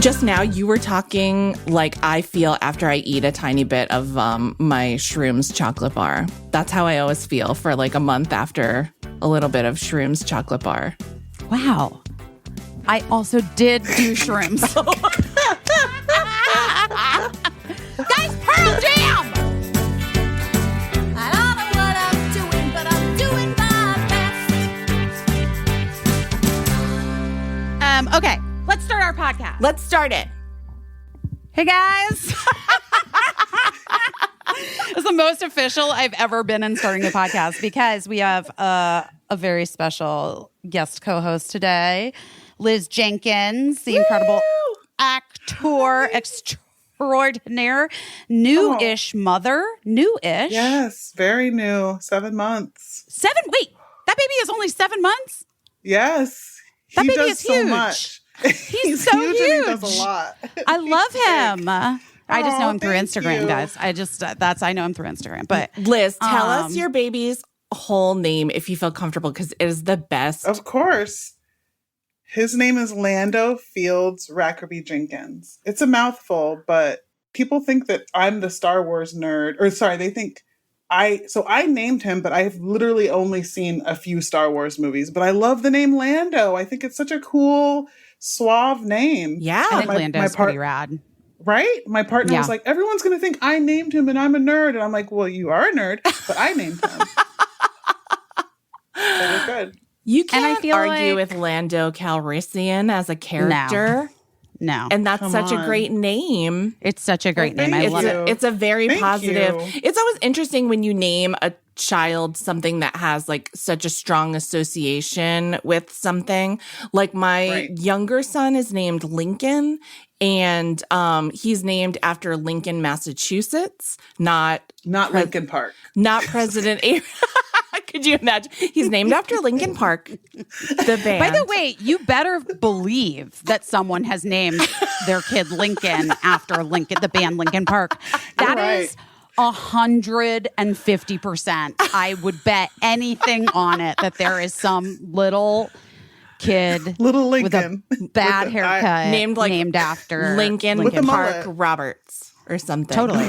Just now, you were talking like I feel after I eat a tiny bit of my Shrooms chocolate bar. That's how I always feel for like a month after a little bit of Shrooms chocolate bar. Wow. I also did do shrooms. Guys, Pearl Jam! I don't know what I'm doing, but I'm doing my best. Okay, let's start our podcast. Let's start it. Hey, guys. It's the most official I've ever been in starting a podcast because we have a very special guest co-host today, Liz Jenkins, the incredible actor extraordinaire, new-ish mother. New-ish. Yes, very new. 7 months. Wait, that baby is only 7 months? Yes. That he baby does is so huge. Much. He's so huge. And he does a lot. I love him. I just know him through thank Instagram, you. guys. I know him through Instagram. But Liz, tell us your baby's whole name if you feel comfortable, because it is the best. Of course. His name is Lando Fields Rackerby Jenkins. It's a mouthful, but people think that I'm the Star Wars nerd. Or sorry, they think I named him, but I've literally only seen a few Star Wars movies. But I love the name Lando. I think it's such a cool, suave name. Yeah. I think Lando's pretty rad. Right? My partner was like, everyone's going to think I named him and I'm a nerd. And I'm like, well, you are a nerd, but I named him. So we're good. You can't feel argue like- with Lando Calrissian as a character. No. And that's Come such a on. great name. It's such a great name. I thank love you. it. It's a very Thank positive. you. It's always interesting when you name a child something that has like such a strong association with something. Like my younger son is named Lincoln, and he's named after Lincoln, Massachusetts, not Lincoln Park. not President Abraham. Could you imagine? He's named after Lincoln Park, the band. By the way, you better believe that someone has named their kid Lincoln after Lincoln, the band Lincoln Park. That is 150%. I would bet anything on it that there is some little kid, Little Lincoln. with a bad haircut, named after Lincoln With a Park mullet. Roberts or something. Totally.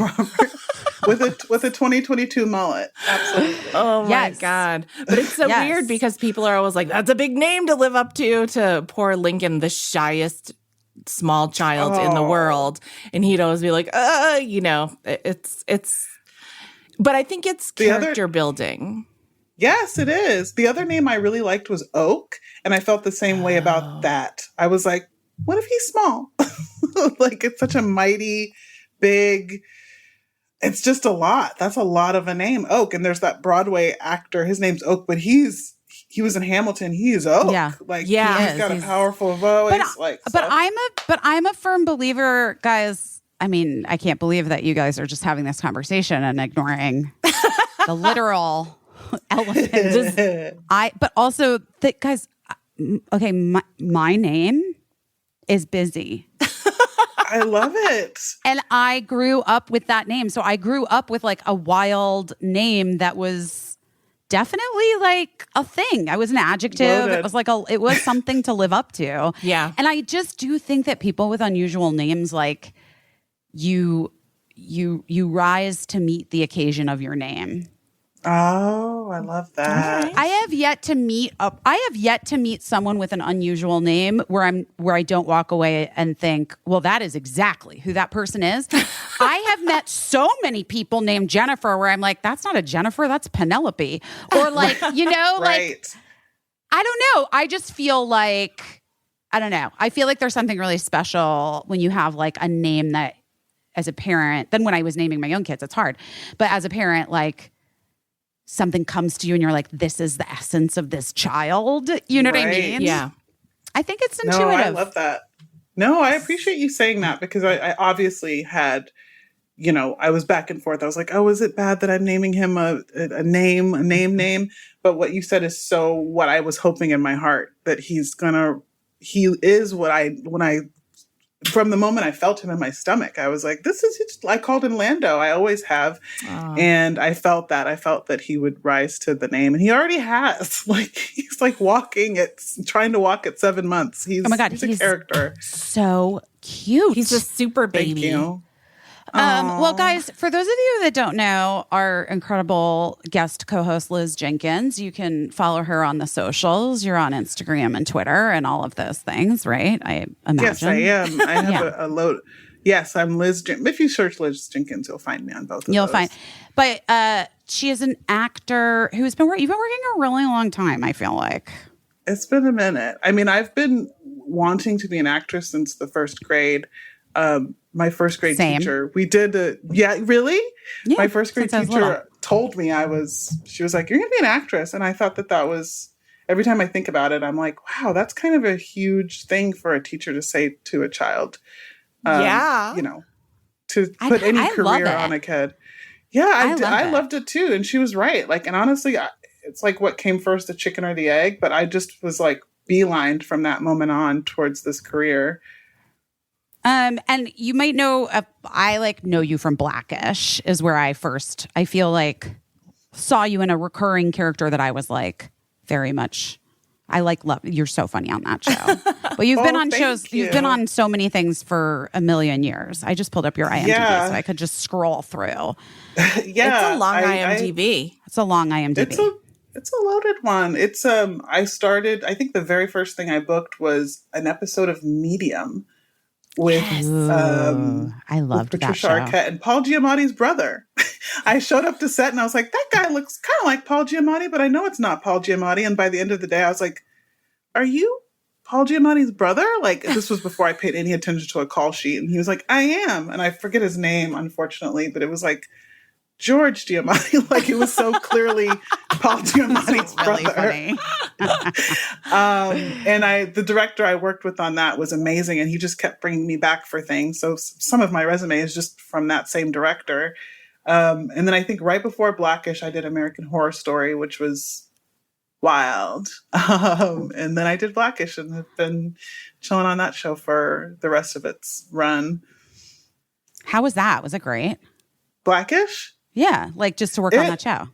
with a 2022 mullet. Absolutely. Oh my Yes. God. But it's so Yes. weird because people are always like, that's a big name to live up to poor Lincoln, the shyest small child in the world. And he'd always be like, it's, but I think it's character building. Yes, it is. The other name I really liked was Oak, and I felt the same way about that. I was like, what if he's small? Like, it's such a mighty, big, it's just a lot. That's a lot of a name, Oak. And there's that Broadway actor, his name's Oak, but he was in Hamilton. He is Oak. Yeah. Like, Yeah. he's got a powerful voice. But I'm a firm believer, guys. I mean, I can't believe that you guys are just having this conversation and ignoring the literal element. But also that, guys. Okay, my name is Busy. I love it. And I grew up with that name. So I grew up with like a wild name that was definitely like a thing. I was an adjective. Loaded. It was something to live up to. Yeah. And I just do think that people with unusual names, like you rise to meet the occasion of your name. Oh, I love that. I have yet to meet someone with an unusual name where I don't walk away and think, well, that is exactly who that person is. I have met so many people named Jennifer where I'm like, that's not a Jennifer, that's Penelope. Or like, like, I don't know. I just feel like, I don't know. I feel like there's something really special when you have like a name that as a parent, then when I was naming my own kids, it's hard. But as a parent, like, something comes to you and you're like, this is the essence of this child. You know what I mean? Yeah. I think it's intuitive. No, I love that. No, I appreciate you saying that because I obviously had, I was back and forth. I was like, oh, is it bad that I'm naming him a name? But what you said is so what I was hoping in my heart, that he is what when I from the moment I felt him in my stomach, I was like, I called him Lando. I always have. And I felt that he would rise to the name. And he already has. Like, he's like trying to walk at 7 months. Oh my God, he's a character. So cute. He's a super baby. Thank you. Well, guys, for those of you that don't know, our incredible guest co-host, Liz Jenkins, you can follow her on the socials. You're on Instagram and Twitter and all of those things, right? I imagine. Yes, I am. I have a load. Yes, I'm Liz. If you search Liz Jenkins, you'll find me on both of those. Find. But she is an actor who's you've been working a really long time, I feel like. It's been a minute. I mean, I've been wanting to be an actress since the first grade. My first grade teacher, we did really? Yeah, my first grade teacher told me she was like, you're going to be an actress. And I thought that was, every time I think about it, I'm like, wow, that's kind of a huge thing for a teacher to say to a child. You know, to put any career on a kid. Yeah, I loved it too. And she was right. Like, and honestly, it's like what came first, the chicken or the egg? But I just was like beelined from that moment on towards this career. And you might know, I know you from Blackish is where I feel like saw you in a recurring character that I was like very much, love. You're so funny on that show. But you've been on shows, you've been on so many things for a million years. I just pulled up your IMDb so I could just scroll through. It's a long IMDb. It's a long IMDb. It's a loaded one. It's I think the very first thing I booked was an episode of Medium. With I loved Patricia that show. Arquette and Paul Giamatti's brother. I showed up to set and I was like, that guy looks kind of like Paul Giamatti, but I know it's not Paul Giamatti. And by the end of the day, I was like, are you Paul Giamatti's brother? Like, this was before I paid any attention to a call sheet. And he was like, I am. And I forget his name, unfortunately, but it was like George Giamatti. Like, it was so clearly Paul Giamatti's brother. And the director I worked with on that was amazing, and he just kept bringing me back for things. So some of my resume is just from that same director. And then I think right before Blackish, I did American Horror Story, which was wild. And then I did Blackish and have been chilling on that show for the rest of its run. How was that? Was it great? Blackish? Yeah, like just to work on that show.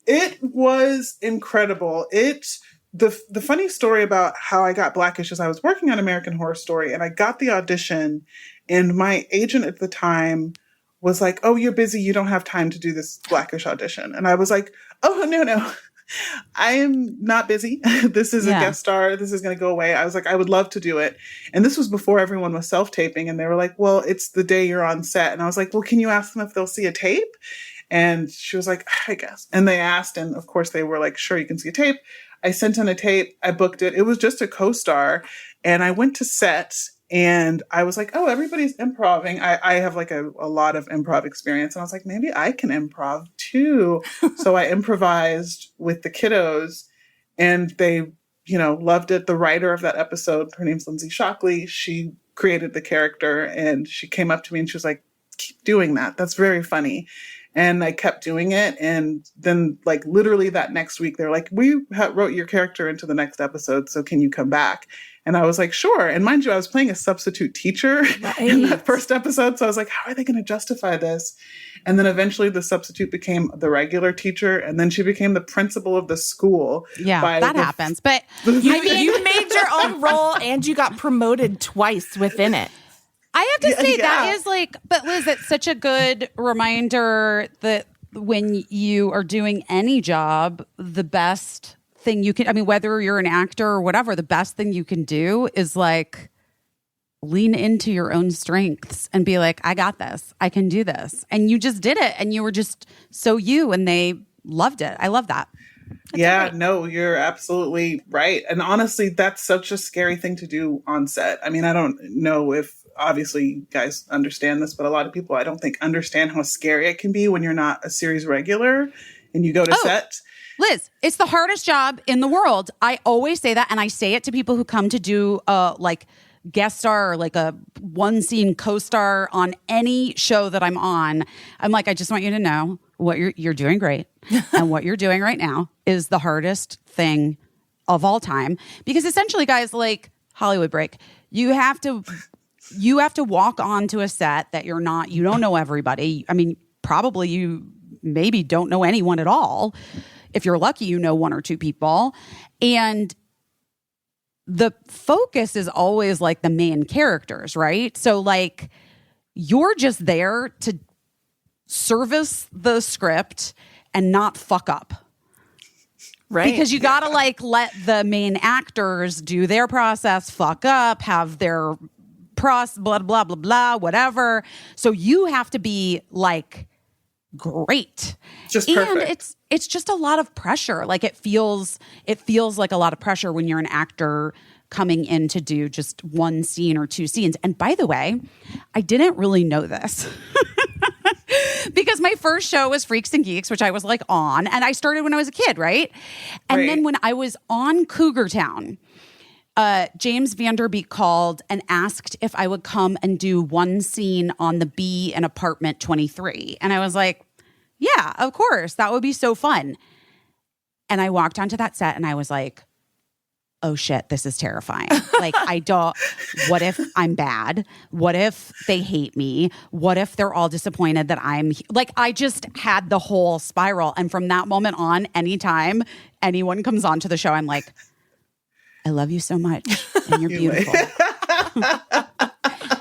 It was incredible. The funny story about how I got Blackish is I was working on American Horror Story and I got the audition, and my agent at the time was like, oh, you're busy. You don't have time to do this Blackish audition. And I was like, oh, no. I am not busy. This is a guest star. This is going to go away. I was like, I would love to do it. And this was before everyone was self-taping. And they were like, well, it's the day you're on set. And I was like, well, can you ask them if they'll see a tape? And she was like, I guess. And they asked. And of course they were like, sure, you can see a tape. I sent in a tape. I booked it. It was just a co-star. And I went to set and I was like, oh, everybody's improvising. I have like a lot of improv experience. And I was like, maybe I can improv too. So I improvised with the kiddos and they, loved it. The writer of that episode, her name's Lindsay Shockley. She created the character and she came up to me and she was like, keep doing that. That's very funny. And I kept doing it. And then like literally that next week, they're like, we wrote your character into the next episode. So can you come back? And I was like, sure. And mind you, I was playing a substitute teacher in that first episode. So I was like, how are they going to justify this? And then eventually the substitute became the regular teacher. And then she became the principal of the school. Yeah, that happens. But you made your own role and you got promoted twice within it. I have to say that is like, but Liz, it's such a good reminder that when you are doing any job, the best thing you can, whether you're an actor or whatever, the best thing you can do is like lean into your own strengths and be like, I got this. I can do this. And you just did it. And you were just so you, and they loved it. I love that. That's great. No, you're absolutely right. And honestly, that's such a scary thing to do on set. I don't know if obviously you guys understand this, but a lot of people I don't think understand how scary it can be when you're not a series regular and you go to set. Liz, it's the hardest job in the world. I always say that, and I say it to people who come to do like guest star or like a one scene co-star on any show that I'm on. I'm like, I just want you to know what you're doing great. And what you're doing right now is the hardest thing of all time. Because essentially, guys, like Hollywood break, you have to you have to walk onto a set that you don't know everybody. I mean, probably you maybe don't know anyone at all. If you're lucky, you know one or two people. And the focus is always like the main characters, right? So like you're just there to service the script and not fuck up. Right. Because you got to like let the main actors do their process, fuck up, have their blah, blah, blah, blah, whatever. So you have to be like great. Just perfect. And it's just a lot of pressure. Like it feels like a lot of pressure when you're an actor coming in to do just one scene or two scenes. And by the way, I didn't really know this. Because my first show was Freaks and Geeks, which I was like on, and I started when I was a kid, right? And then when I was on Cougar Town, James Vanderbeek called and asked if I would come and do one scene on the B in Apartment 23. And I was like, yeah, of course. That would be so fun. And I walked onto that set and I was like, oh shit, this is terrifying. Like, what if I'm bad? What if they hate me? What if they're all disappointed that I just had the whole spiral. And from that moment on, anytime anyone comes onto the show, I'm like, I love you so much. And you're beautiful.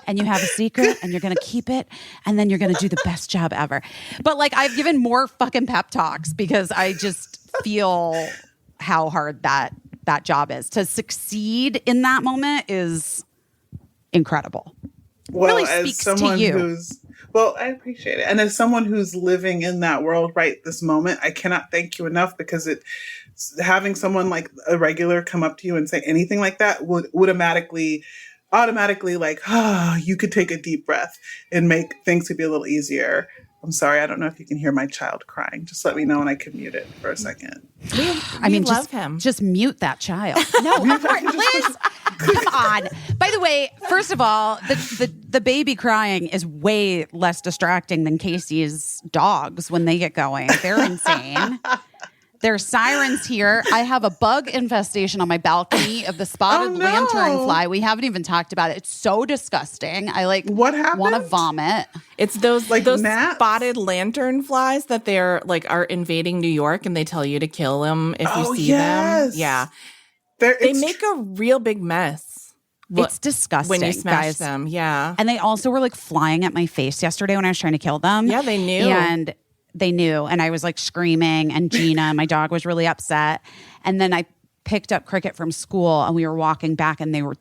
And you have a secret and you're going to keep it. And then you're going to do the best job ever. But like, I've given more fucking pep talks because I just feel how hard that job is. To succeed in that moment is incredible. Well, really as speaks someone to you. I appreciate it. And as someone who's living in that world right this moment, I cannot thank you enough, because having someone like a regular come up to you and say anything like that would automatically like, you could take a deep breath and make things could be a little easier. I'm sorry. I don't know if you can hear my child crying. Just let me know and I can mute it for a second. We love him. Just mute that child. No, of course, Liz, come on. By the way, first of all, the baby crying is way less distracting than Caissie's dogs when they get going. They're insane. There's sirens here. I have a bug infestation on my balcony of the spotted lanternfly. We haven't even talked about it. It's so disgusting. I what happened? Want to vomit. It's those gnats? spotted lanternflies that they're like are invading New York, and they tell you to kill them if you see them. Yeah, they make a real big mess. It's disgusting when you smash guys. them. Yeah, and they also were like flying at my face yesterday when I was trying to kill them. Yeah, they knew. And they knew, and I was like screaming, and Gina, my dog, was really upset. And then I picked up Cricket from school, and we were walking back, and they're an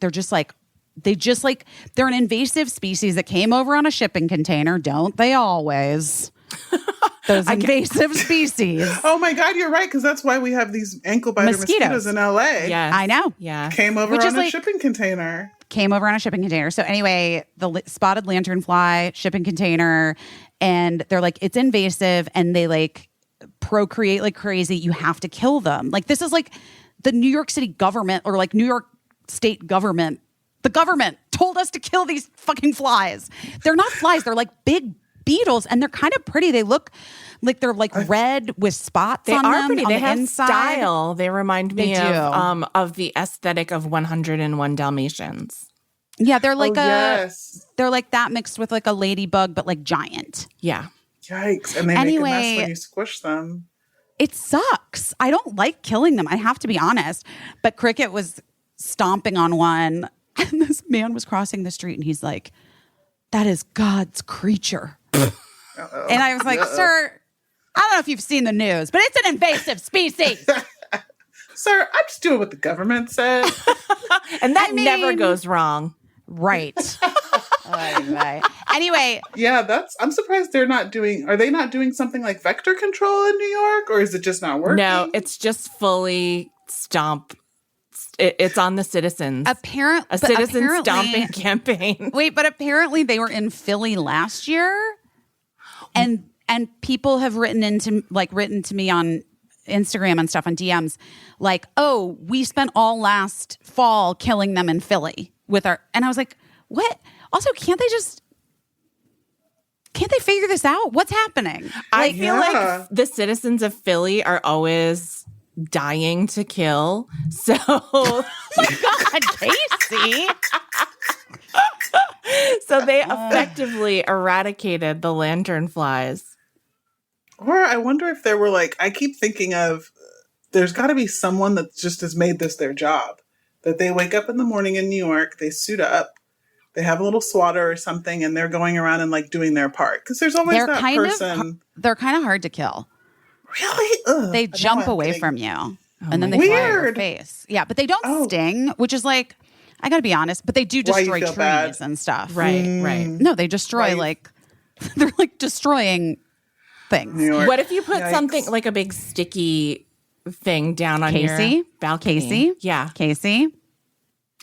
invasive species that came over on a shipping container. Don't they always? Those invasive species. Oh my God, you're right, because that's why we have these ankle biter mosquitoes in LA. Yes. I know. Yeah. Came over on a shipping container. So anyway, the spotted lanternfly, shipping container, and they're like, it's invasive, and they like procreate like crazy. You have to kill them. Like, this is like the New York City government, or like New York state government. The government told us to kill these fucking flies. They're not flies. They're like big beetles, and they're kind of pretty. They look like they're like red with spots on them. They are pretty. They have inside. style. They remind me of the aesthetic of 101 Dalmatians. Yeah, they're like they're like that mixed with like a ladybug, but like giant. Yeah. Yikes. And they make a mess when you squish them. It sucks. I don't like killing them. I have to be honest. But Cricket was stomping on one, and this man was crossing the street, and he's like, that is God's creature. And I was like, sir, I don't know if you've seen the news, but it's an invasive species. Sir, I'm just doing what the government said. And that never goes wrong. Right. Anyway. Yeah, I'm surprised are they not doing something like vector control in New York, or is it just not working? No, it's just fully stomp. It's on the citizens. A citizen stomping campaign. Wait, but apparently they were in Philly last year, and people have written to me on Instagram and stuff, on DMs, like, oh, we spent all last fall killing them in Philly and I was like, what? Also, can't they figure this out? What's happening? I feel like the citizens of Philly are always dying to kill. So, oh my God, Caissie. So they effectively eradicated the lantern flies. Or I wonder if there were like, I keep thinking of, there's got to be someone that just has made this their job. That they wake up in the morning in New York, they suit up, they have a little swatter or something, and they're going around and like doing their part. Because there's always that person. They're kind of hard to kill. Really? Ugh, they jump away from you, and then they fly at your face. Yeah, but they don't sting, which is like, I got to be honest, but they do destroy trees and stuff. Right, right. No, they destroy they're like destroying things. What if you put something like a big sticky thing down on your balcony? Caissie? Yeah. Caissie,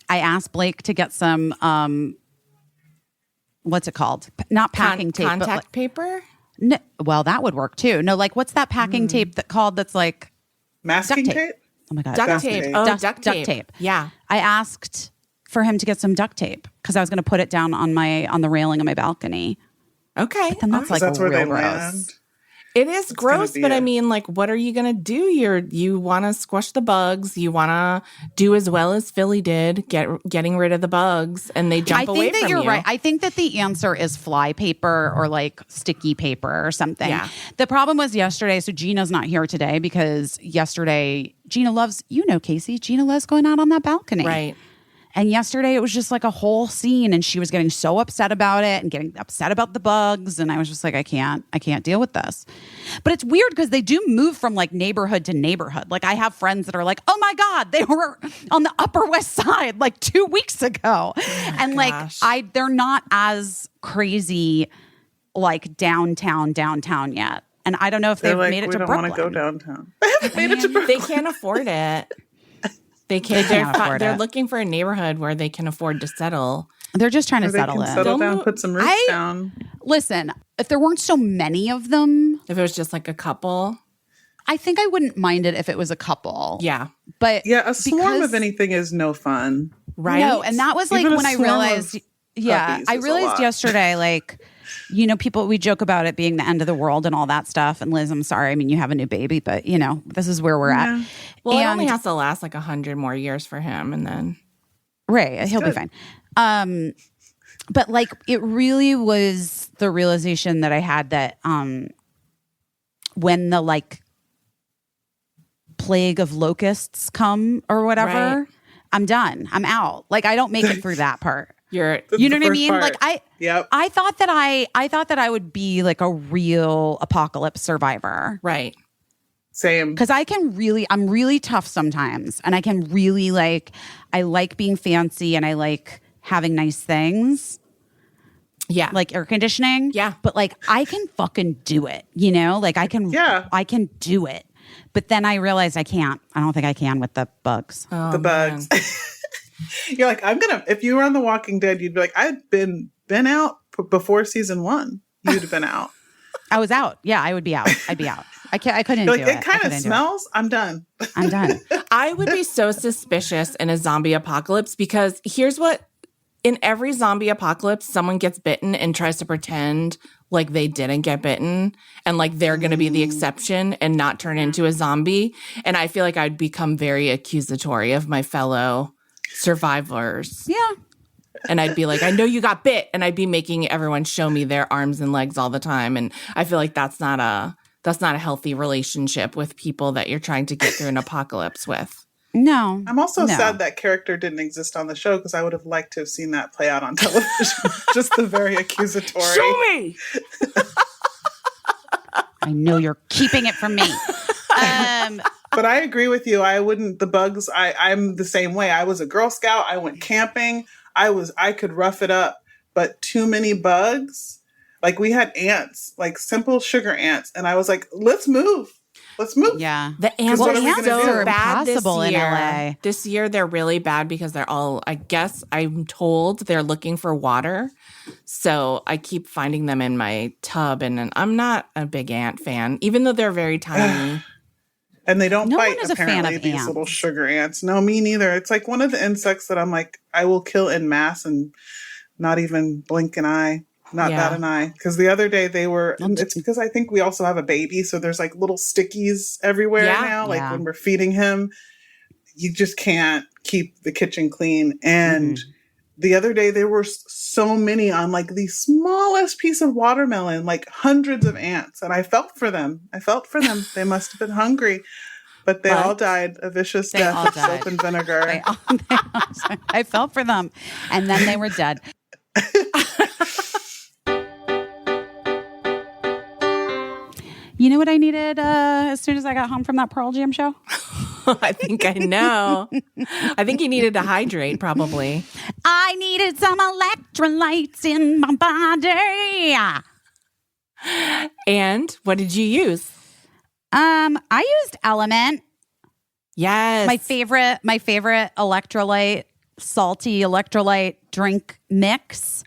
I asked Blake to get some, what's it called? Not packing tape. Contact paper? No, well, that would work too. No, like what's that packing tape that's like? Masking tape? Oh my God. Duct tape. Oh, duct tape. Yeah. I asked for him to get some duct tape because I was going to put it down on the railing of my balcony. Okay. But then that's that's where they gross. land. It is gross, but I mean, like, what are you going to do? You want to squash the bugs. You want to do as well as Philly did, getting rid of the bugs, and they jump away from you. I think that you're right. I think that the answer is fly paper or like sticky paper or something. Yeah. The problem was yesterday, so Gina's not here today because yesterday, Gina loves, Caissie, Gina loves going out on that balcony. Right. And yesterday it was just like a whole scene and she was getting so upset about it and getting upset about the bugs. And I was just like, I can't deal with this. But it's weird because they do move from like neighborhood to neighborhood. Like I have friends that are like, oh my God, they were on the Upper West Side like 2 weeks ago. And gosh. They're not as crazy like downtown yet. And I don't know if they've made it to Brooklyn. We don't want to go downtown. They haven't made it to Brooklyn. They can't afford it. They can't afford it. They're looking for a neighborhood where they can afford to settle. They're just trying to settle in. Settle down, put some roofs down. Listen, if there weren't so many of them. If it was just like a couple. I think I wouldn't mind it if it was a couple. Yeah. But yeah, a swarm of anything is no fun. Right? No, and that was like when I realized, I realized yesterday, like, we joke about it being the end of the world and all that stuff. And Liz, I'm sorry. I mean, you have a new baby, but this is where we're at. Well, it only has to last like 100 more years for him. And then. Right. He'll be fine. But like, it really was the realization that I had that when the like plague of locusts come or whatever, I'm done. I'm out. Like, I don't make it through that part. You know what I mean? Part. Like I thought that I would be like a real apocalypse survivor. Right. Same. Because I'm really tough sometimes. And I can really I like being fancy and I like having nice things. Yeah. Like air conditioning. Yeah. But like I can fucking do it, Like I can do it. But then I realized I can't. I don't think I can with the bugs. Oh, the bugs. You're like, if you were on The Walking Dead, you'd be like, I'd been out before season 1. You'd have been out. I was out. Yeah, I would be out. I'd be out. I couldn't do it. It kind of smells. I'm done. I'm done. I would be so suspicious in a zombie apocalypse because here's what, in every zombie apocalypse, someone gets bitten and tries to pretend like they didn't get bitten and like they're going to be the exception and not turn into a zombie. And I feel like I'd become very accusatory of my fellow survivors. Yeah. And I'd be like, I know you got bit. And I'd be making everyone show me their arms and legs all the time. And I feel like that's not a healthy relationship with people that you're trying to get through an apocalypse with. No. I'm also sad that character didn't exist on the show because I would have liked to have seen that play out on television. Just the very accusatory. Show me! I know you're keeping it from me. But I agree with you. The bugs, I'm the same way. I was a Girl Scout. I went camping. I could rough it up, but too many bugs. Like we had ants, like simple sugar ants. And I was like, let's move. Yeah. The ants are so bad this impossible year. In LA. This year, they're really bad because they're all, I guess I'm told they're looking for water. So I keep finding them in my tub. And I'm not a big ant fan, even though they're very tiny. And they don't bite, one is apparently, a fan of these ants. little sugar ants. No, me neither. It's like one of the insects that I'm like, I will kill en masse and not even blink an eye. Not bat an eye. Because the other day it's because I think we also have a baby. So there's like little stickies everywhere now. Like when we're feeding him, you just can't keep the kitchen clean. And the other day there were so many on like the smallest piece of watermelon, like hundreds of ants. And I felt for them. They must have been hungry, but they all died a vicious death of soap and vinegar. I felt for them. And then they were dead. You know what I needed as soon as I got home from that Pearl Jam show? I think I know. I think you needed to hydrate, probably. I needed some electrolytes in my body. And what did you use? I used Element. Yes. My favorite electrolyte, salty electrolyte drink mix.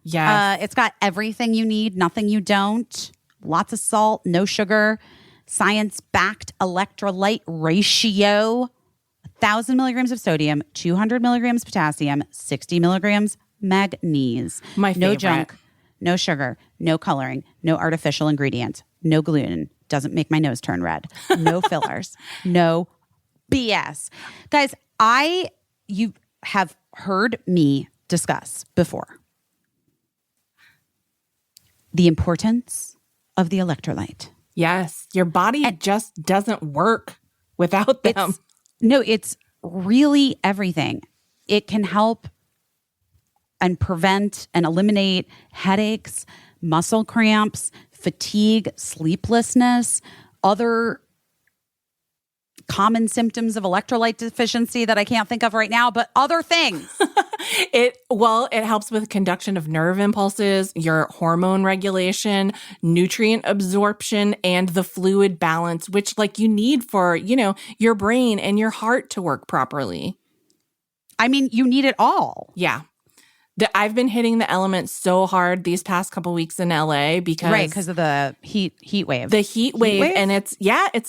Yes. It's got everything you need, nothing you don't. Lots of salt, no sugar, science-backed electrolyte ratio, 1,000 milligrams of sodium, 200 milligrams potassium, 60 milligrams magnesium. My favorite. No junk, no sugar, no coloring, no artificial ingredients, no gluten. Doesn't make my nose turn red. No fillers, no BS. Guys, you have heard me discuss before the importance of the electrolyte. Yes. Your body just doesn't work without them. It's really everything. It can help and prevent and eliminate headaches, muscle cramps, fatigue, sleeplessness, other common symptoms of electrolyte deficiency that I can't think of right now, but other things. It helps with conduction of nerve impulses, your hormone regulation, nutrient absorption, and the fluid balance, which you need for, your brain and your heart to work properly. I mean, you need it all. Yeah. I've been hitting the elements so hard these past couple weeks in LA because of the heat wave. The heat wave, and it's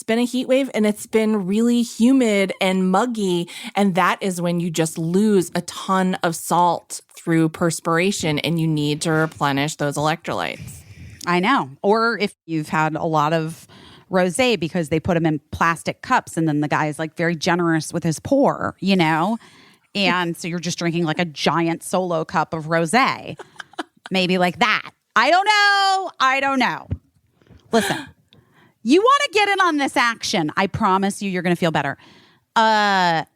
been a heat wave, and it's been really humid and muggy, and that is when you just lose a ton of salt through perspiration, and you need to replenish those electrolytes. I know. Or if you've had a lot of rosé because they put them in plastic cups, and then the guy is very generous with his pour, And so you're just drinking a giant solo cup of rosé. Maybe like that. I don't know. Listen, you want to get in on this action. I promise you're going to feel better. Right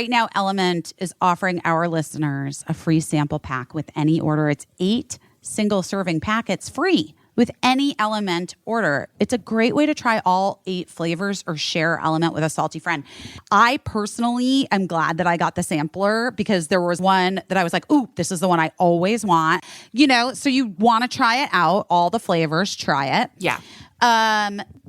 now, Element is offering our listeners a free sample pack with any order. It's 8 single-serving packets free with any Element order. It's a great way to try all 8 flavors or share Element with a salty friend. I personally am glad that I got the sampler because there was one that I was like, ooh, this is the one I always want. So you want to try it out, all the flavors, try it. Yeah.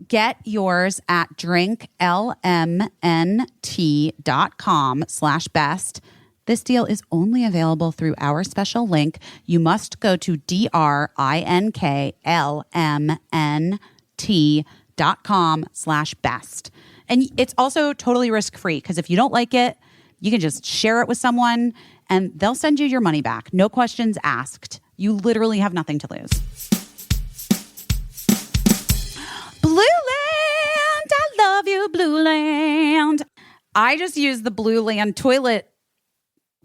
Get yours at drinklmnt.com/best. This deal is only available through our special link. You must go to drinklmnt.com/best. And it's also totally risk-free because if you don't like it, you can just share it with someone and they'll send you your money back. No questions asked. You literally have nothing to lose. Blue Land, I love you, Blue Land. I just use the Blue Land toilet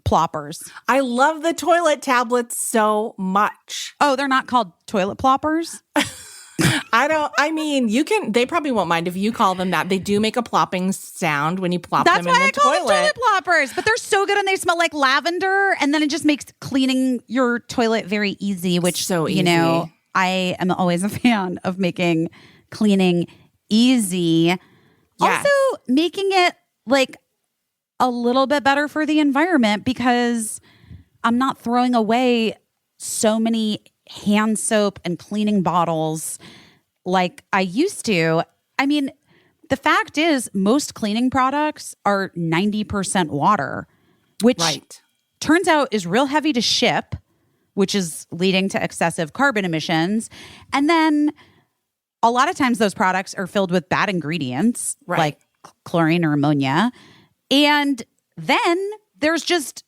ploppers. I love the toilet tablets so much. Oh, they're not called toilet ploppers? They probably won't mind if you call them that. They do make a plopping sound when you plop them in the toilet. That's why I call them toilet ploppers. But they're so good and they smell like lavender. And then it just makes cleaning your toilet very easy, which, so easy. I am always a fan of making cleaning easy. Yes. Also making it a little bit better for the environment because I'm not throwing away so many hand soap and cleaning bottles like I used to. I mean, the fact is most cleaning products are 90% water, which turns out is real heavy to ship, which is leading to excessive carbon emissions. And then a lot of times those products are filled with bad ingredients like chlorine or ammonia. And then there's just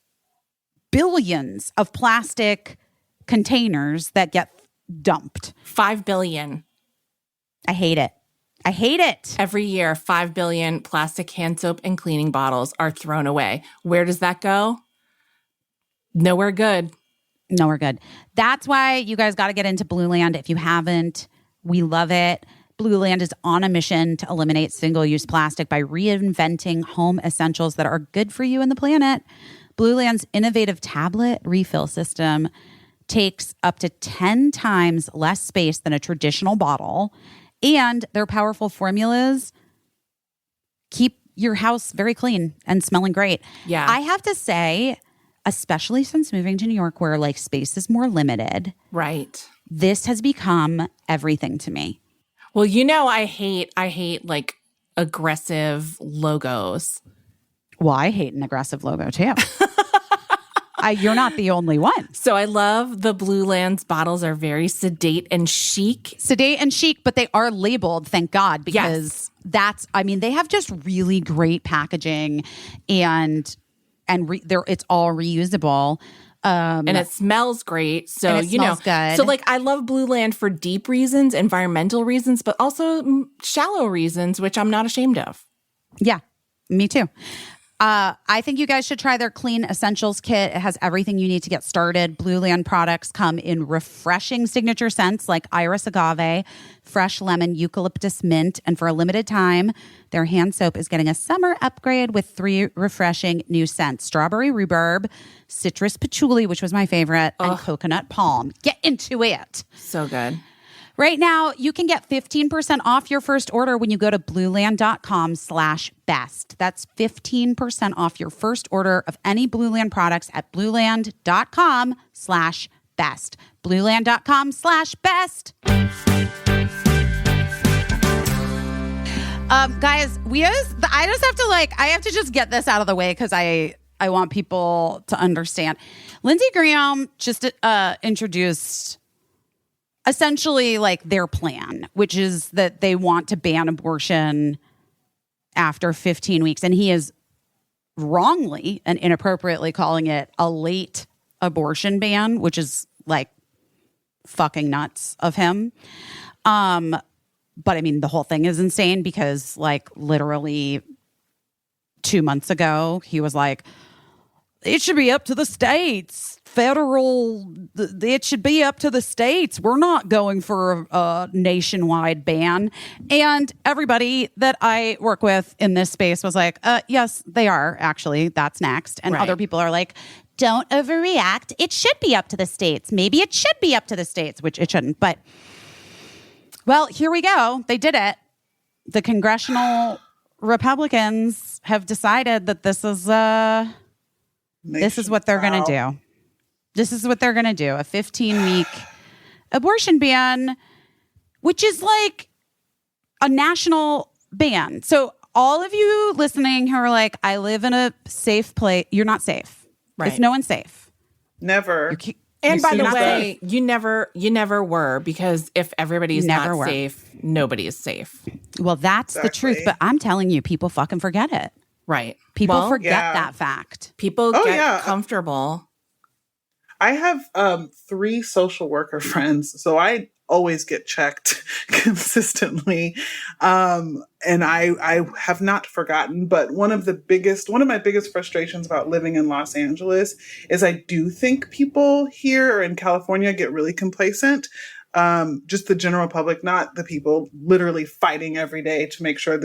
billions of plastic containers that get dumped. 5 billion. I hate it. Every year, 5 billion plastic hand soap and cleaning bottles are thrown away. Where does that go? Nowhere good. No, we're good. That's why you guys got to get into Blue Land if you haven't. We love it. Blue Land is on a mission to eliminate single-use plastic by reinventing home essentials that are good for you and the planet. Blue Land's innovative tablet refill system takes up to 10 times less space than a traditional bottle, and their powerful formulas keep your house very clean and smelling great. Yeah. I have to say, especially since moving to New York where like space is more limited. Right. This has become everything to me. Well, you know, I hate like aggressive logos. Well, I hate an aggressive logo too. You're not the only one. So I love the Blue Land's bottles are very sedate and chic. Sedate and chic, but they are labeled, thank God, because they have just really great packaging and it's all reusable. And it smells great. So, and it smells good. So like I love Blue Land for deep reasons, environmental reasons, but also shallow reasons, which I'm not ashamed of. Yeah, me too. I think you guys should try their Clean Essentials Kit. It has everything you need to get started. Blue Land products come in refreshing signature scents like iris agave, fresh lemon, eucalyptus mint. And for a limited time, their hand soap is getting a summer upgrade with 3 refreshing new scents. Strawberry rhubarb, citrus patchouli, which was my favorite, and coconut palm. Get into it. So good. Right now, you can get 15% off your first order when you go to blueland.com/best. That's 15% off your first order of any Blue Land products at blueland.com/best. Blueland.com/best. Guys, I have to just get this out of the way because I want people to understand. Lindsey Graham just introduced essentially like their plan, which is that they want to ban abortion after 15 weeks. And he is wrongly and inappropriately calling it a late abortion ban, which is like fucking nuts of him. But I mean, the whole thing is insane because like literally 2 months ago, he was like, it should be up to the states. It should be up to the states. We're not going for a nationwide ban. And everybody that I work with in this space was like, yes, they are actually. That's next. And other people are like, don't overreact. It should be up to the states. Maybe it should be up to the states, which it shouldn't. But, well, here we go. They did it. The congressional Republicans have decided that this is what they're going to do. This is what they're going to do. A 15-week abortion ban, which is like a national ban. So all of you listening who are like, I live in a safe place. You're not safe. Right. It's no one safe. Never. And by the way, you never were, because if everybody's not safe, nobody is safe. Well, that's the truth. But I'm telling you, people fucking forget it. Right. People forget that fact. People get comfortable. I have 3 social worker friends, so I always get checked consistently. And I have not forgotten, but one of my biggest frustrations about living in Los Angeles is I do think people here or in California get really complacent. Just the general public, not the people literally fighting every day to make sure that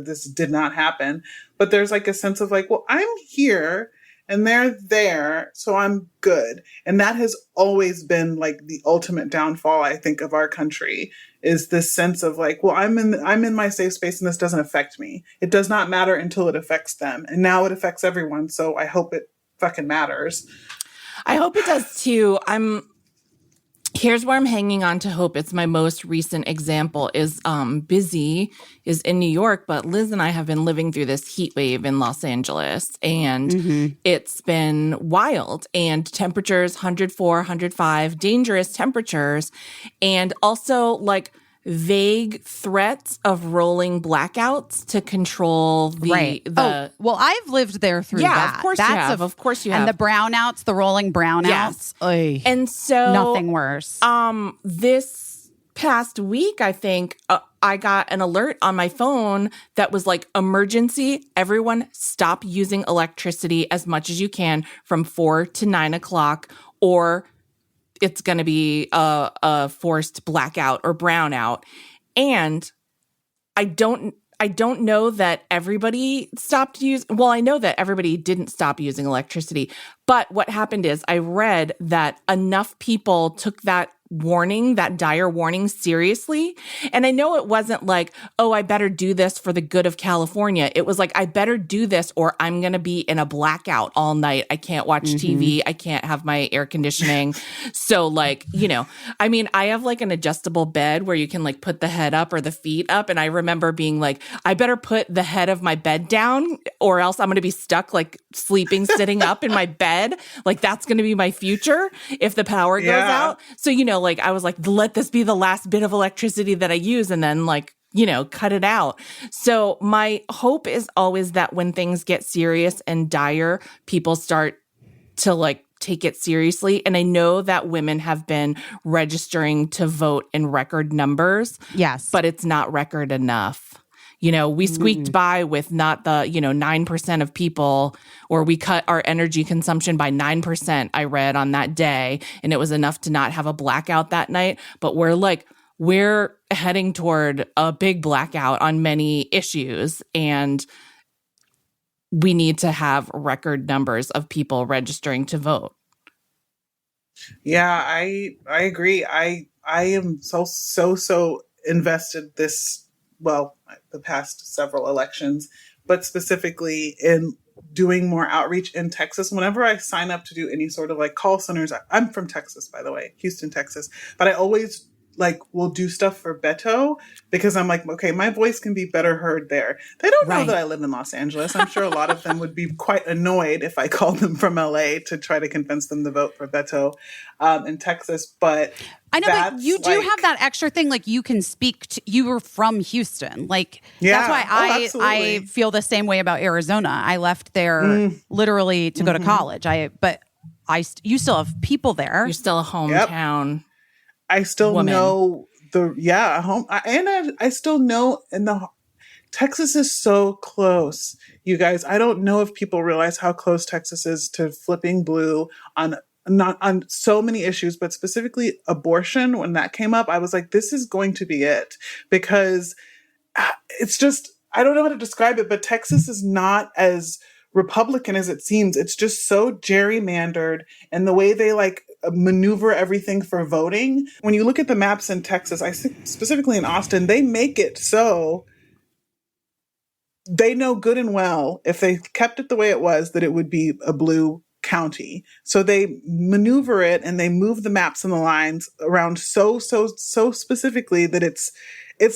this did not happen. But there's like a sense of like, well, I'm here and they're there, so I'm good. And that has always been like the ultimate downfall, I think, of our country, is this sense of like, well, I'm in my safe space and this doesn't affect me. It does not matter until it affects them. And now it affects everyone. So I hope it fucking matters. I hope it does too. Here's where I'm hanging on to hope. It's my most recent example is Busy is in New York, but Liz and I have been living through this heat wave in Los Angeles, and it's been wild, and temperatures 104, 105, dangerous temperatures, and also like vague threats of rolling blackouts to control the well, I've lived there through that. Of course you have. Of course you have. And the brownouts, the rolling brownouts. Yes. And so nothing worse. This past week, I think I got an alert on my phone that was like, emergency, everyone stop using electricity as much as you can from 4 to 9 o'clock, or it's going to be a forced blackout or brownout. And I don't know that everybody stopped using, well, I know that everybody didn't stop using electricity, but what happened is I read that enough people took that warning, that dire warning, seriously. And I know it wasn't like, oh, I better do this for the good of California. It was like, I better do this or I'm going to be in a blackout all night. I can't watch TV. I can't have my air conditioning. So like, you know, I mean, I have like an adjustable bed where you can like put the head up or the feet up. And I remember being like, I better put the head of my bed down or else I'm going to be stuck like sleeping, sitting up in my bed. Like that's going to be my future if the power goes out. So, you know, like I was like, let this be the last bit of electricity that I use and then like, you know, cut it out. So my hope is always that when things get serious and dire, people start to like take it seriously. And I know that women have been registering to vote in record numbers. Yes. But it's not record enough. You know, we squeaked by with not the, 9% of people, or we cut our energy consumption by 9%, I read on that day. And it was enough to not have a blackout that night. But we're heading toward a big blackout on many issues. And we need to have record numbers of people registering to vote. Yeah, I agree. I am so invested the past several elections, but specifically in doing more outreach in Texas. Whenever I sign up to do any sort of like call centers, I'm from Texas, by the way, Houston, Texas, but I always will do stuff for Beto because I'm like, okay, my voice can be better heard there. They don't know that I live in Los Angeles. I'm sure a lot of them would be quite annoyed if I called them from LA to try to convince them to vote for Beto in Texas. But I know, but you do have that extra thing. Like you can speak to, you were from Houston. Like that's why I feel the same way about Arizona. I left there literally to go to college. You still have people there. You're still a hometown. Yep. I still woman. Know I still know Texas is so close, you guys. I don't know if people realize how close Texas is to flipping blue on so many issues, but specifically abortion. When that came up, I was like, this is going to be it, because it's just, I don't know how to describe it, but Texas is not as Republican as it seems. It's just so gerrymandered, and the way they maneuver everything for voting. When you look at the maps in Texas, I think specifically in Austin, they make it so they know good and well if they kept it the way it was that it would be a blue county. So they maneuver it and they move the maps and the lines around so specifically that it's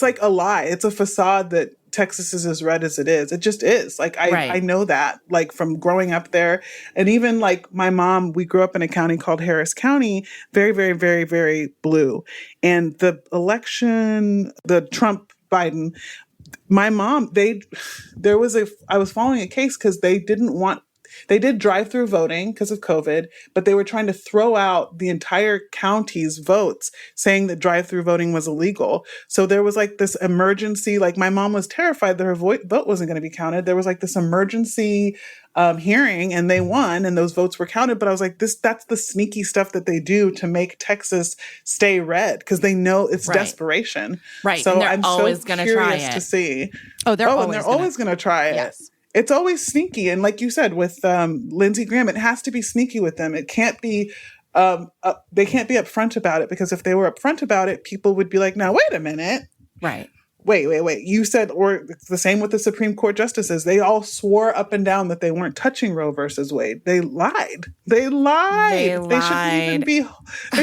like a lie. It's a facade that Texas is as red as it is. It just is. I know that, from growing up there. And even my mom, we grew up in a county called Harris County, very, very, very, very blue. And the election, the Trump Biden, my mom, I was following a case because they did drive-through voting because of COVID, but they were trying to throw out the entire county's votes, saying that drive-through voting was illegal. So there was this emergency, my mom was terrified that her vote wasn't going to be counted. There was this emergency hearing, and they won, and those votes were counted. But I was like, that's the sneaky stuff that they do to make Texas stay red, because they know it's desperation. Right. So and they're I'm always so going to curious try it. to see. They're always going to try it. Yes. It's always sneaky. And like you said, with Lindsey Graham, it has to be sneaky with them. It can't be, they can't be upfront about it, because if they were upfront about it, people would be like, now, wait a minute. Right. Wait. You said, or it's the same with the Supreme Court justices. They all swore up and down that they weren't touching Roe versus Wade. They lied. They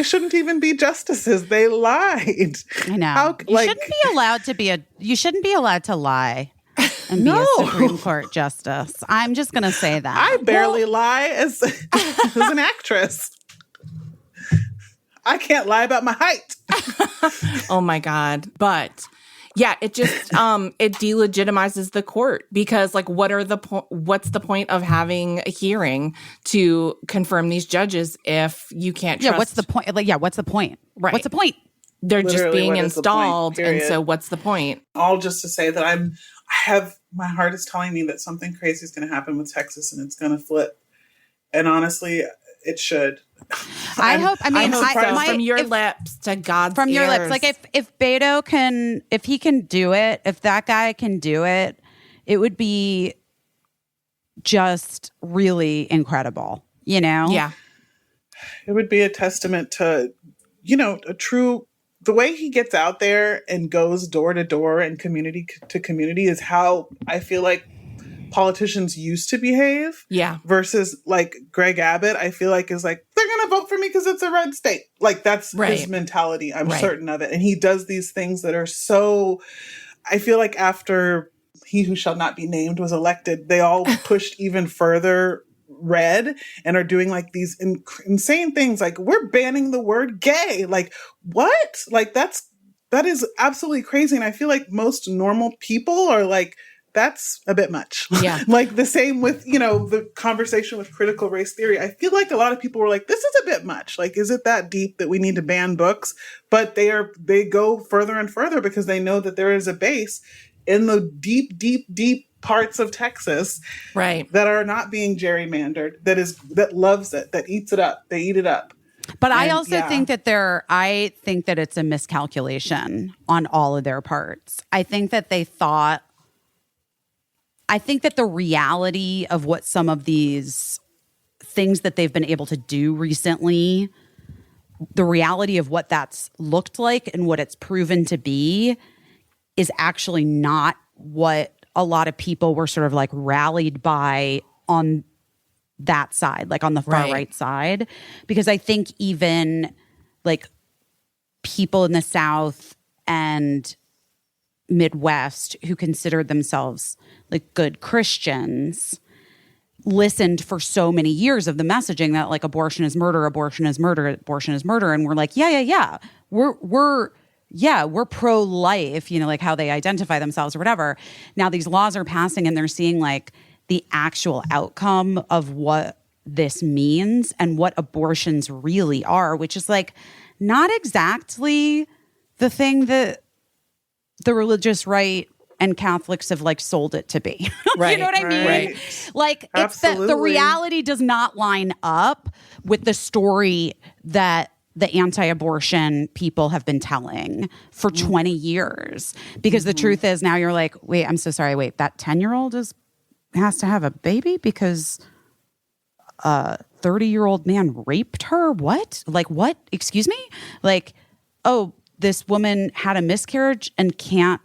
shouldn't even be justices. They lied. I know. You shouldn't be allowed to lie and be a Supreme Court justice. I'm just going to say that. I barely lie as an actress. I can't lie about my height. Oh my God. But yeah, it just it delegitimizes the court, because what's the point of having a hearing to confirm these judges if you can't trust? What's the point? What's the point? Right. What's the point? They're just Literally, being what is the point? installed. And Period. so what's the point? All just to say that my heart is telling me that something crazy is going to happen with Texas and it's going to flip. And honestly, it should. I hope from your lips to God's from your ears. lips. Like if Beto can, if he can do it, if that guy can do it, it would be just really incredible, you know? Yeah. It would be a testament to, the way he gets out there and goes door to door and community to community is how I feel like politicians used to behave. Yeah. Versus like Greg Abbott, I feel like is like, they're going to vote for me because it's a red state. Like that's his mentality. I'm certain of it. And he does these things that are so, I feel like after he who shall not be named was elected, they all pushed even further red and are doing like these insane things. Like we're banning the word gay. Like what? Like that is absolutely crazy. And I feel like most normal people are like, that's a bit much. Yeah. Like the same with, the conversation with critical race theory. I feel like a lot of people were like, this is a bit much. Like, is it that deep that we need to ban books? But they go further and further because they know that there is a base in the deep, deep, deep parts of Texas that are not being gerrymandered, that loves it, that eats it up. They eat it up. But I also think that it's a miscalculation on all of their parts. I think that the reality of what some of these things that they've been able to do recently, the reality of what that's looked like and what it's proven to be is actually not what a lot of people were sort of like rallied by on that side, like on the far right side. Because I think even like people in the South and Midwest who considered themselves like good Christians listened for so many years of the messaging that like abortion is murder, abortion is murder, abortion is murder. And we're like, yeah. We're pro-life, like how they identify themselves or whatever. Now these laws are passing and they're seeing like the actual outcome of what this means and what abortions really are, which is like not exactly the thing that the religious right and Catholics have like sold it to be. Right. You know what I mean? Right. Like it's that the reality does not line up with the story that the anti-abortion people have been telling for 20 years. Because the truth is now you're like, wait, I'm so sorry. Wait, that 10-year-old has to have a baby because a 30-year-old man raped her? What? Like what? Excuse me? Like, oh, this woman had a miscarriage and can't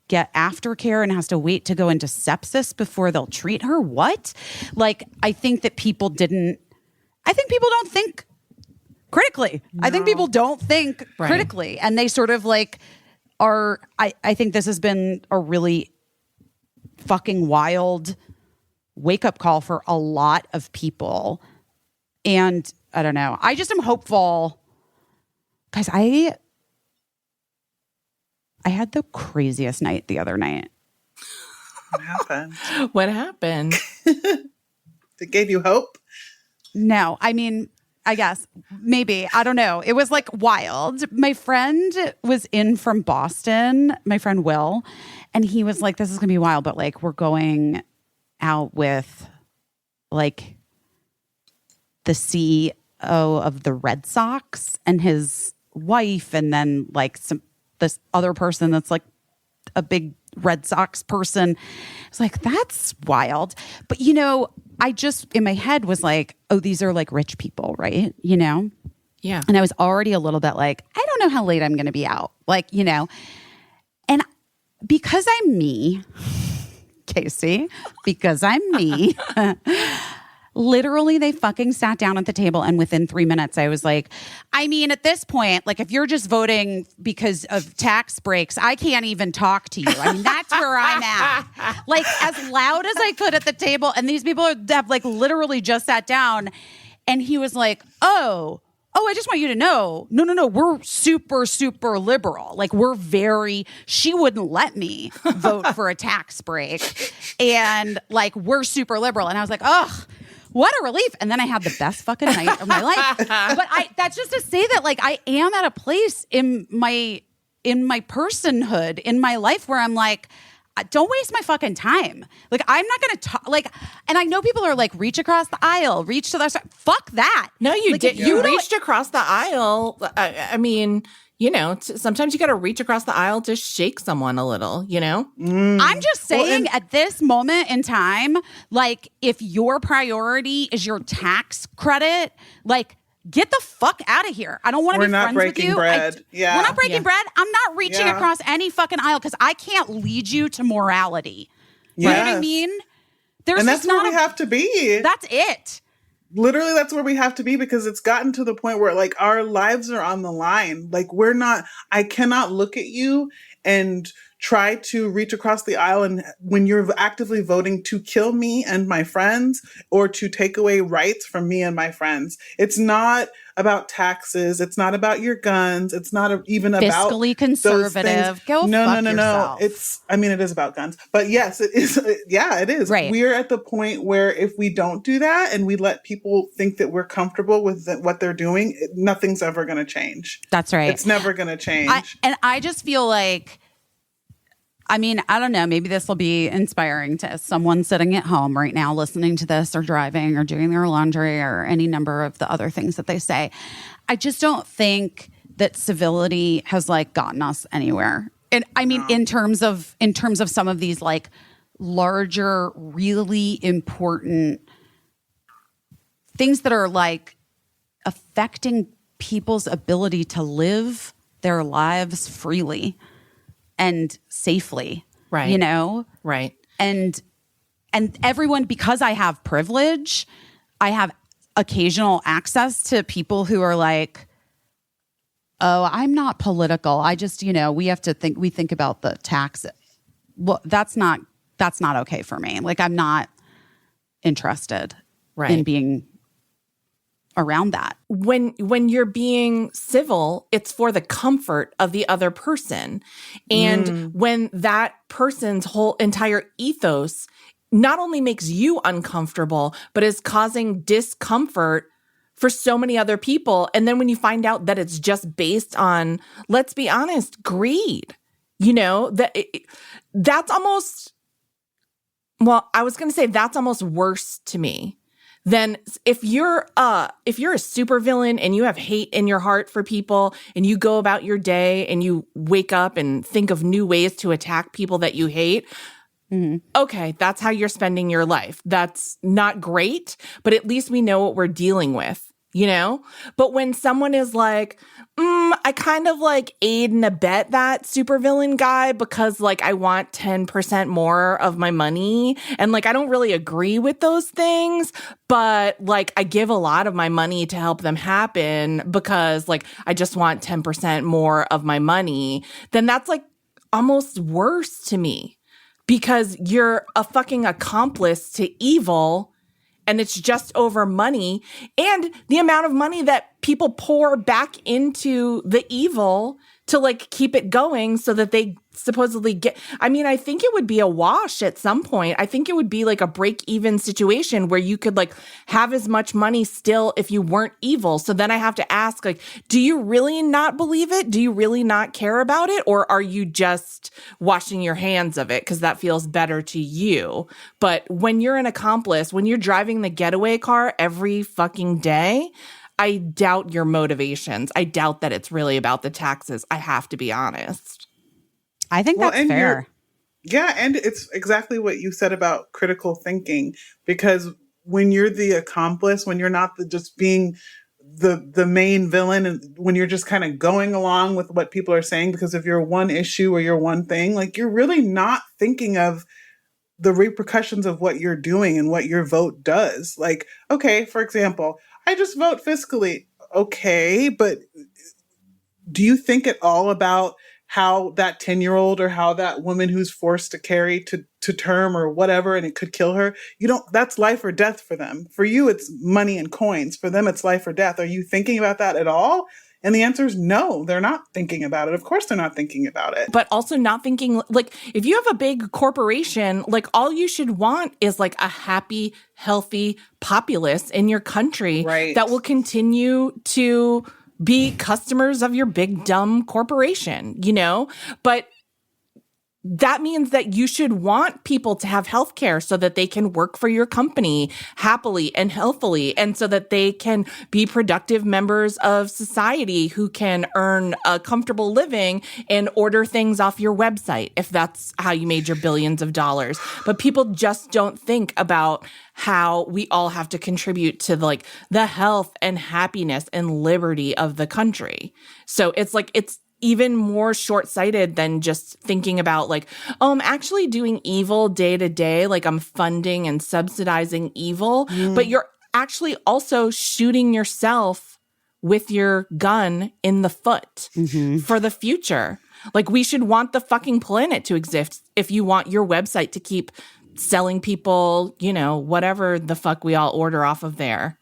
get aftercare and has to wait to go into sepsis before they'll treat her? What? Like, I think people don't think critically. No. I think people don't think critically. And they sort of like are, I think this has been a really fucking wild wake-up call for a lot of people. And I don't know. I just am hopeful. Guys, I had the craziest night the other night. What happened? What happened? It gave you hope? No, I mean, I guess maybe, I don't know. It was like wild. My friend was in from Boston, my friend Will, and he was like, this is gonna be wild, but like we're going out with like the CEO of the Red Sox and his wife, and then like this other person that's like a big Red Sox person. It's like, that's wild. But I just in my head was like, oh, these are like rich people, right? Yeah. And I was already a little bit like, I don't know how late I'm going to be out. Like, and because I'm me, Caissie, because I'm me, literally they fucking sat down at the table. And within 3 minutes, I was like, I mean, at this point, like if you're just voting because of tax breaks, I can't even talk to you. I mean, that's where I'm at. Like as loud as I could at the table. And these people have like literally just sat down. And he was like, oh, I just want you to know, no, we're super, super liberal. Like she wouldn't let me vote for a tax break. And like, we're super liberal. And I was like, oh, what a relief. And then I had the best fucking night of my life. But that's just to say that like I am at a place in my personhood, in my life where I'm like, don't waste my fucking time. Like, I'm not going to talk. Like, and I know people are like, reach across the aisle, reach to the other side. Fuck that. No, you like, did. You reached across the aisle. I mean, you know, sometimes you got to reach across the aisle to shake someone a little, you know? I'm just saying at this moment in time, like, if your priority is your tax credit, like, get the fuck out of here. I don't want to be friends with you. Bread. We're not breaking bread. I'm not reaching across any fucking aisle because I can't lead you to morality. You know what I mean? And that's where we have to be. That's it. Literally, that's where we have to be because it's gotten to the point where like our lives are on the line. Like I cannot look at you and try to reach across the aisle and when you're actively voting to kill me and my friends or to take away rights from me and my friends. It's not about taxes. It's not about your guns. It's not even about fiscally conservative. Go fuck yourself. It is about guns. But yes, it is. Yeah, it is. Right. We're at the point where if we don't do that and we let people think that we're comfortable with what they're doing, nothing's ever going to change. That's right. It's never going to change. I just feel like, I mean, I don't know. Maybe this will be inspiring to someone sitting at home right now listening to this or driving or doing their laundry or any number of the other things that they say. I just don't think that civility has like gotten us anywhere. And I mean, in terms of some of these like larger, really important things that are like affecting people's ability to live their lives freely and safely, right? You know, right? And everyone, because I have privilege, I have occasional access to people who are like, "Oh, I'm not political. I just, you know, we think about the tax." Well, that's not okay for me. Like, I'm not interested in being around that. When you're being civil, it's for the comfort of the other person. And when that person's whole entire ethos not only makes you uncomfortable, but is causing discomfort for so many other people. And then when you find out that it's just based on, let's be honest, greed, you know, that's almost, well, I was going to say that's almost worse to me. Then if you're a supervillain and you have hate in your heart for people and you go about your day and you wake up and think of new ways to attack people that you hate, okay, that's how you're spending your life. That's not great, but at least we know what we're dealing with, you know? But when someone is like, I kind of like aid and abet that supervillain guy because like I want 10% more of my money. And like I don't really agree with those things, but like I give a lot of my money to help them happen because like I just want 10% more of my money. Then that's like almost worse to me because you're a fucking accomplice to evil. And it's just over money and the amount of money that people pour back into the evil to like keep it going so that they supposedly get. I mean, I think it would be a wash at some point. I think it would be like a break even situation where you could like have as much money still if you weren't evil. So then I have to ask, like, do you really not believe it? Do you really not care about it? Or are you just washing your hands of it because that feels better to you? But when you're an accomplice, when you're driving the getaway car every fucking day, I doubt your motivations. I doubt that it's really about the taxes. I have to be honest. I think that's fair. Yeah, and it's exactly what you said about critical thinking. Because when you're the accomplice, when you're not just being the main villain, and when you're just kind of going along with what people are saying because of your one issue or your one thing, like you're really not thinking of the repercussions of what you're doing and what your vote does. Like, okay, for example, I just vote fiscally. Okay, but do you think at all about how that 10-year-old or how that woman who's forced to carry to term or whatever and it could kill her? That's life or death for them. For you, it's money and coins. For them, it's life or death. Are you thinking about that at all? And the answer is no, they're not thinking about it. Of course they're not thinking about it. But also not thinking, like, if you have a big corporation, like, all you should want is like a happy, healthy populace in your country that will continue to be customers of your big, dumb corporation, you know? But that means that you should want people to have health care so that they can work for your company happily and healthily, and so that they can be productive members of society who can earn a comfortable living and order things off your website if that's how you made your billions of dollars. But people just don't think about how we all have to contribute to like the health and happiness and liberty of the country. So it's like, it's even more short-sighted than just thinking about like, oh, I'm actually doing evil day to day. Like I'm funding and subsidizing evil, but you're actually also shooting yourself with your gun in the foot for the future. Like we should want the fucking planet to exist if you want your website to keep selling people, you know, whatever the fuck we all order off of there.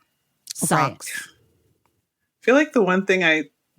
Sucks. I feel like the one thing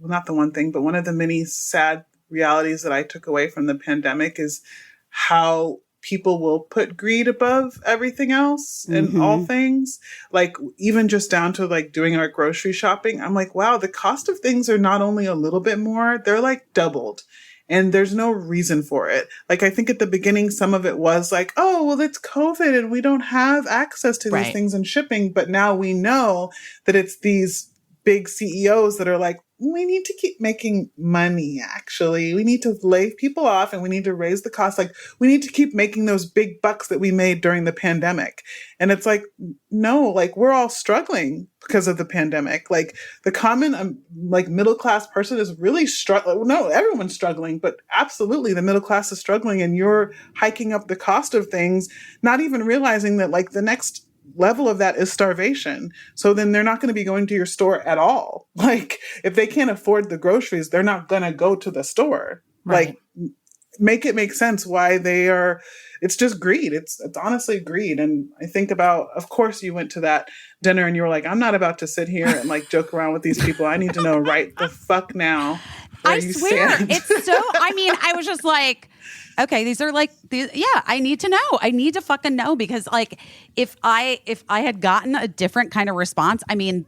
well, not the one thing, but one of the many sad realities that I took away from the pandemic is how people will put greed above everything else and all things. Like even just down to like doing our grocery shopping. I'm like, wow, the cost of things are not only a little bit more, they're like doubled. And there's no reason for it. Like, I think at the beginning, some of it was like, oh, well, it's COVID and we don't have access to these things and shipping. But now we know that it's these big CEOs that are like, we need to keep making money, actually. We need to lay people off and we need to raise the cost. Like, we need to keep making those big bucks that we made during the pandemic. And it's like, no, like, we're all struggling because of the pandemic. Like, the common, like, middle-class person is really struggling. No, everyone's struggling, but absolutely the middle class is struggling. And you're hiking up the cost of things, not even realizing that, like, the next level of that is starvation. So then they're not going to be going to your store at all. Like if they can't afford the groceries, they're not going to go to the store. Like make it make sense why they are. It's just greed. It's honestly greed. And I think about, of course you went to that dinner and you were like, I'm not about to sit here and like joke around with these people. I need to know right the fuck now. I swear it's so, I mean, I was just like, okay, these are like, I need to know. I need to fucking know because like if I had gotten a different kind of response, I mean,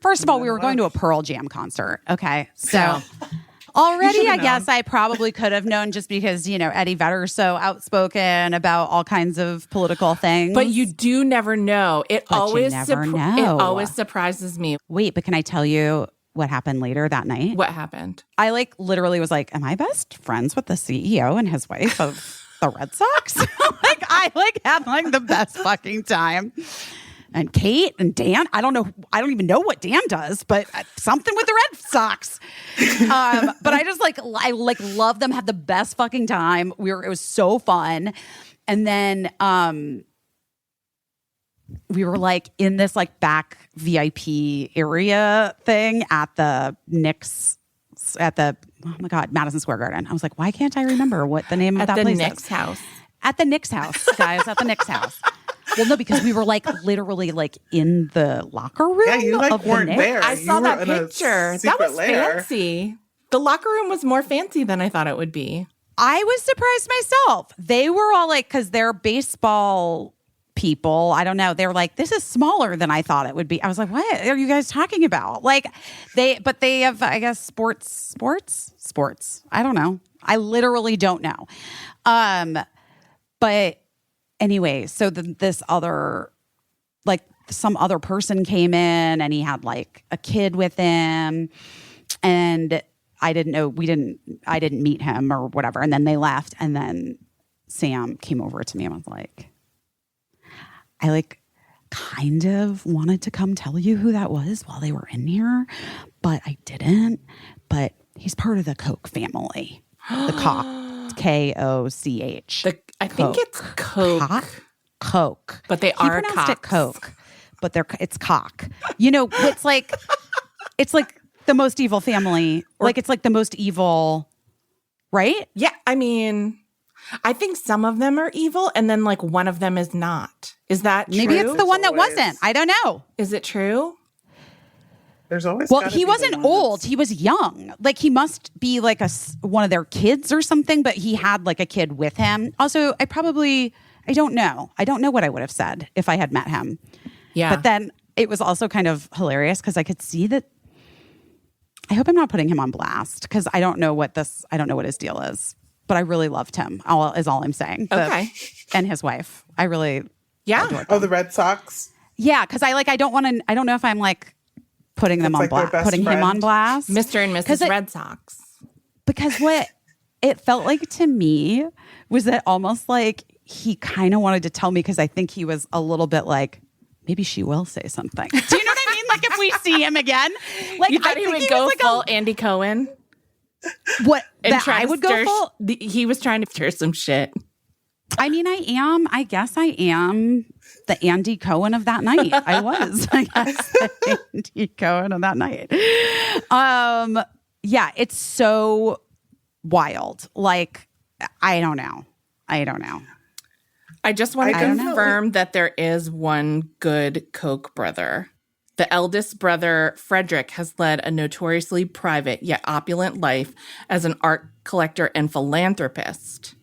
first of all, we were going to a Pearl Jam concert. Okay. So already I guess I probably could have known just because, you know, Eddie Vedder's so outspoken about all kinds of political things. But you do never know. It always surprises me. Wait, but can I tell you what happened later that night? What happened? I like literally was like, am I best friends with the CEO and his wife of the Red Sox? Like I like had like the best fucking time. And Kate and Dan, I don't know. I don't even know what Dan does, but something with the Red Sox. But I just like, I like love them, had the best fucking time. It was so fun. And then, we were like in this like back VIP area thing at the Knicks oh my God, Madison Square Garden. I was like, why can't I remember what the name of that place is? At the Knicks house. At the Knicks house, guys, at the Knicks house. Well, no, because we were like literally like in the locker room. Yeah, you like weren't there. I saw that picture. That was fancy. The locker room was more fancy than I thought it would be. I was surprised myself. They were all like, because they're baseball people, I don't know, they were like, this is smaller than I thought it would be. I was like, what are you guys talking about? Like they have, I guess, sports. I don't know. I literally don't know. But anyway, so this other, like some other person came in and he had like a kid with him and I didn't know, I didn't meet him or whatever. And then they left. And then Sam came over to me and was like, I like kind of wanted to come tell you who that was while they were in here, but I didn't. But he's part of the Koch family. The Koch, K-O-C-H. I think it's Koch. Koch. But they are Kochs. Pronounced it Koch, but it's Koch. You know, it's like the most evil family. Like it's like the most evil, right? Yeah, I mean, I think some of them are evil and then like one of them is not. Is that true? Maybe it's the one that wasn't. I don't know. Is it true? There's always Well, gotta he be the wasn't one old. that's- He was young. Like he must be like one of their kids or something, but he had like a kid with him. Also, I don't know. I don't know what I would have said if I had met him. Yeah. But then it was also kind of hilarious because I could see that. I hope I'm not putting him on blast because I don't know what his deal is. But I really loved him. Is all I'm saying. Okay. And his wife. I really adored them. Oh, the Red Sox. Yeah, because I don't want to. I don't know if I'm like putting them That's on like their blast, best putting him on friend. blast, Mr. and Mrs. Red Sox. because what it felt like to me was that almost like he kind of wanted to tell me because I think he was a little bit like maybe she will say something. Do you know what I mean? Like if we see him again, like You thought he would go like full Andy Cohen? what And that try I to would go full. He was trying to stir some shit. I mean, I guess I am the Andy Cohen of that night. I was, I guess, the Andy Cohen of that night. Yeah, it's so wild. Like, I don't know. I just want to I don't know. confirm that there is one good Koch brother. The eldest brother, Frederick, has led a notoriously private yet opulent life as an art collector and philanthropist.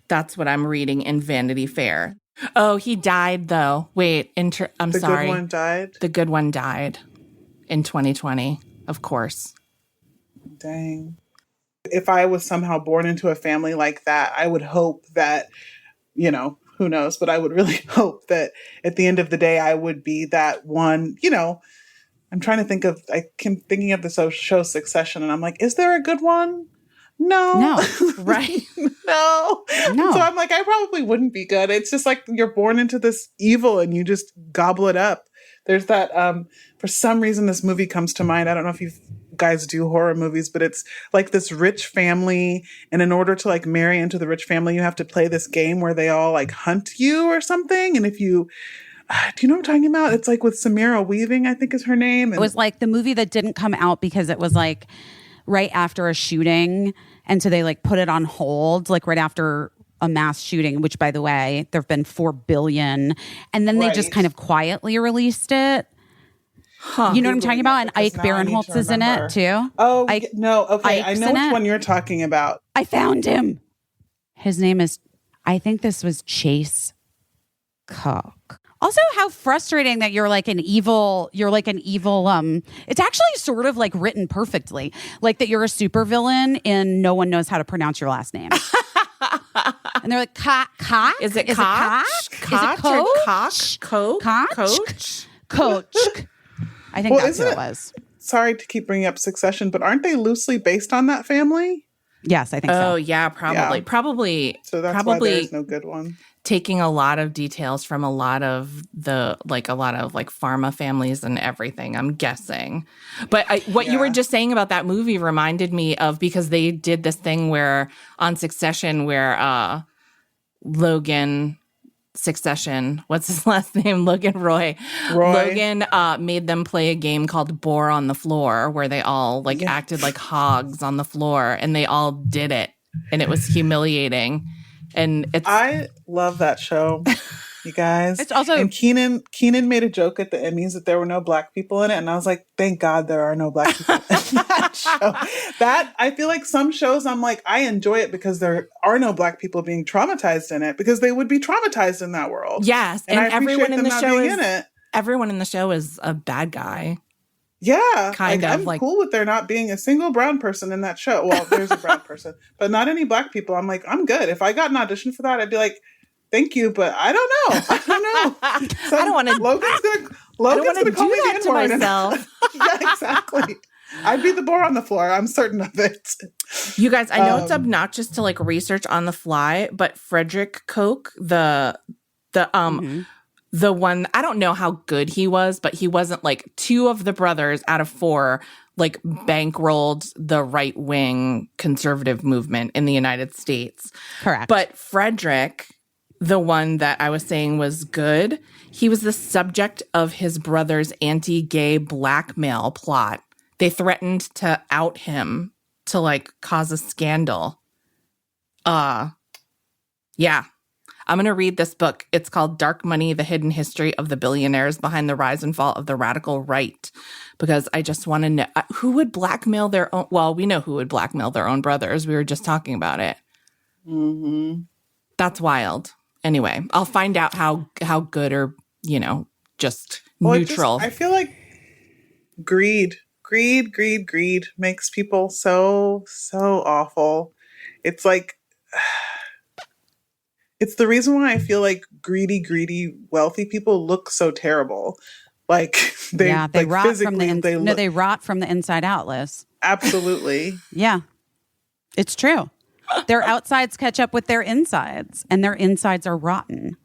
That's what I'm reading in Vanity Fair. Oh, he died, though. Wait, I'm sorry. The good one died? The good one died in 2020, of course. Dang. If I was somehow born into a family like that, I would hope that, who knows, but I would really hope that at the end of the day, I would be that one, I'm trying to think of, I'm thinking of the show Succession, and I'm like, is there a good one? No. Right. No. So I'm like, I probably wouldn't be good. It's just like you're born into this evil and you just gobble it up. There's that, for some reason, this movie comes to mind. I don't know if you guys do horror movies, but it's like this rich family. And in order to like marry into the rich family, you have to play this game where they all like hunt you or something. And if you, do you know what I'm talking about? It's like with Samira Weaving, I think is her name. And it was like the movie that didn't come out because it was like right after a shooting. And so they like put it on hold, like right after a mass shooting, which by the way, there've been 4 billion. And then they just kind of quietly released it. Huh. You know what I'm talking about? And Ike Because now I need Barinholtz to is in it remember. too. Oh, Ike, no. Okay. I Ike's know in which it. one you're talking about. I found him. His name is, I think this was Chase Cook. Also, how frustrating that you're like an evil, it's actually sort of like written perfectly. Like that you're a supervillain and no one knows how to pronounce your last name. And they're like, Cock? Is it Is Koch? it Coch? Koch or Coach? Koch? Coach? Coach? Coach. I think that's who isn't it was. Sorry to keep bringing up Succession, but aren't they loosely based on that family? Yes, I think so. Oh, yeah, probably. Yeah. Probably. So that's why probably there's no good one. taking a lot of details from a lot of pharma families and everything, I'm guessing. But what you were just saying about that movie reminded me of, because they did this thing where on Succession where Logan Succession, what's his last name? Logan Roy. Logan made them play a game called Boar on the Floor, where they all acted like hogs on the floor, and they all did it, and it was humiliating. And I love that show, you guys. It's also, and Keenan made a joke at the Emmys that there were no black people in it, and I was like, thank God there are no black people in that show. That, I feel like some shows I'm like, I enjoy it because there are no black people being traumatized in it, because they would be traumatized in that world. yes, and I appreciate everyone in them the not show being is in it. everyone in the show is a bad guy. Yeah, I'm I'm cool with there not being a single brown person in that show. Well, there's a brown person, but not any black people. I'm like, I'm good. If I got an audition for that, I'd be like, thank you, but I don't know. I don't want to. Logan's gonna call do me that the to N-word. myself. Yeah, exactly. I'd be the boar on the floor. I'm certain of it. You guys, I know it's obnoxious to research on the fly, but Frederick Koch, the one, I don't know how good he was, but he wasn't two of the brothers out of 4 bankrolled the right wing conservative movement in the United States. correct. But Frederick, the one that I was saying was good, he was the subject of his brother's anti-gay blackmail plot. They threatened to out him to cause a scandal. Yeah. I'm going to read this book. It's called Dark Money, The Hidden History of the Billionaires Behind the Rise and Fall of the Radical Right. Because I just want to know who would blackmail their own. Well, we know who would blackmail their own brothers. We were just talking about it. Mm-hmm. That's wild. Anyway, I'll find out how good or, just neutral. I feel like greed makes people so awful. It's like, it's the reason why I feel like greedy, wealthy people look so terrible. Like they like rot physically, from they rot from the inside out, Liz. Absolutely. Yeah, it's true. Their outsides catch up with their insides, and their insides are rotten,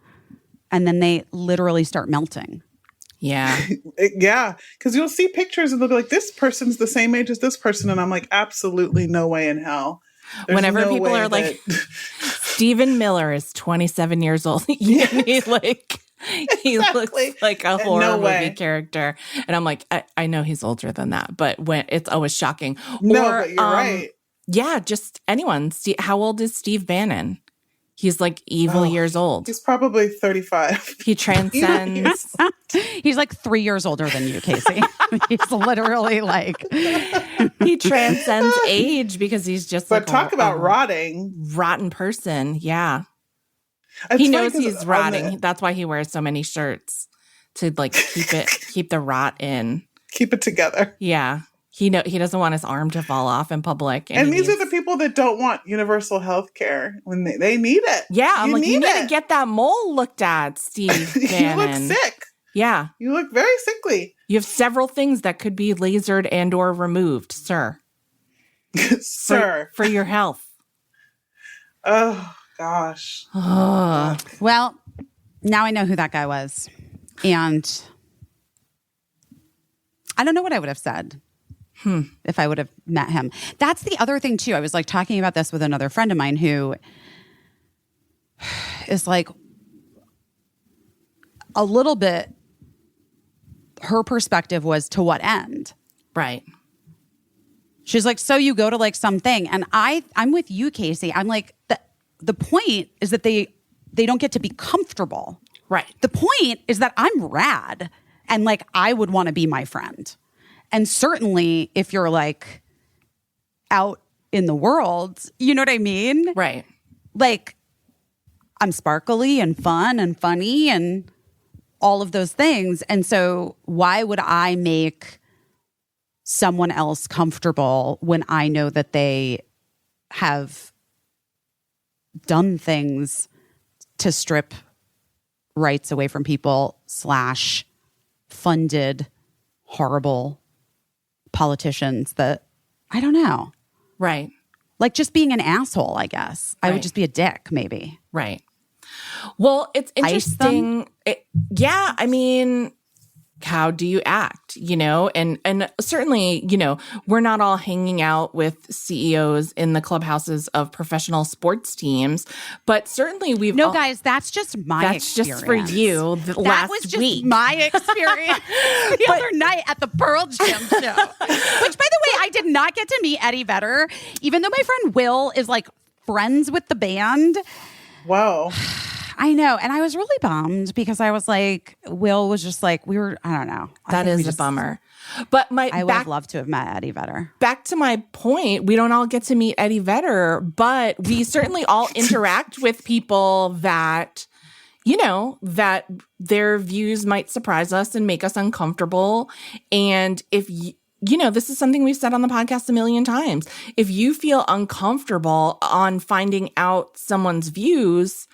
and then they literally start melting. Yeah. Yeah. Because you'll see pictures and they'll be like, this person's the same age as this person. And I'm like, absolutely no way in hell. There's Whenever no people way are like, Stephen Miller is 27 years old. He looks like a horror movie character. And I'm like, I know he's older than that, but when it's always shocking. But you're right. Yeah, just anyone. How old is Steve Bannon? He's like evil years old. He's probably 35. He transcends. He's like 3 years older than you, Caissie. He's literally like... He transcends age because he's just but talk about rotting. Rotten person, yeah. It's he knows he's rotting. That's why he wears so many shirts to like keep the rot in. Keep it together. Yeah. He doesn't want his arm to fall off in public. And these are the people that don't want universal health care when they need it. Yeah, I'm like, you need to get that mole looked at, Steve Bannon. You look sick. Yeah. You look very sickly. You have several things that could be lasered and or removed, sir. Sir. For your health. Oh, gosh. Well, now I know who that guy was. And I don't know what I would have said. If I would have met him. That's the other thing too. I was like talking about this with another friend of mine who is like a little bit, her perspective was to what end? Right. She's like, so you go to like something. And I'm with you, Caissie. I'm like, the point is that they don't get to be comfortable. Right. The point is that I'm rad and like I would want to be my friend. And certainly if you're like out in the world, you know what I mean? Right. Like I'm sparkly and fun and funny and all of those things. And so why would I make someone else comfortable when I know that they have done things to strip rights away from people / funded horrible politicians that I don't know. Right. Like just being an asshole, I guess. Right. I would just be a dick, maybe. Right. Well, it's interesting. Yeah. I mean, how do you act, and certainly, we're not all hanging out with CEOs in the clubhouses of professional sports teams, but certainly guys, that's just my experience. Just for you last week. That was just my experience the other night at the Pearl Jam show, which by the way, I did not get to meet Eddie Vedder, even though my friend Will is like friends with the band. Wow. I know. And I was really bummed because I was like, Will was just like, I don't know. That is a bummer. But I would have loved to have met Eddie Vedder. Back to my point, we don't all get to meet Eddie Vedder, but we certainly all interact with people that, that their views might surprise us and make us uncomfortable. And if this is something we've said on the podcast a million times. If you feel uncomfortable on finding out someone's views,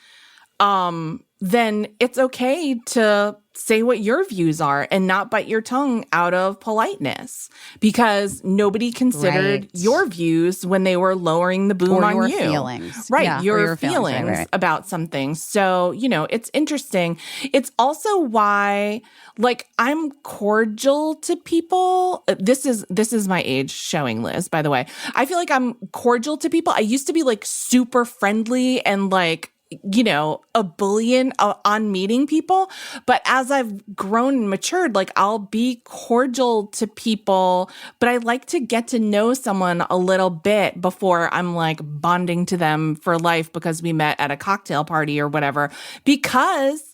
then it's okay to say what your views are and not bite your tongue out of politeness because nobody considered your views when they were lowering the boom or on your you. Feelings. Right. Yeah, your feelings right. about something. So, it's interesting. It's also why, like, I'm cordial to people. This is my age showing, Liz, by the way. I feel like I'm cordial to people. I used to be like super friendly and like a bullion on meeting people. But as I've grown and matured, like I'll be cordial to people, but I like to get to know someone a little bit before I'm like bonding to them for life because we met at a cocktail party or whatever, because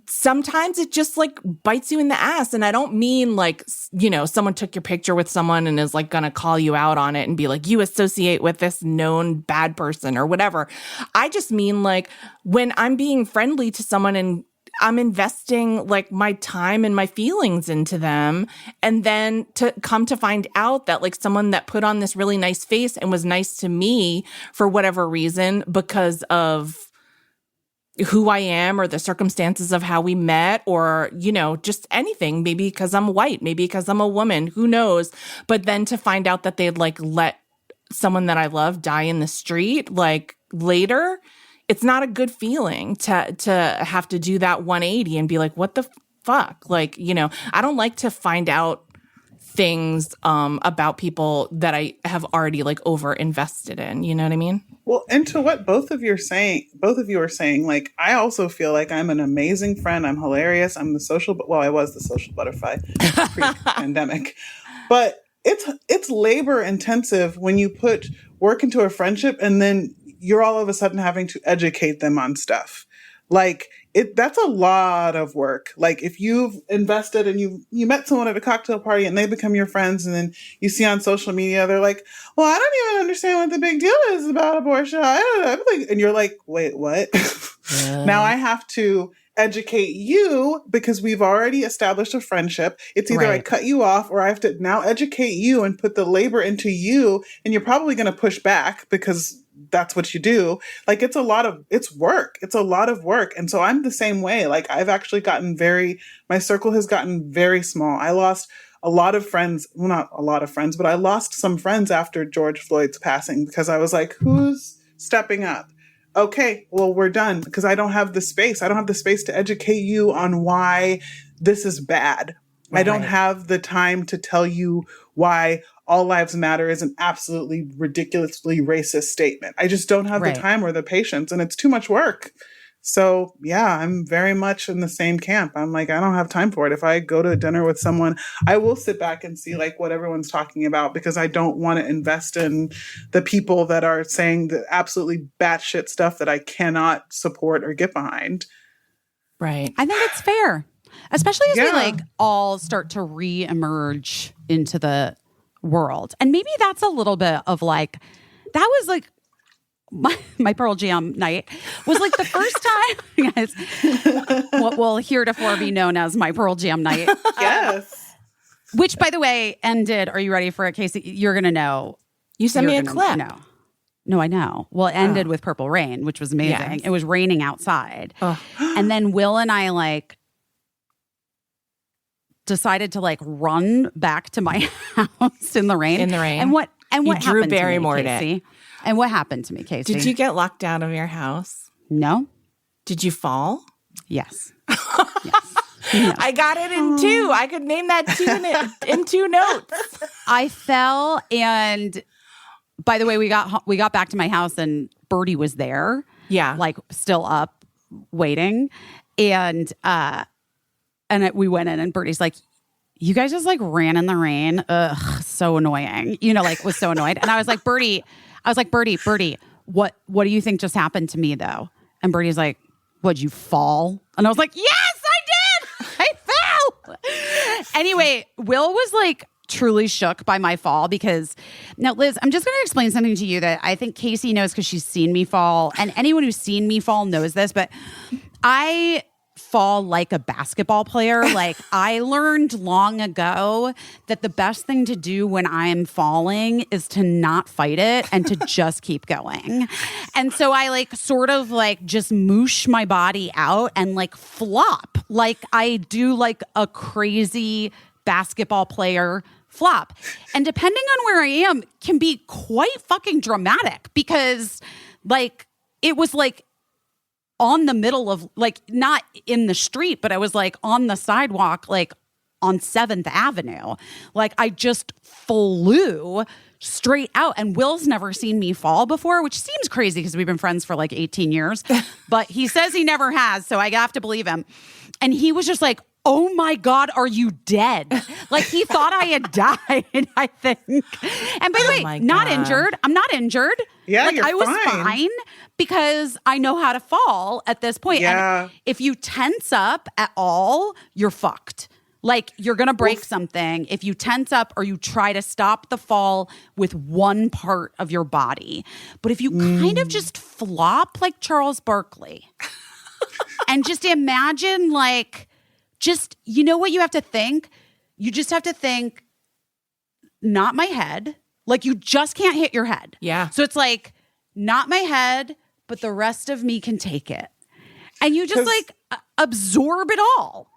sometimes it just like bites you in the ass. And I don't mean like, someone took your picture with someone and is like going to call you out on it and be like, you associate with this known bad person or whatever. I just mean like when I'm being friendly to someone and I'm investing like my time and my feelings into them, and then to come to find out that like someone that put on this really nice face and was nice to me for whatever reason because of who I am or the circumstances of how we met or, just anything, maybe because I'm white, maybe because I'm a woman, who knows? But then to find out that they'd like let someone that I love die in the street, like later, it's not a good feeling to have to do that 180 and be like, what the fuck? Like, I don't like to find out things about people that I have already like over invested in. You know what I mean? Well, and to what both of you are saying, like, I also feel like I'm an amazing friend. I'm hilarious. I was the social butterfly pre-pandemic. But it's labor intensive when you put work into a friendship and then you're all of a sudden having to educate them on stuff. Like, that's a lot of work. Like, if you've invested and you met someone at a cocktail party and they become your friends, and then you see on social media, they're like, well, I don't even understand what the big deal is about abortion. I don't know. And you're like, wait, what? Now I have to educate you because we've already established a friendship. It's either I cut you off or I have to now educate you and put the labor into you. And you're probably going to push back because that's what you do. Like, it's work. It's a lot of work. And so I'm the same way. Like, I've actually my circle has gotten very small. I lost a lot of friends. Well, not a lot of friends, but I lost some friends after George Floyd's passing because I was like, who's stepping up? Okay, well, we're done because I don't have the space. I don't have the space to educate you on why this is bad. Right. I don't have the time to tell you why all lives matter is an absolutely ridiculously racist statement. I just don't have the time or the patience, and it's too much work. So yeah, I'm very much in the same camp. I'm like, I don't have time for it. If I go to dinner with someone, I will sit back and see like what everyone's talking about because I don't want to invest in the people that are saying the absolutely batshit stuff that I cannot support or get behind. Right. I think it's fair. Especially as we like all start to re-emerge into the world. And maybe that's a little bit of like, that was like my Pearl Jam night was like the first time, guys, what will heretofore be known as my Pearl Jam night. Yes. Which, by the way, ended, are you ready for it, Caissie? You're going to know. You sent me a clip. No, I know. Well, it ended with Purple Rain, which was amazing. Yes. It was raining outside. Oh. And then Will and I like decided to like run back to my house in the rain. And what happened Drew to Barrymore me, Caissie? And what happened to me, Caissie? Did you get locked out of your house? No. Did you fall? Yes. Yes. No. I got it in two. I could name that in two notes. I fell, and by the way, we got back to my house, and Birdie was there. Yeah, like still up, waiting, and we went in, and Birdie's like, "You guys just like ran in the rain. Ugh, so annoying." Like was so annoyed, and I was like, Birdie, what do you think just happened to me though? And Birdie's like, "What'd you fall?" And I was like, "Yes, I did. I fell." Anyway, Will was like truly shook by my fall because now, Liz, I'm just going to explain something to you that I think Caissie knows because she's seen me fall, and anyone who's seen me fall knows this, but I fall like a basketball player. Like, I learned long ago that the best thing to do when I'm falling is to not fight it and to just keep going. And so I like sort of like just moosh my body out and like flop like I do like a crazy basketball player flop. And depending on where I am can be quite fucking dramatic because like it was like on the middle of like, not in the street, but I was like on the sidewalk, like on 7th Avenue. Like I just flew straight out. And Will's never seen me fall before, which seems crazy because we've been friends for like 18 years. But he says he never has, so I have to believe him. And he was just like, oh my God, are you dead? Like he thought I had died, I think. And by the way, not injured. I'm not injured. Yeah, like, you're I was fine. fine because I know how to fall at this point. Yeah. And if you tense up at all, you're fucked. Like you're going to break something if you tense up or you try to stop the fall with one part of your body. But if you kind of just flop like Charles Barkley and just imagine like, just, you know what you have to think? You just have to think, not my head. Like you just can't hit your head. Yeah. So it's like, not my head, but the rest of me can take it. And you just like absorb it all.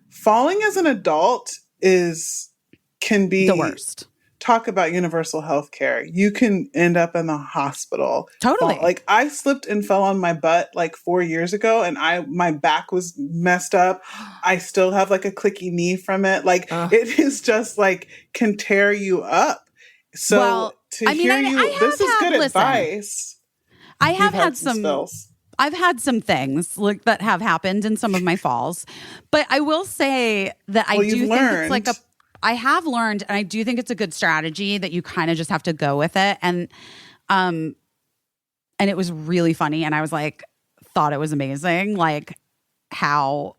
Falling as an adult can be the worst. Talk about universal health care. You can end up in the hospital. Totally. Like I slipped and fell on my butt like 4 years ago and my back was messed up. I still have like a clicky knee from it. Like it is just like can tear you up. So this is good advice. I have had some spills. I've had some things like that have happened in some of my falls, but I will say that I do think it's like I have learned, and I do think it's a good strategy that you kind of just have to go with it. And it was really funny. And I was like, thought it was amazing. Like how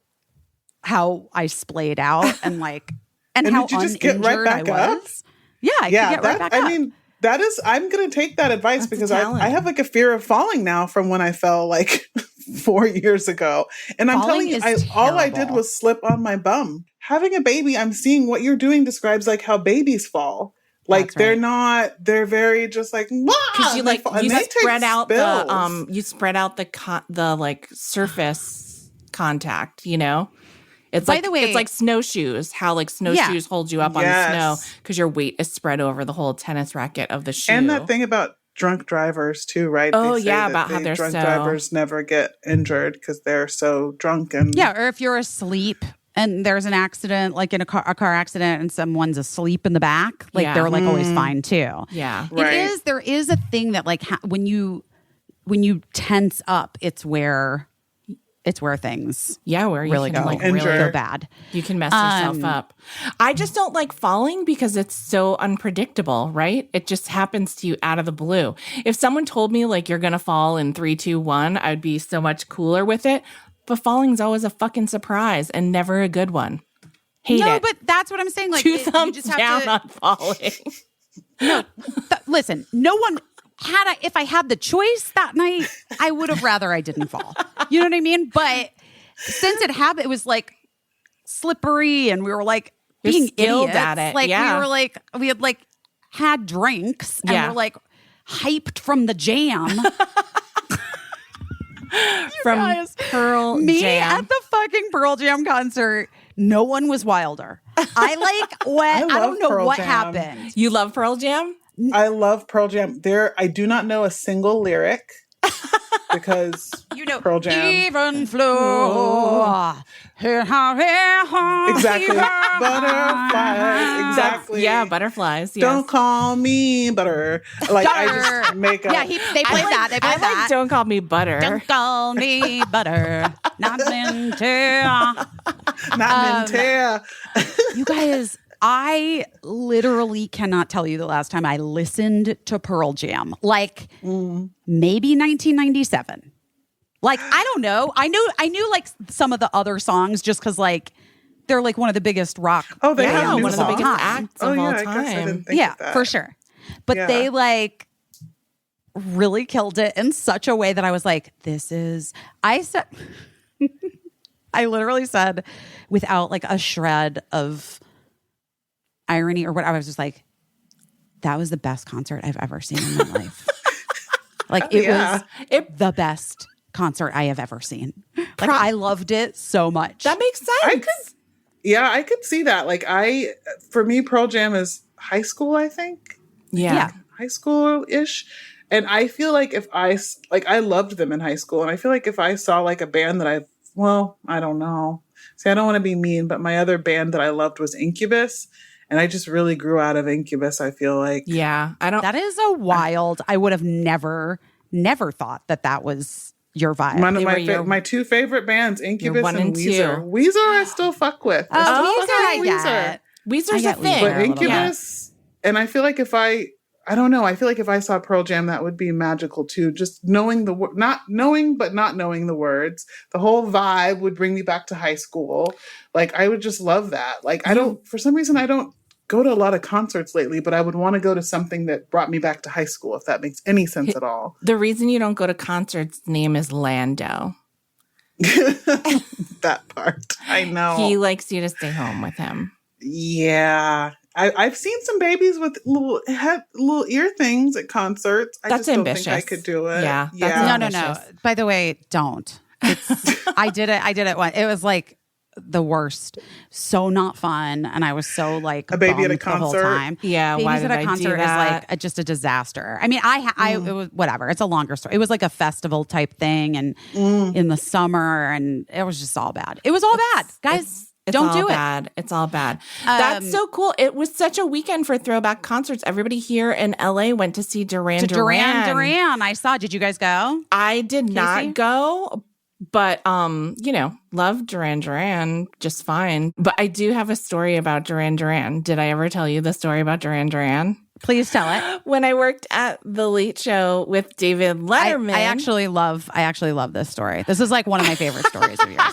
I splayed out and like, and how did you just get right back I up? was. Yeah. I could get right back up. I mean, that is, I'm going to take that advice because I have like a fear of falling now from when I fell like 4 years ago. And I'm telling you, all I did was slip on my bum. Having a baby, I'm seeing what you're doing describes like how babies fall. Like they're very just like, because you spread out the like surface contact, you know? It's By the way, it's like snowshoes, how like snowshoes hold you up on the snow because your weight is spread over the whole tennis racket of the shoe. And that thing about drunk drivers too, right? Oh yeah, about how they're drunk drivers never get injured because they're so drunk and or if you're asleep and there's an accident, like in a car accident, and someone's asleep in the back, like they're like always fine too. Yeah, right. There is a thing that like when you tense up, it's where things where you really can go like really really go bad. You can mess yourself up. I just don't like falling because it's so unpredictable, right? It just happens to you out of the blue. If someone told me like you're gonna fall in 3, 2, 1, I'd be so much cooler with it. But falling's always a fucking surprise and never a good one. Hate it. No, but that's what I'm saying. Like 2 thumbs down on falling. No, listen, no one. If I had the choice that night, I would have rather I didn't fall. You know what I mean? But since it happened, it was like slippery and we were like being idiots at it. Like we were like, we had like had drinks and we're like hyped from the jam. From guys, Pearl Jam. At the fucking Pearl Jam concert, no one was wilder. I don't know Pearl what Jam. happened. You love Pearl Jam? I love Pearl Jam. I do not know a single lyric because Pearl Jam. Even flow. Exactly. Butterflies. Exactly. Yeah, butterflies. Yes. Don't call me butter. Like I just make up. Yeah, they played that. They played that. Don't call me butter. Don't call me butter. Not Mentea. Not Mentea. You guys, I literally cannot tell you the last time I listened to Pearl Jam. Like maybe 1997. Like I don't know. I knew like some of the other songs just because like they're like one of the biggest rock. Oh, they have one of the biggest time. acts of all time. I guess I didn't think of that. For sure. But they like really killed it in such a way that I was like, I literally said without like a shred of irony or what, I was just like, that was the best concert I've ever seen in my life. Like it was the best concert I have ever seen. Like I loved it so much. That makes sense. I could see that. Like for me, Pearl Jam is high school, I think. Yeah. High school-ish. And I feel like I loved them in high school. And I feel like if I saw like a band that I don't know. See, I don't want to be mean, but my other band that I loved was Incubus. And I just really grew out of Incubus, I feel like. Yeah. I don't. That is a wild. I would have never thought that was your vibe. My two favorite bands, Incubus one and and Weezer. two. Weezer I still fuck with. Weezer I get. Weezer's a thing. But Incubus, and I feel like I don't know. I feel like if I saw Pearl Jam, that would be magical too. Just knowing not knowing the words, the whole vibe would bring me back to high school. Like I would just love that. Like for some reason, I don't go to a lot of concerts lately, but I would want to go to something that brought me back to high school, if that makes any sense at all. The reason you don't go to concerts' name is Lando. That part, I know. He likes you to stay home with him. Yeah. I've seen some babies with little ear things at concerts. I That's just ambitious. don't think I could do it. Yeah. No. By the way, don't. I did it once. It was like the worst. So not fun. And I was so like a baby at a the whole concert. time. Yeah. Babies why at did a I concert do that? is like just a disaster. I mean, it was whatever. It's a longer story. It was like a festival type thing and in the summer, and it was just all bad. It was all bad. Guys, don't do it. It's all bad. That's so cool. It was such a weekend for throwback concerts. Everybody here in LA went to see Duran Duran. I saw. Did you guys go? I did not go, but love Duran Duran just fine. But I do have a story about Duran Duran. Did I ever tell you the story about Duran Duran? Please tell it. When I worked at The Late Show with David Letterman. I actually love this story. This is like one of my favorite stories of yours.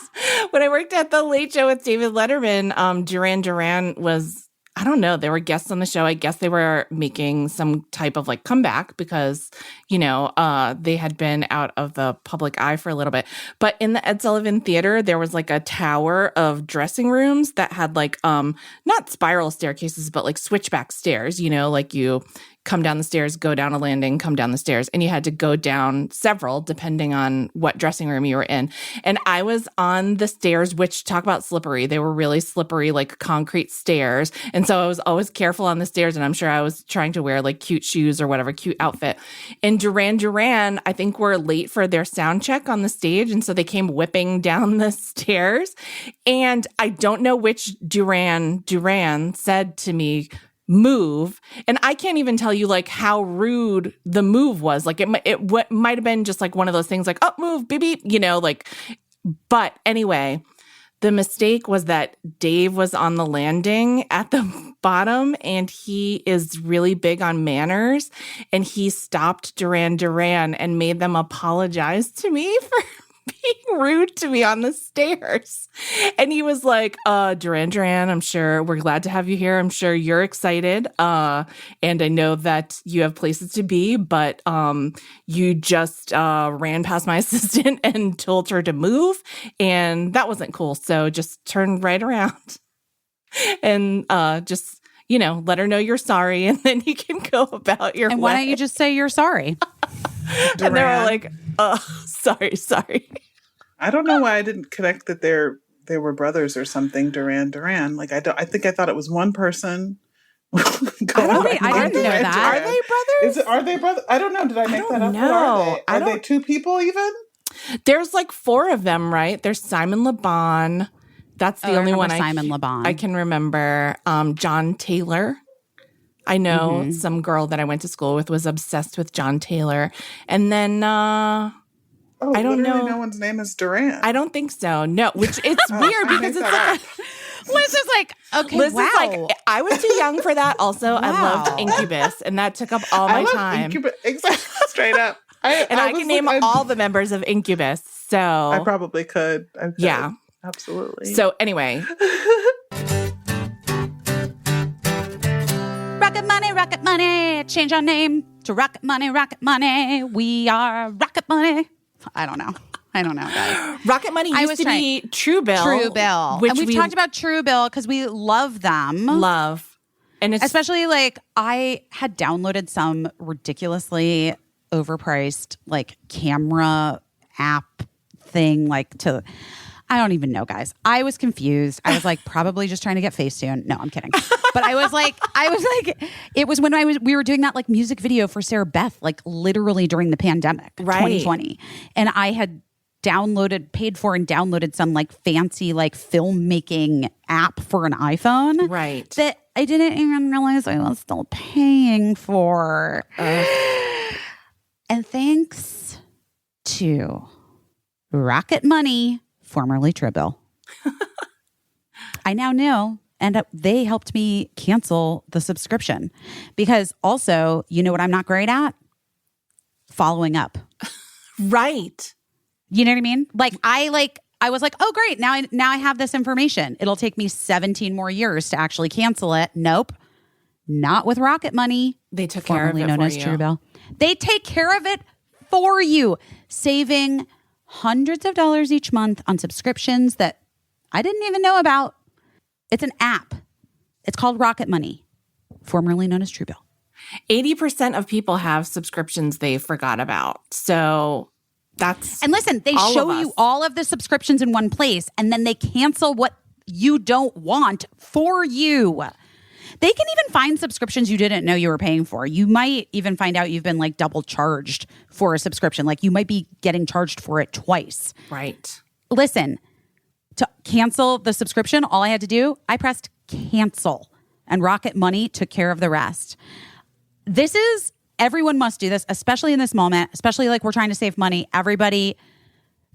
When I worked at The Late Show with David Letterman, Duran Duran was, I don't know, they were guests on the show. I guess they were making some type of like comeback because, they had been out of the public eye for a little bit. But in the Ed Sullivan Theater, there was like a tower of dressing rooms that had like, not spiral staircases, but like switchback stairs, like you come down the stairs, go down a landing, come down the stairs. And you had to go down several depending on what dressing room you were in. And I was on the stairs, which talk about slippery. They were really slippery, like concrete stairs. And so I was always careful on the stairs. And I'm sure I was trying to wear like cute shoes or whatever, cute outfit. And Duran Duran, I think, were late for their sound check on the stage. And so they came whipping down the stairs. And I don't know which Duran said to me, move. And I can't even tell you like how rude the move was. Like it might have been just like one of those things like, oh, move, beep, beep, but anyway, the mistake was that Dave was on the landing at the bottom and he is really big on manners and he stopped Duran Duran and made them apologize to me for being rude to me on the stairs. And he was like, Duran Duran, I'm sure we're glad to have you here. I'm sure you're excited. And I know that you have places to be, but you just ran past my assistant and told her to move. And that wasn't cool. So just turn right around and just, let her know you're sorry. And then you can go about your way. And why don't you just say you're sorry? And they were like, sorry. I don't know why I didn't connect that they were brothers or something. Duran Duran. Like I thought it was one person. I didn't know that. Are they brothers? Are they brothers? I don't know. Did I make that up? No. Are they two people even? There's like four of them, right? There's Simon Le Bon. That's the only one Simon Le Bon. I can remember. John Taylor. I know some girl that I went to school with was obsessed with John Taylor. And then I don't know. No one's name is Duran. I don't think so. No, which it's weird because it's like Liz is like, okay, Liz wow. is like, I was too young for that. Also, I loved Incubus, and that took up all my time. Incubus, exactly, straight up. I can name all the members of Incubus. So I probably could. Yeah, absolutely. So anyway. Rocket Money, change our name to Rocket Money. We are Rocket Money. I don't know, guys. Rocket Money used to be Truebill. And we've talked about Truebill because we love them. And it's especially like I had downloaded some ridiculously overpriced like camera app thing I don't even know, guys. I was confused. I was like, probably just trying to get Facetune. No, I'm kidding. But I was like, it was when we were doing that like music video for Sarah Beth, like literally during the pandemic, right. 2020. And I had paid for and downloaded some like fancy like filmmaking app for an iPhone. Right. That I didn't even realize I was still paying for. And thanks to Rocket Money, formerly Tribill, I now know, and they helped me cancel the subscription. Because also, you know what I'm not great at? Following up. Right. You know what I mean? I was like, oh, great. Now I have this information. It'll take me 17 more years to actually cancel it. Nope. Not with Rocket Money. They took care of it known for as you. Truebill. They take care of it for you, saving hundreds of dollars each month on subscriptions that I didn't even know about. It's an app. It's called Rocket Money, formerly known as Truebill. 80% of people have subscriptions they forgot about. So that's And listen, they show you all of the subscriptions in one place, and then they cancel what you don't want for you. They can even find subscriptions you didn't know you were paying for. You might even find out you've been like double charged for a subscription. Like you might be getting charged for it twice. right. Listen, to cancel the subscription, all I had to do, I pressed cancel, and Rocket Money took care of the rest. Everyone must do this, especially in this moment, especially like we're trying to save money. Everybody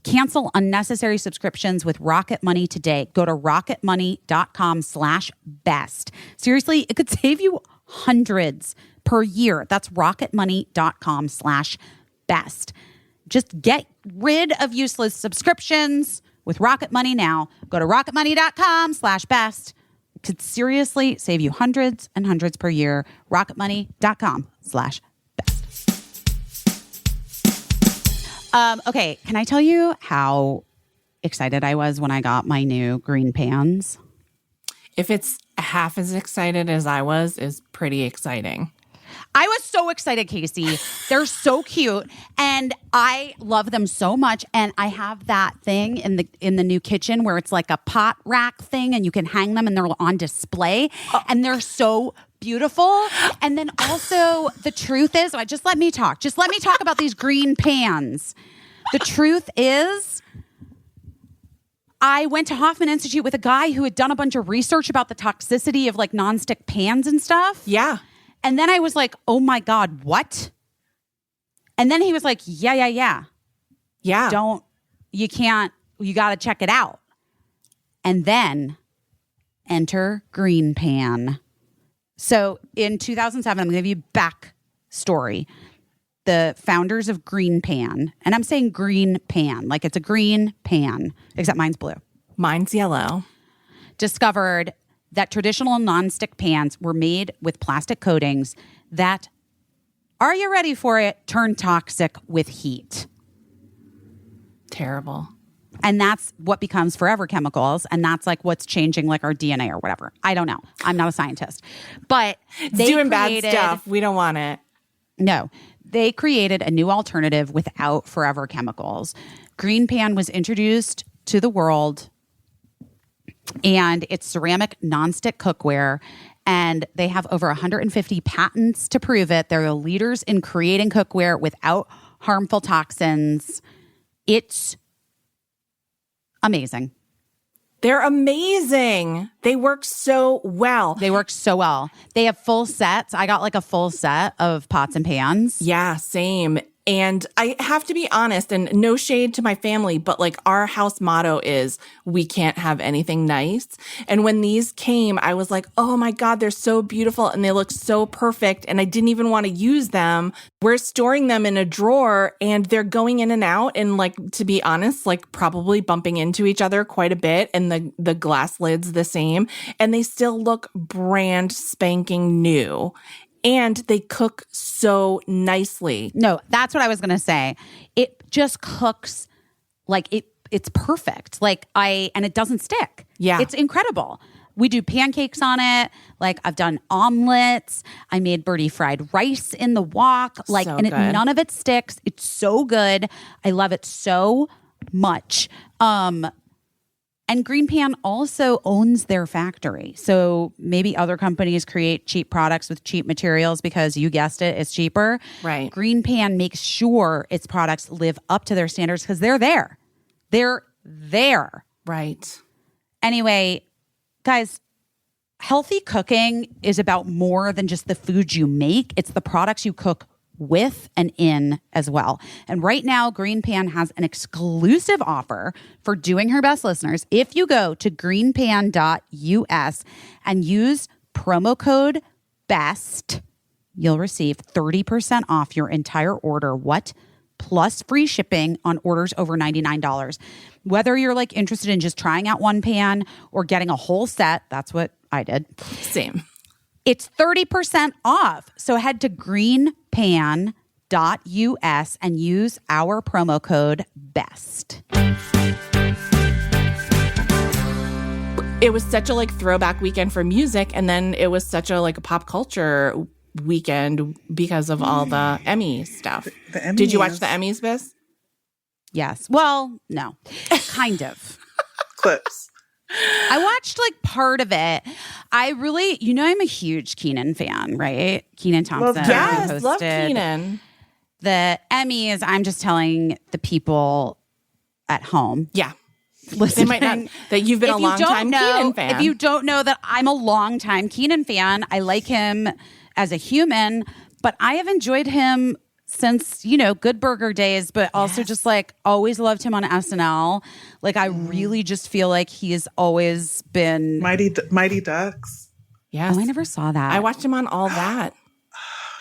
cancel unnecessary subscriptions with Rocket Money today. Go to rocketmoney.com/best. Seriously, it could save you hundreds per year. That's rocketmoney.com/best. Just get rid of useless subscriptions with Rocket Money now. Go to rocketmoney.com/best. Could seriously save you hundreds and hundreds per year. rocketmoney.com/best. Okay, can I tell you how excited I was when I got my new green pans? If it's half as excited as I was, is pretty exciting. I was so excited, Caissie. They're so cute, and I love them so much. And I have that thing in the new kitchen where it's like a pot rack thing, and you can hang them, and they're on display, and they're so beautiful. And then also, the truth is, just let me talk. Just let me talk about these green pans. The truth is, I went to Hoffman Institute with a guy who had done a bunch of research about the toxicity of like nonstick pans and stuff. Yeah. And then I was like, oh my God, what? And then he was like, yeah. Yeah. You got to check it out. And then enter Green Pan. So in 2007, I'm going to give you backstory. The founders of Green Pan, and I'm saying Green Pan, like it's a green pan, except mine's blue. Mine's yellow. Discovered that traditional nonstick pans were made with plastic coatings that, are you ready for it, turn toxic with heat. Terrible. And that's what becomes forever chemicals. And that's like what's changing like our DNA or whatever. I don't know. I'm not a scientist. But It's doing bad stuff. We don't want it. No. They created a new alternative without forever chemicals. Green Pan was introduced to the world, and it's ceramic nonstick cookware, and they have over 150 patents to prove it. They're the leaders in creating cookware without harmful toxins. It's amazing. They're amazing. They work so well. They work so well. They have full sets. I got like a full set of pots and pans. Yeah, same. And I have to be honest, and no shade to my family, but like our house motto is we can't have anything nice. And when these came, I was like, oh my God, they're so beautiful and they look so perfect. And I didn't even want to use them. We're storing them in a drawer and they're going in and out. And like, to be honest, like probably bumping into each other quite a bit. And the glass lid's the same. And they still look brand spanking new. And they cook so nicely. No, that's what I was going to say. It just cooks like it's perfect. And it doesn't stick. Yeah. It's incredible. We do pancakes on it. Like I've done omelets. I made birdie fried rice in the wok. Like, so and good. none of it sticks. It's so good. I love it so much. And Green Pan also owns their factory. So maybe other companies create cheap products with cheap materials because you guessed it, it's cheaper. Right. Green Pan makes sure its products live up to their standards because they're there. They're there. Right. Anyway, guys, healthy cooking is about more than just the food you make. It's the products you cook with and in as well. And right now, Green Pan has an exclusive offer for Doing Her Best listeners. If you go to greenpan.us and use promo code BEST, you'll receive 30% off your entire order. What? Plus free shipping on orders over $99. Whether you're like interested in just trying out one pan or getting a whole set, that's what I did. Same. It's 30% off. So head to greenpan.us and use our promo code BEST. It was such a like throwback weekend for music, and then it was such a like a pop culture weekend because of all the Emmy stuff. The Emmys. Did you watch the Emmys, Biz? Yes. Well, no. Kind of. Clips. I watched like part of it. I really, I'm a huge Keenan fan, right? Keenan Thompson. Yes, love Keenan. The Emmys, I'm just telling the people at home. Yeah. Listening, they might not, that you've been a long time Keenan fan. If you don't know that I'm a long time Keenan fan, I like him as a human, but I have enjoyed him since, Good Burger days, but also just like always loved him on SNL. Like I really just feel like he has always been Mighty Ducks. Yes. Oh, I never saw that. I watched him on All That.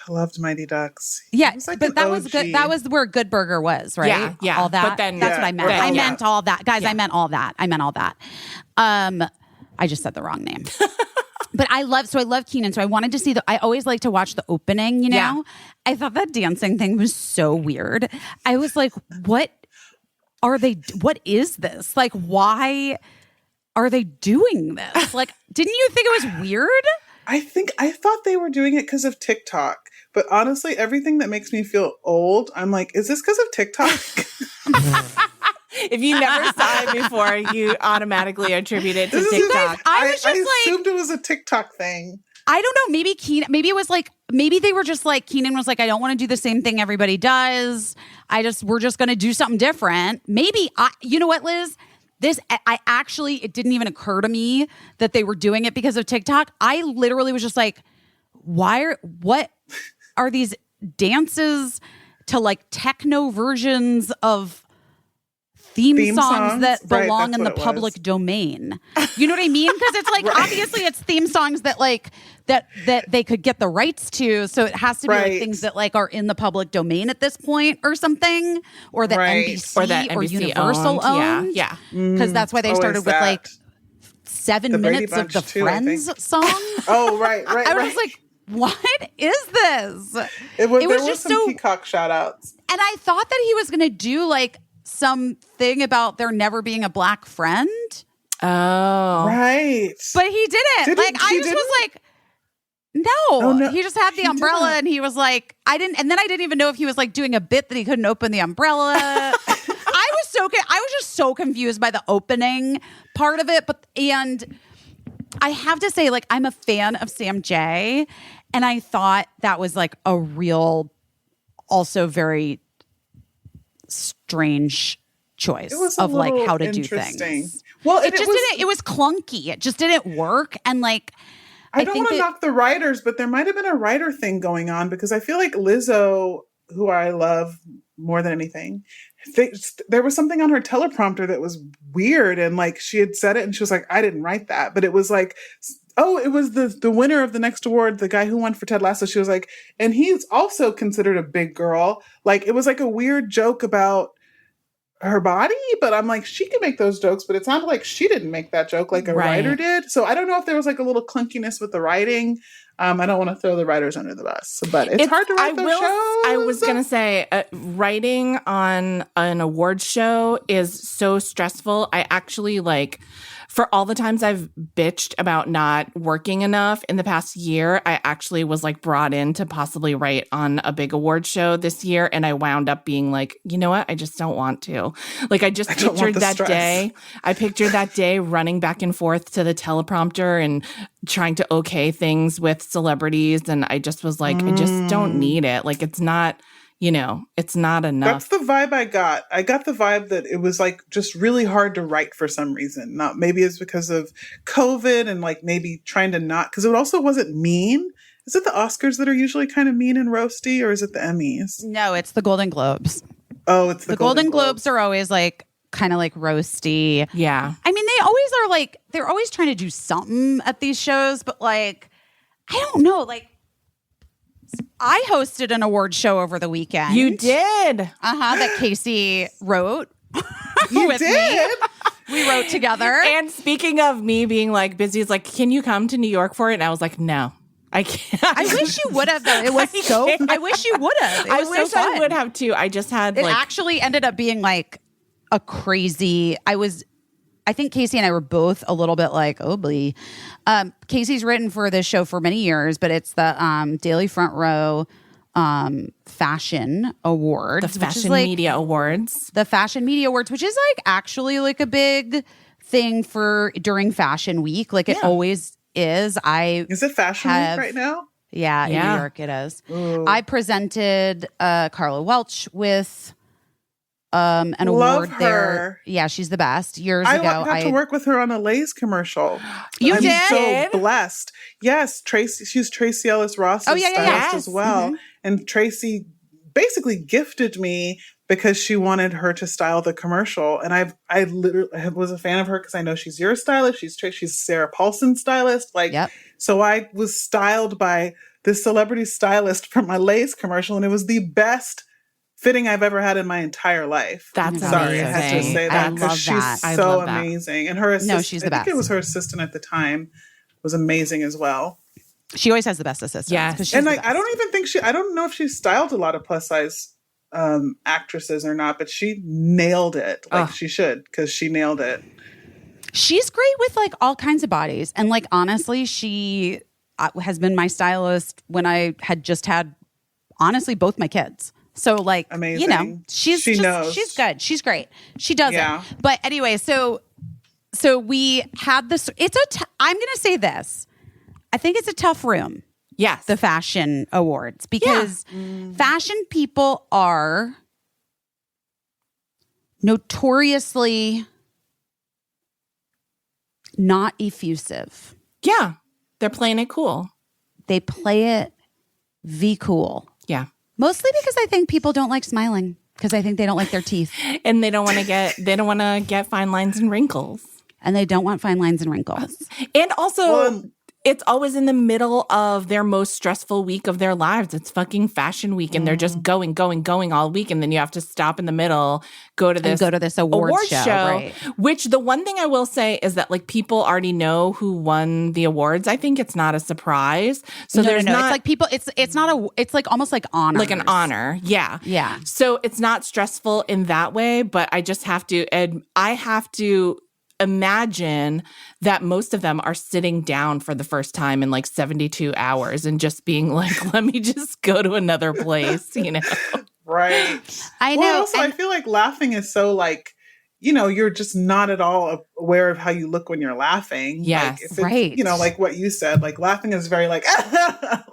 I loved Mighty Ducks. Yeah, like but that was good. That was where Good Burger was, right? Yeah, yeah. All that. But then, that's what I meant. I meant all that, guys. Yeah. I meant all that. I just said the wrong name. But I love Keenan. So I wanted to see I always like to watch the opening, Yeah. I thought that dancing thing was so weird. I was like, what is this? Like, why are they doing this? Like, didn't you think it was weird? I thought they were doing it because of TikTok. But honestly, everything that makes me feel old, I'm like, is this because of TikTok? If you never saw it before, you automatically attribute it to TikTok. I assumed it was a TikTok thing. I don't know. Maybe they were just like, Keenan was like, I don't want to do the same thing everybody does. We're just going to do something different. You know what, Liz? It didn't even occur to me that they were doing it because of TikTok. I literally was just like, what are these dances to like techno versions of theme songs that belong in the public domain? You know what I mean? Because it's like, obviously it's theme songs that like, that they could get the rights to. So it has to be like things that like are in the public domain at this point or something, or that NBC or Universal owned. Yeah. Because that's why they started with like 7 minutes of the Friends song. Oh, right. I was like, what is this? There was some so Peacock shout outs. And I thought that he was going to do like something about there never being a black friend. Oh. Right. But he didn't. Was like, no. He just had the umbrella and he was like, I didn't even know if he was like doing a bit that he couldn't open the umbrella. I was just so confused by the opening part of it. And I have to say, like, I'm a fan of Sam J, and I thought that was like a real, also very strange choice of like how to do things. Well, it was clunky. It just didn't work. And like, I don't want to knock the writers, but there might have been a writer thing going on, because I feel like Lizzo, who I love more than anything, there was something on her teleprompter that was weird, and like she had said it and she was like, I didn't write that, but it was like, oh, it was the winner of the next award, the guy who won for Ted Lasso. She was like, and he's also considered a big girl. Like, it was like a weird joke about her body, but I'm like, she can make those jokes, but it sounded like she didn't make that joke like a writer did. So I don't know if there was like a little clunkiness with the writing. I don't want to throw the writers under the bus, but it's hard to write those shows. I was going to say, writing on an awards show is so stressful. I actually for all the times I've bitched about not working enough in the past year, I actually was like brought in to possibly write on a big award show this year. And I wound up being like, you know what? I just don't want to. Like, I pictured that day. I pictured that day running back and forth to the teleprompter and trying to okay things with celebrities. And I just was like, I just don't need it. Like, it's not, it's not enough. That's the vibe I got. I got the vibe that it was like just really hard to write for some reason. Not maybe it's because of COVID and like maybe trying to not, because it also wasn't mean. Is it the Oscars that are usually kind of mean and roasty, or is it the Emmys? No, it's the Golden Globes. Oh, it's the Golden Globes are always like kind of like they always are like, they're always trying to do something at these shows, but like, I don't know, like I hosted an award show over the weekend. You did? That Caissie wrote. You did? We wrote together. And speaking of me being like busy, it's like, can you come to New York for it? And I was like, no. I can't. I wish you would have, though. It was so. I wish you would have. I wish I would have too. I just had. It actually ended up being like a crazy. I think Caissie and I were both a little bit like, oh boy. Caissie's written for this show for many years, but it's the Daily Front Row Fashion Awards, the Fashion Media Awards, which is like actually like a big thing for during Fashion Week. Like it always is. Is it Fashion Week right now? Yeah, in New York it is. Ooh. I presented Carla Welch with an award there. Yeah, she's the best. Years ago, I got to work with her on a Lay's commercial. I'm so blessed. Yes, Tracy. She's Tracy Ellis Ross's stylist as well. Mm-hmm. And Tracy basically gifted me because she wanted her to style the commercial. And I literally was a fan of her because I know she's your stylist. She's Sarah Paulson's stylist. So I was styled by this celebrity stylist for my Lay's commercial, and it was the best fitting I've ever had in my entire life. That's sorry, amazing. I had to say that because she's so amazing. And her assistant, she's the best. I think it was her assistant at the time, was amazing as well. She always has the best assistants. Yeah, and like I don't even think I don't know if she styled a lot of plus size actresses or not, but she nailed it. Like she should, because she nailed it. She's great with like all kinds of bodies, and like honestly, she has been my stylist when I had just had honestly both my kids. So like, amazing. She knows. She's good. She's great. She does it. But anyway, so we had this. I'm going to say this. I think it's a tough room. Yes. The fashion awards, because fashion people are notoriously not effusive. Yeah. They're playing it cool. They play it cool. Yeah. Mostly because I think people don't like smiling, because I think they don't like their teeth. And they don't want to get fine lines and wrinkles. And they don't want fine lines and wrinkles. And also, it's always in the middle of their most stressful week of their lives. It's fucking fashion week, and they're just going all week. And then you have to stop in the middle, go to this award show. Right. Which the one thing I will say is that like people already know who won the awards. I think it's not a surprise. So there's not. It's like people. It's like almost like honor. Like an honor. Yeah. Yeah. So it's not stressful in that way, but I just have to. I have to imagine that most of them are sitting down for the first time in like 72 hours and just being like, let me just go to another place, Right. I know. Well, also, I feel like laughing is so like, you're just not at all aware of how you look when you're laughing. Yes. Like right. Like what you said, like laughing is very like,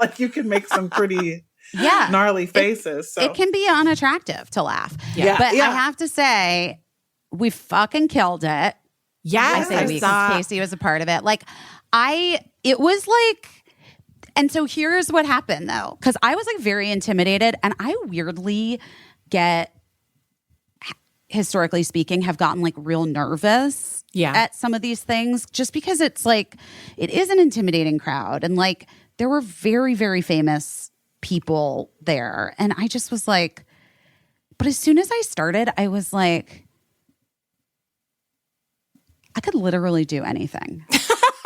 like you can make some pretty gnarly faces. It can be unattractive to laugh. Yeah. But I have to say, we fucking killed it. Yes, I say because Caissie was a part of it. Like, it was like, and so here's what happened though, because I was like very intimidated, and I weirdly historically speaking, have gotten like real nervous at some of these things, just because it's like, it is an intimidating crowd, and like there were very, very famous people there, and I just was like, but as soon as I started, I was like, I could literally do anything.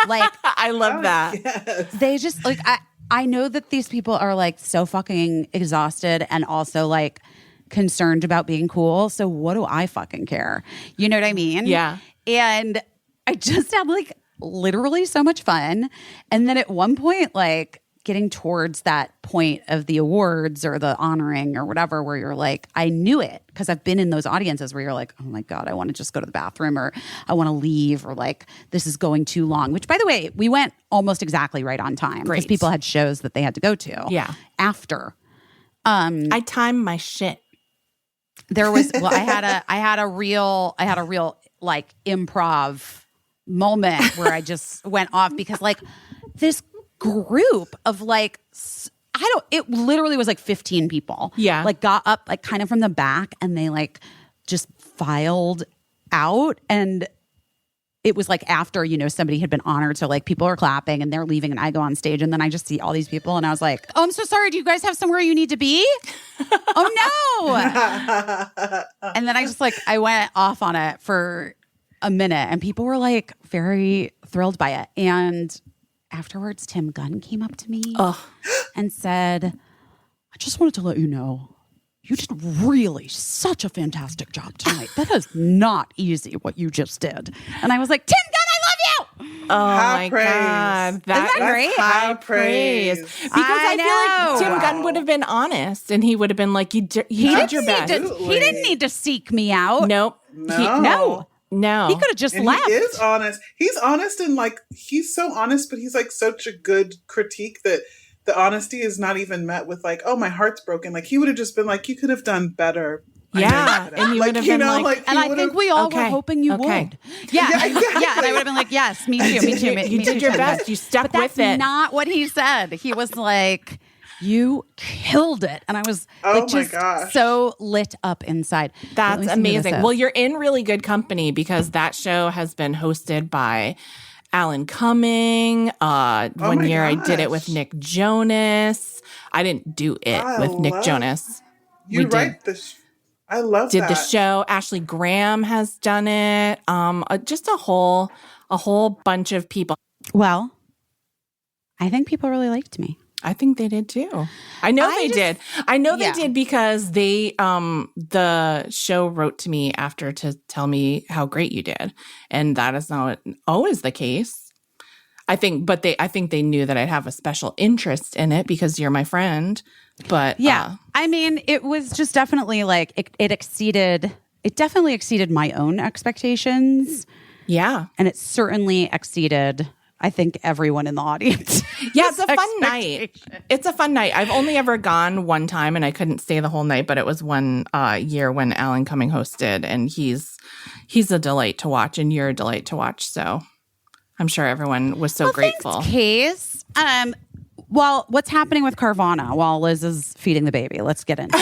Like, I love that. Yes. They just like, I know that these people are like so fucking exhausted and also like concerned about being cool. So what do I fucking care? You know what I mean? Yeah. And I just had like literally so much fun. And then at one point, like getting towards that point of the awards or the honoring or whatever, where you're like, I knew it, because I've been in those audiences where you're like, oh my God, I want to just go to the bathroom, or I want to leave, or like, this is going too long. Which, by the way, we went almost exactly right on time, because people had shows that they had to go to after. I time my shit. There was I had a real like improv moment where I just went off because like this group of like it literally was like 15 people. Yeah. Like got up like kind of from the back and they like just filed out, and it was like after, somebody had been honored. So like people are clapping and they're leaving and I go on stage and then I just see all these people and I was like, oh, I'm so sorry. Do you guys have somewhere you need to be? Oh no. And then I went off on it for a minute and people were like very thrilled by it. And afterwards, Tim Gunn came up to me and said, I just wanted to let you know, you did really such a fantastic job tonight. That is not easy what you just did. And I was like, Tim Gunn, I love you. Oh high my praise. God. That's great? High praise. Because I feel like Tim Gunn would have been honest and he would have been like, you did your best. He didn't need to seek me out. Nope. No. No. He could have just left. He is honest. He's honest and like, he's so honest, but he's like such a good critique that the honesty is not even met with like, oh, my heart's broken. Like he would have just been like, you could have done better. Yeah. And you would have been like, and I think we all were hoping you would. Yeah. Yeah. And I would have been like, yes, me too. You did your best. You stuck with it. That's not what he said. He was like, you killed it. And I was so lit up inside. That's amazing. Well, you're in really good company because that show has been hosted by Alan Cumming. One year I did it with Nick Jonas. I didn't do it with Nick Jonas. You write this. I love did the show. Ashley Graham has done it. Just a whole bunch of people. Well, I think people really liked me. I think they did too. I know they did. I know they did because they the show wrote to me after to tell me how great you did. And that is not always the case. I think they knew that I'd have a special interest in it because you're my friend. But I mean, it was just definitely like it definitely exceeded my own expectations. Yeah. And it certainly exceeded, I think, everyone in the audience. Yeah, it's a fun night. It's a fun night. I've only ever gone one time and I couldn't stay the whole night, but it was one year when Alan Cumming hosted, and he's a delight to watch and you're a delight to watch. So I'm sure everyone was so grateful. Thanks, Case. Well, what's happening with Carvana while Liz is feeding the baby? Let's get into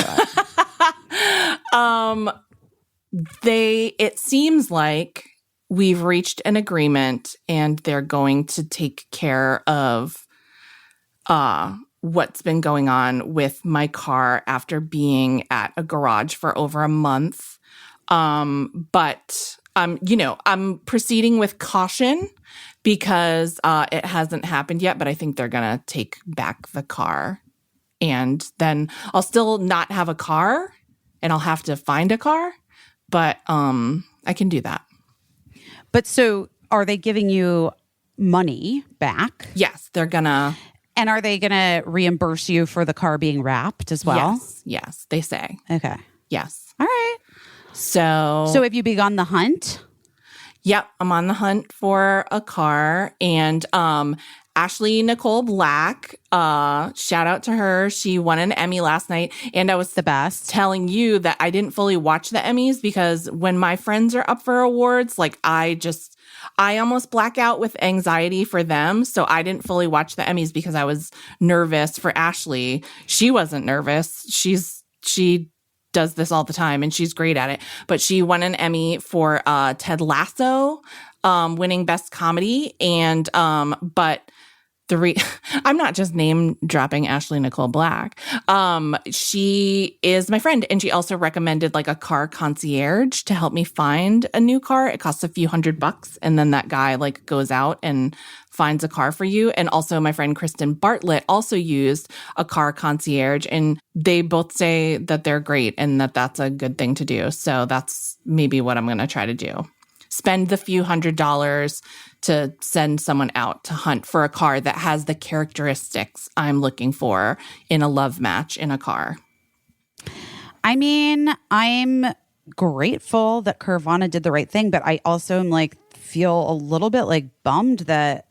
it. It seems like we've reached an agreement and they're going to take care of what's been going on with my car after being at a garage for over a month. But I'm proceeding with caution because it hasn't happened yet, but I think they're going to take back the car. And then I'll still not have a car and I'll have to find a car, but I can do that. But so are they giving you money back? Yes, they're gonna. And are they gonna reimburse you for the car being wrapped as well? Yes, they say. Okay. Yes. All right. So have you begun the hunt? Yep, I'm on the hunt for a car. And Ashley Nicole Black, shout out to her. She won an Emmy last night. And I was the best telling you that I didn't fully watch the Emmys because when my friends are up for awards, like I almost black out with anxiety for them. So I didn't fully watch the Emmys because I was nervous for Ashley. She wasn't nervous. She does this all the time and she's great at it. But she won an Emmy for Ted Lasso, winning Best Comedy. And but I'm not just name dropping Ashley Nicole Black. She is my friend, and she also recommended like a car concierge to help me find a new car. It costs a few $100, and then that guy like goes out and finds a car for you. And also my friend Kristen Bartlett also used a car concierge, and they both say that they're great and that that's a good thing to do. So that's maybe what I'm going to try to do. Spend the few $100 to send someone out to hunt for a car that has the characteristics I'm looking for in a love match in a car. I mean, I'm grateful that Carvana did the right thing, but I also am like feel a little bit like bummed that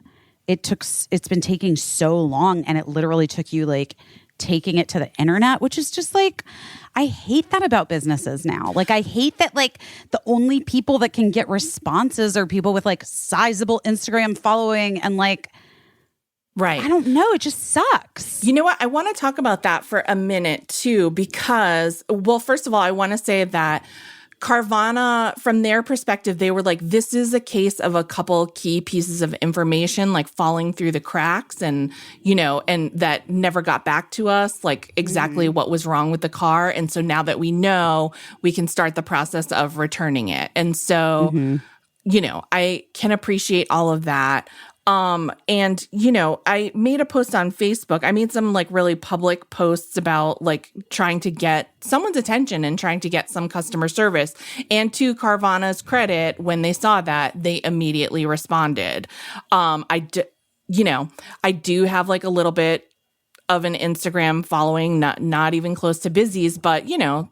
it's been taking so long, and it literally took you like taking it to the internet, which is just like, I hate that about businesses now. Like, I hate that like the only people that can get responses are people with like sizable Instagram following and like, right. I don't know. It just sucks. You know what? I want to talk about that for a minute too, because, well, first of all, I want to say that Carvana, from their perspective, they were like, this is a case of a couple key pieces of information like falling through the cracks and, you know, and that never got back to us, like exactly what was wrong with the car. And so now that we know, we can start the process of returning it. And so, you know, I can appreciate all of that. And, you know, I made a post on Facebook. I made some like really public posts about like trying to get someone's attention and trying to get some customer service. And to Carvana's credit, when they saw that, they immediately responded. I do have like a little bit of an Instagram following, not even close to Busy's, but, you know,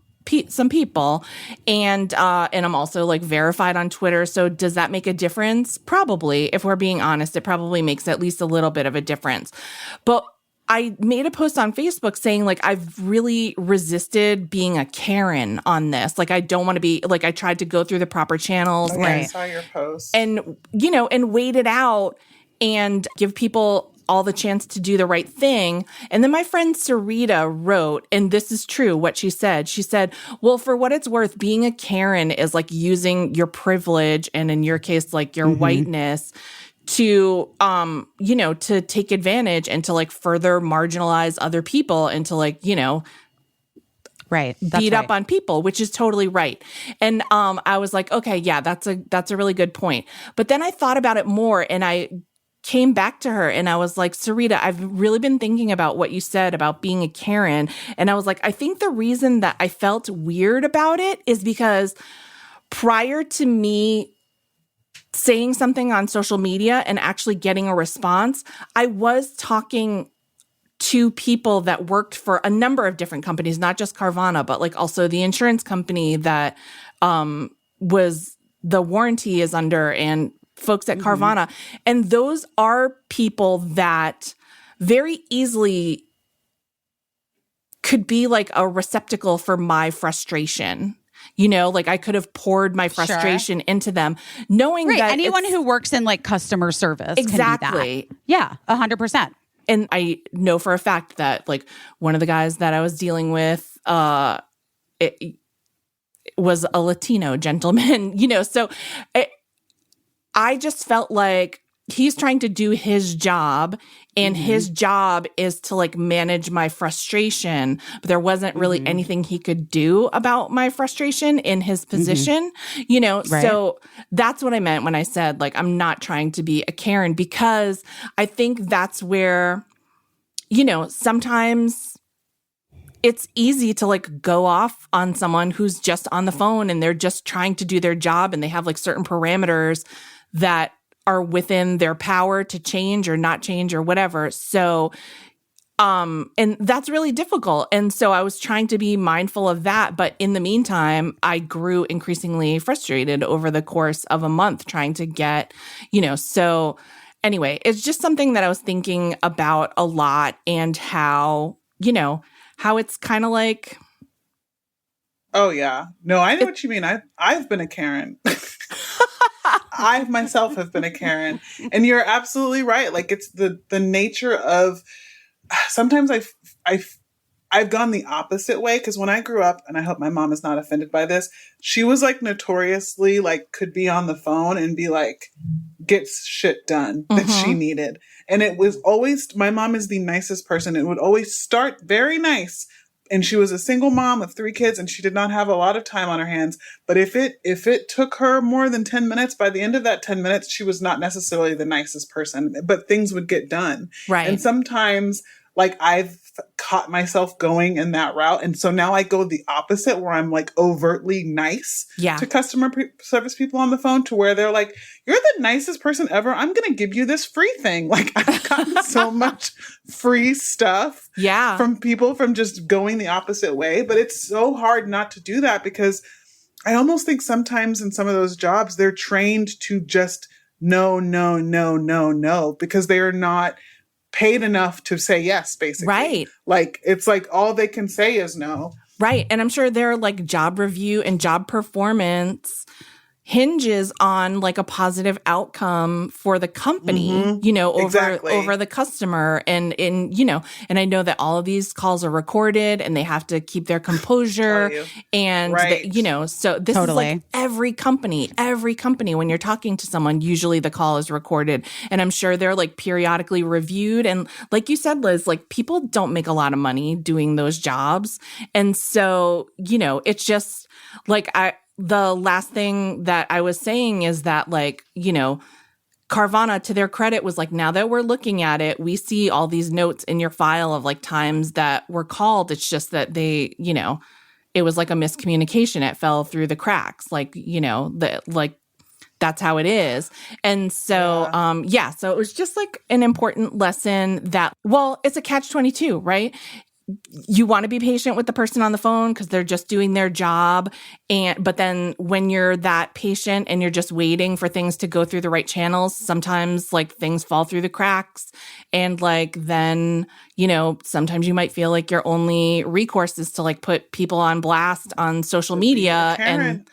some people, and I'm also like verified on Twitter. So does that make a difference? Probably. If we're being honest, it probably makes at least a little bit of a difference. But I made a post on Facebook saying like, I've really resisted being a Karen on this. Like, I don't want to be like, I tried to go through the proper channels. Okay, I saw your post. And, you know, and wait it out and give people all the chance to do the right thing. And then my friend Sarita wrote, and this is true, what she said. She said, well, for what it's worth, being a Karen is like using your privilege, and in your case, like your whiteness, to, you know, to take advantage and to like further marginalize other people and to like, you know, beat up on people, which is totally right. And I was like, okay, yeah, that's a really good point. But then I thought about it more, and I came back to her and I was like, Sarita, I've really been thinking about what you said about being a Karen. And I was like, I think the reason that I felt weird about it is because prior to me saying something on social media and actually getting a response, I was talking to people that worked for a number of different companies, not just Carvana, but like also the insurance company that was the warranty is under, and folks at Carvana. And those are people that very easily could be like a receptacle for my frustration. You know, like I could have poured my frustration into them, knowing that anyone who works in like customer service exactly can be that. Yeah, 100%. And I know for a fact that like one of the guys that I was dealing with, it was a Latino gentleman, you know, so I just felt like he's trying to do his job, and his job is to like manage my frustration, but there wasn't really anything he could do about my frustration in his position, you know? Right. So that's what I meant when I said, like, I'm not trying to be a Karen, because I think that's where, you know, sometimes it's easy to like go off on someone who's just on the phone and they're just trying to do their job, and they have like certain parameters that are within their power to change or not change or whatever. So, and that's really difficult. And so I was trying to be mindful of that. But in the meantime, I grew increasingly frustrated over the course of a month trying to get, you know, so anyway, it's just something that I was thinking about a lot, and how, you know, how it's kind of like. Oh, yeah. No, I know what you mean. I've been a Karen. I myself have been a Karen, and you're absolutely right. Like, it's the nature of, sometimes I've gone the opposite way, because when I grew up, and I hope my mom is not offended by this, she was like notoriously like could be on the phone and be like, get shit done that she needed. And it was always, my mom is the nicest person. It would always start very nice. And she was a single mom of 3 kids, and she did not have a lot of time on her hands. But if it took her more than 10 minutes, by the end of that 10 minutes, she was not necessarily the nicest person, but things would get done. Right. And sometimes, like, I've caught myself going in that route. And so now I go the opposite, where I'm like overtly nice to customer service people on the phone, to where they're like, you're the nicest person ever. I'm going to give you this free thing. Like, I've gotten so much free stuff from people from just going the opposite way. But it's so hard not to do that, because I almost think sometimes in some of those jobs, they're trained to just no, because they are not paid enough to say yes, basically. Right. Like, it's like all they can say is no. Right. And I'm sure their like job review and job performance hinges on like a positive outcome for the company, you know, over the customer. And and I know that all of these calls are recorded and they have to keep their composure. And, so this is like every company, when you're talking to someone, usually the call is recorded. And I'm sure they're like periodically reviewed. And like you said, Liz, like people don't make a lot of money doing those jobs. And so, it's just like the last thing that I was saying is that, like, Carvana, to their credit, was like, now that we're looking at it, we see all these notes in your file of like times that were called. It's just that they, it was like a miscommunication. It fell through the cracks. Like, that's how it is. And so, so it was just like an important lesson that, well, it's a catch-22, right? You want to be patient with the person on the phone because they're just doing their job. But then when you're that patient and you're just waiting for things to go through the right channels, sometimes like things fall through the cracks. And like, then, sometimes you might feel like your only recourse is to like put people on blast on social media. And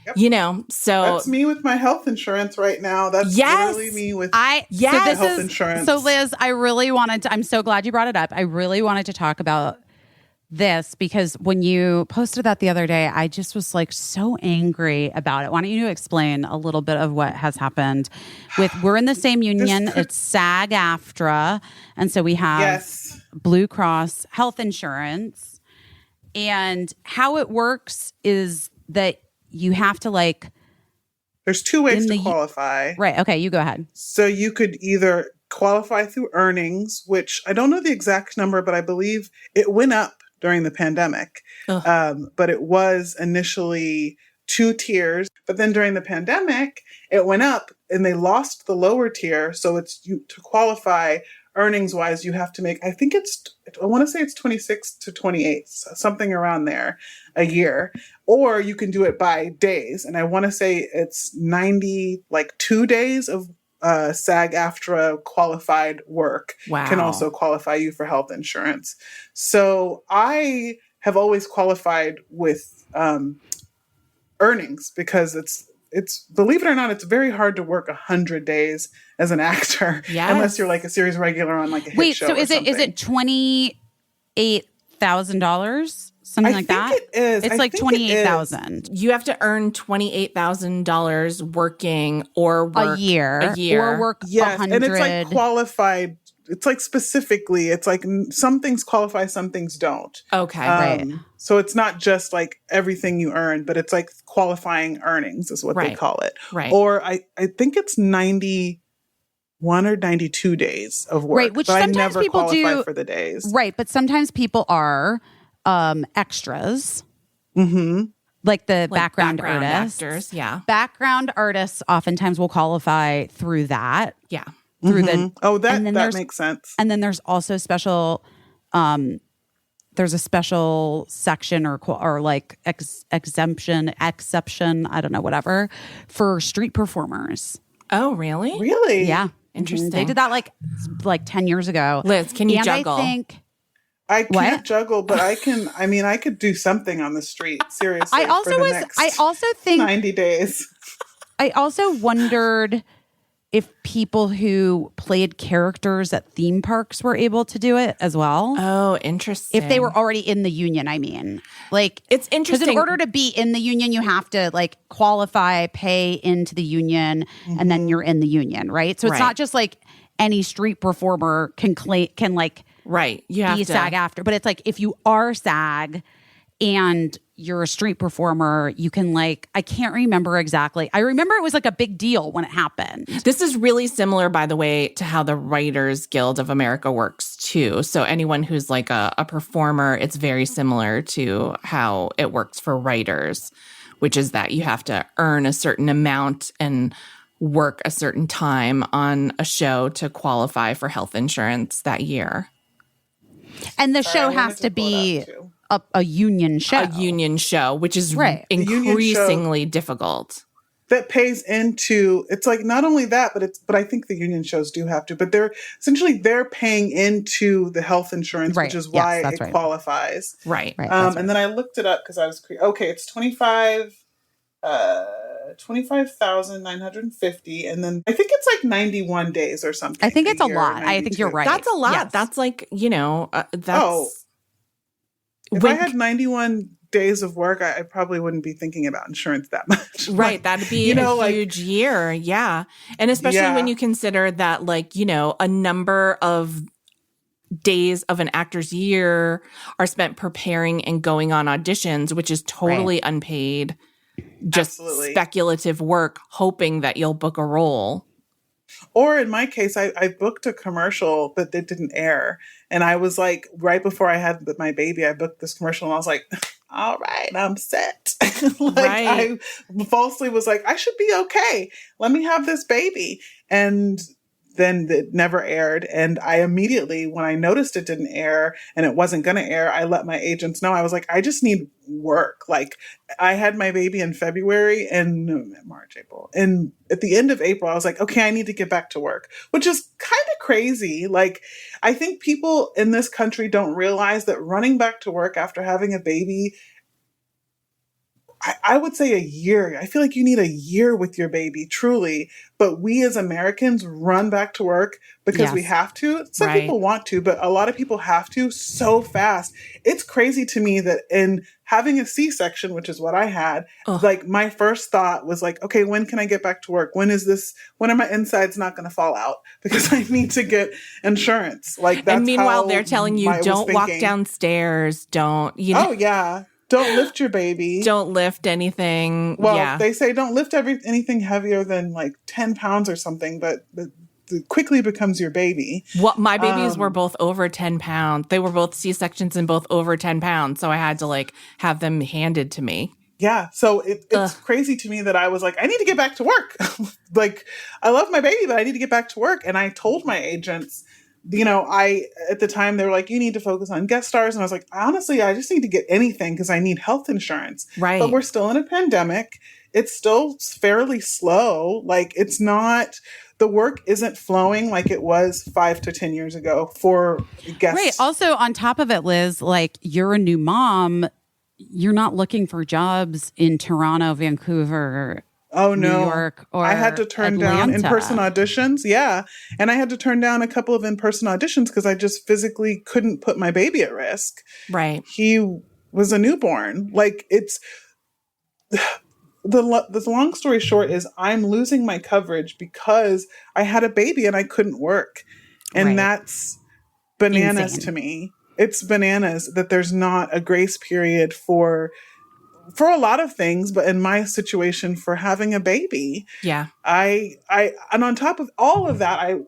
Yep. So that's me with my health insurance right now. That's literally me with my health insurance. So Liz, I'm so glad you brought it up. I really wanted to talk about this because when you posted that the other day, I just was like so angry about it. Why don't you explain a little bit of what has happened we're in the same union. It's SAG-AFTRA. And so we have Blue Cross health insurance, and how it works is that you have to there's two ways to qualify. Right. Okay. You go ahead. So you could either qualify through earnings, which I don't know the exact number, but I believe it went up during the pandemic. But it was initially 2 tiers, but then during the pandemic, it went up and they lost the lower tier. So to qualify earnings wise, you have to make, I want to say it's 26 to 28, something around there a year, or you can do it by days. And I want to say it's 2 days of SAG-AFTRA qualified work can also qualify you for health insurance. So I have always qualified with earnings because it's believe it or not, it's very hard to work 100 days as an actor unless you're like a series regular on like a hit show. Wait, so is it $28,000? Something like that? It is. It's like $28,000. You have to earn $28,000 working or work a year or work 100. And it's like qualified. It's like specifically, it's like some things qualify, some things don't. Okay. Right. So it's not just like everything you earn, but it's like qualifying earnings is what they call it. Right. Or I think it's 91 or 92 days of work. Right. Which but sometimes I never people qualify for the days. Right. But sometimes people are extras. Mm-hmm. Like the background artists. Actors, yeah. Background artists oftentimes will qualify through that. Yeah. Through that makes sense. And then there's also special there's a special section or like exception, I don't know, whatever, for street performers. Oh, really? Really? Yeah. Interesting. They did that like 10 years ago. Liz, can you juggle? I can't juggle, but I could do something on the street. Seriously. I also think 90 days. I also wondered if people who played characters at theme parks were able to do it as well. Oh, interesting. If they were already in the union, I mean. It's interesting. Because in order to be in the union, you have to qualify, pay into the union, and then you're in the union, right? So it's not just like any street performer can right. You have be to SAG-AFTRA. But it's like if you are SAG and you're a street performer, you can I can't remember exactly. I remember it was like a big deal when it happened. This is really similar, by the way, to how the Writers Guild of America works too. So anyone who's like a performer, it's very similar to how it works for writers, which is that you have to earn a certain amount and work a certain time on a show to qualify for health insurance that year. And the show has to be a union show. A union show, which is increasingly difficult. that pays into, it's like not only that, but I think the union shows do have to, but they're paying into the health insurance, Right. which is Yes, why that's it right. qualifies. Right. Right. That's And right. then I looked it up because I was okay. It's 25,950, and then I think it's like 91 days or something. I think it's a year, lot. I think you're 92. right. That's a lot. Yes. That's like, that's Oh, if I when, had 91 days of work, I probably wouldn't be thinking about insurance that much. right. Like, That'd be a like, huge year. Yeah. And especially when yeah. you consider that, like, a number of days of an actor's year are spent preparing and going on auditions, which is totally unpaid, just Absolutely. speculative work, hoping that you'll book a role. Or in my case, I booked a commercial, but it didn't air. And I was like, right before I had my baby, I booked this commercial and I was like, all right, I'm set. Right. I falsely was like, I should be okay. Let me have this baby. And then it never aired. And I immediately, when I noticed it didn't air and it wasn't going to air, I let my agents know. I was like, I just need work. Like, I had my baby in February and March, April. And at the end of April, I was like, okay, I need to get back to work, which is kind of crazy. Like, I think people in this country don't realize that running back to work after having a baby, I would say a year. I feel like you need a year with your baby, truly. But we as Americans run back to work because we have to. Some people want to, but a lot of people have to so fast. It's crazy to me that in having a C-section, which is what I had, like my first thought was like, okay, when can I get back to work? When are my insides not going to fall out? Because I need to get insurance. Like, that's and meanwhile, how they're telling you, don't walk downstairs. Don't, Oh, yeah. Don't lift your baby. Don't lift anything. Well, they say don't lift anything heavier than like 10 pounds or something, but it quickly becomes your baby. Well, my babies were both over 10 pounds. They were both C-sections and both over 10 pounds. So I had to like have them handed to me. Yeah. So it's crazy to me that I was like, I need to get back to work. Like, I love my baby, but I need to get back to work. And I told my agents, at the time they were like, you need to focus on guest stars. And I was like, honestly, I just need to get anything because I need health insurance. Right. But we're still in a pandemic. It's still fairly slow. Like, the work isn't flowing like it was 5 to 10 years ago for guests. Right. Also, on top of it, Liz, like, you're a new mom. You're not looking for jobs in Toronto, Vancouver, Oh, no. New York, or I had to turn down in-person auditions. Yeah. And I had to turn down a couple of in-person auditions because I just physically couldn't put my baby at risk. Right. He was a newborn. Like, it's the long story short is I'm losing my coverage because I had a baby and I couldn't work. And that's bananas to me. It's bananas that there's not a grace period for a lot of things, but in my situation for having a baby. Yeah. And on top of all of that, I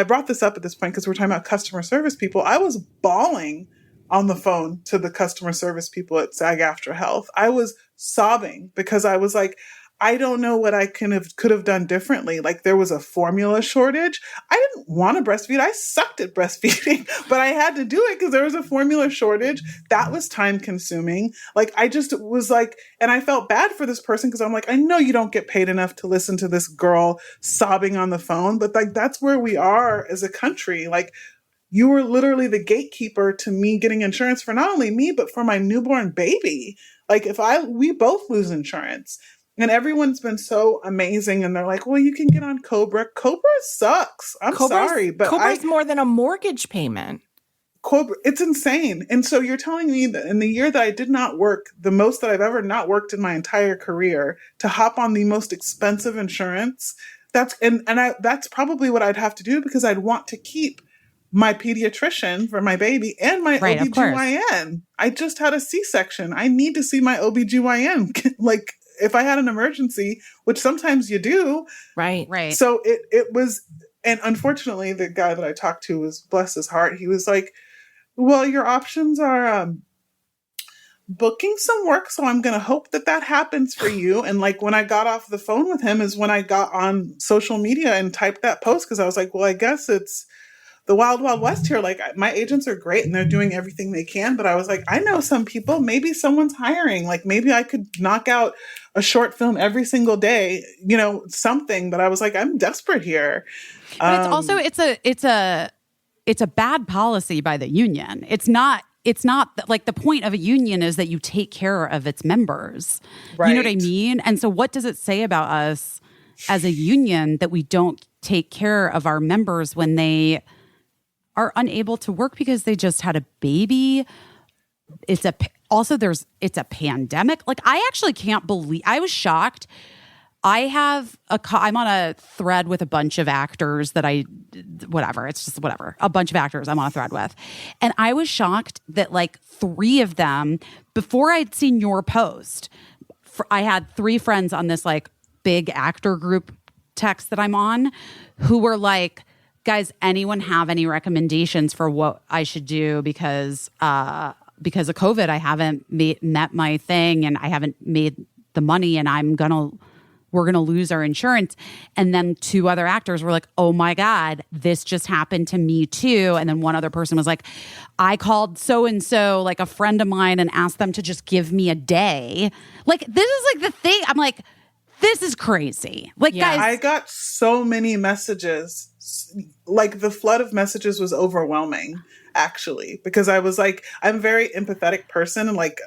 brought this up at this point because we're talking about customer service people. I was bawling on the phone to the customer service people at SAG-AFTRA Health. I was sobbing because I was like, I don't know what I could have done differently. Like, there was a formula shortage. I didn't want to breastfeed. I sucked at breastfeeding, but I had to do it because there was a formula shortage. That was time consuming. Like, I just was like, and I felt bad for this person because I'm like, I know you don't get paid enough to listen to this girl sobbing on the phone, but like, that's where we are as a country. Like, you were literally the gatekeeper to me getting insurance for not only me, but for my newborn baby. Like, we both lose insurance. And everyone's been so amazing. And they're like, well, you can get on Cobra. Cobra sucks. I'm sorry. But Cobra's more than a mortgage payment. Cobra, it's insane. And so you're telling me that in the year that I did not work, the most that I've ever not worked in my entire career, to hop on the most expensive insurance, that's probably what I'd have to do because I'd want to keep my pediatrician for my baby and my OBGYN. I just had a C-section. I need to see my OBGYN. Like, if I had an emergency, which sometimes you do. Right. So it was, and unfortunately the guy that I talked to was, bless his heart, he was like, well, your options are booking some work. So I'm going to hope that happens for you. And like, when I got off the phone with him is when I got on social media and typed that post. Cause I was like, well, I guess it's the wild, wild west here. Like my agents are great and they're doing everything they can. But I was like, I know some people, maybe someone's hiring. Like maybe I could knock out a short film every single day, you know, something. But I was like, I'm desperate here. But it's also, it's a bad policy by the union. It's not like the point of a union is that you take care of its members. Right. You know what I mean? And so what does it say about us as a union that we don't take care of our members when they are unable to work because they just had a baby? It's a pandemic. Like I actually can't believe, I was shocked. I'm on a thread with a bunch of actors that a bunch of actors I'm on a thread with. And I was shocked that like 3 of them, before I'd seen your post, I had 3 friends on this like big actor group text that I'm on who were like, guys, anyone have any recommendations for what I should do because of COVID, I haven't met my thing and I haven't made the money and we're going to lose our insurance. And then 2 other actors were like, oh my God, this just happened to me too. And then one other person was like, I called so-and-so, like a friend of mine, and asked them to just give me a day. Like, this is like the thing. I'm like, this is crazy. Like, guys. I got so many messages. Like the flood of messages was overwhelming, actually, because I was like, I'm a very empathetic person. And like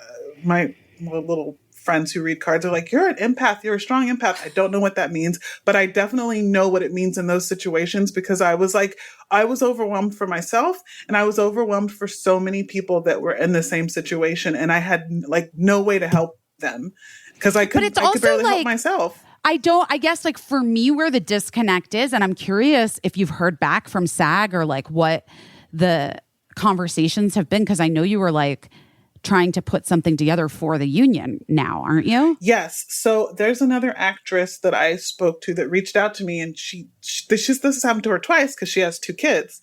my little friends who read cards are like, you're an empath, you're a strong empath. I don't know what that means, but I definitely know what it means in those situations because I was overwhelmed for myself and I was overwhelmed for so many people that were in the same situation and I had like no way to help them because I could barely help myself. I guess like for me where the disconnect is, and I'm curious if you've heard back from SAG or like what the conversations have been, because I know you were like trying to put something together for the union now, aren't you? Yes. So there's another actress that I spoke to that reached out to me and this has happened to her twice because she has 2 kids.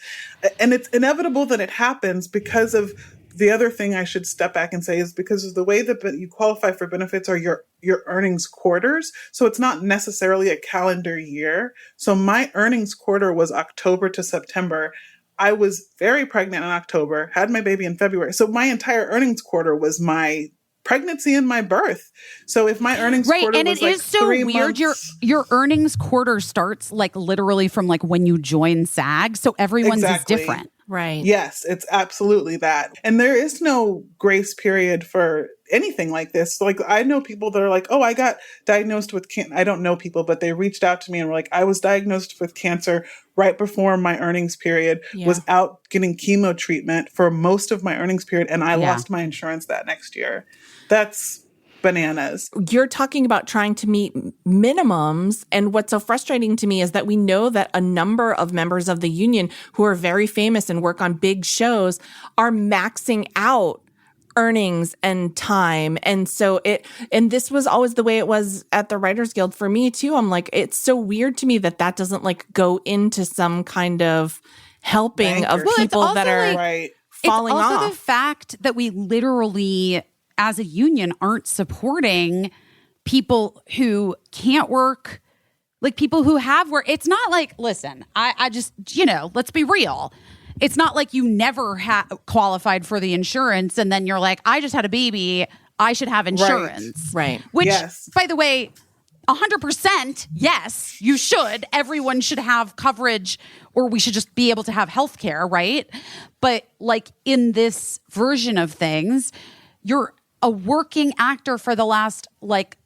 And it's inevitable that it happens because of the other thing I should step back and say is because of the way that you qualify for benefits are your earnings quarters. So it's not necessarily a calendar year. So my earnings quarter was October to September. I was very pregnant in October, had my baby in February. So my entire earnings quarter was my pregnancy and my birth. So if my earnings quarter and was it like is so 3 weird. months, Your earnings quarter starts like literally from like when you join SAG. So everyone's exactly. is different. Right. Yes, it's absolutely that. And there is no grace period for anything like this. Like I know people that are like, oh, I got diagnosed with cancer. I don't know people, but they reached out to me and were like, I was diagnosed with cancer right before my earnings period, was out getting chemo treatment for most of my earnings period. And I lost my insurance that next year. That's bananas. You're talking about trying to meet minimums. And what's so frustrating to me is that we know that a number of members of the union who are very famous and work on big shows are maxing out earnings and time. And so this was always the way it was at the Writers Guild for me too. I'm like, it's so weird to me that doesn't like go into some kind of helping of people that are falling off. It's also the fact that we literally as a union aren't supporting people who can't work, like people who have work. It's not like, listen, I just, let's be real. It's not like you never qualified for the insurance and then you're like, I just had a baby, I should have insurance. Right. Which, by the way, 100%, yes, you should. Everyone should have coverage or we should just be able to have health care, right? But like in this version of things, you're a working actor for the last like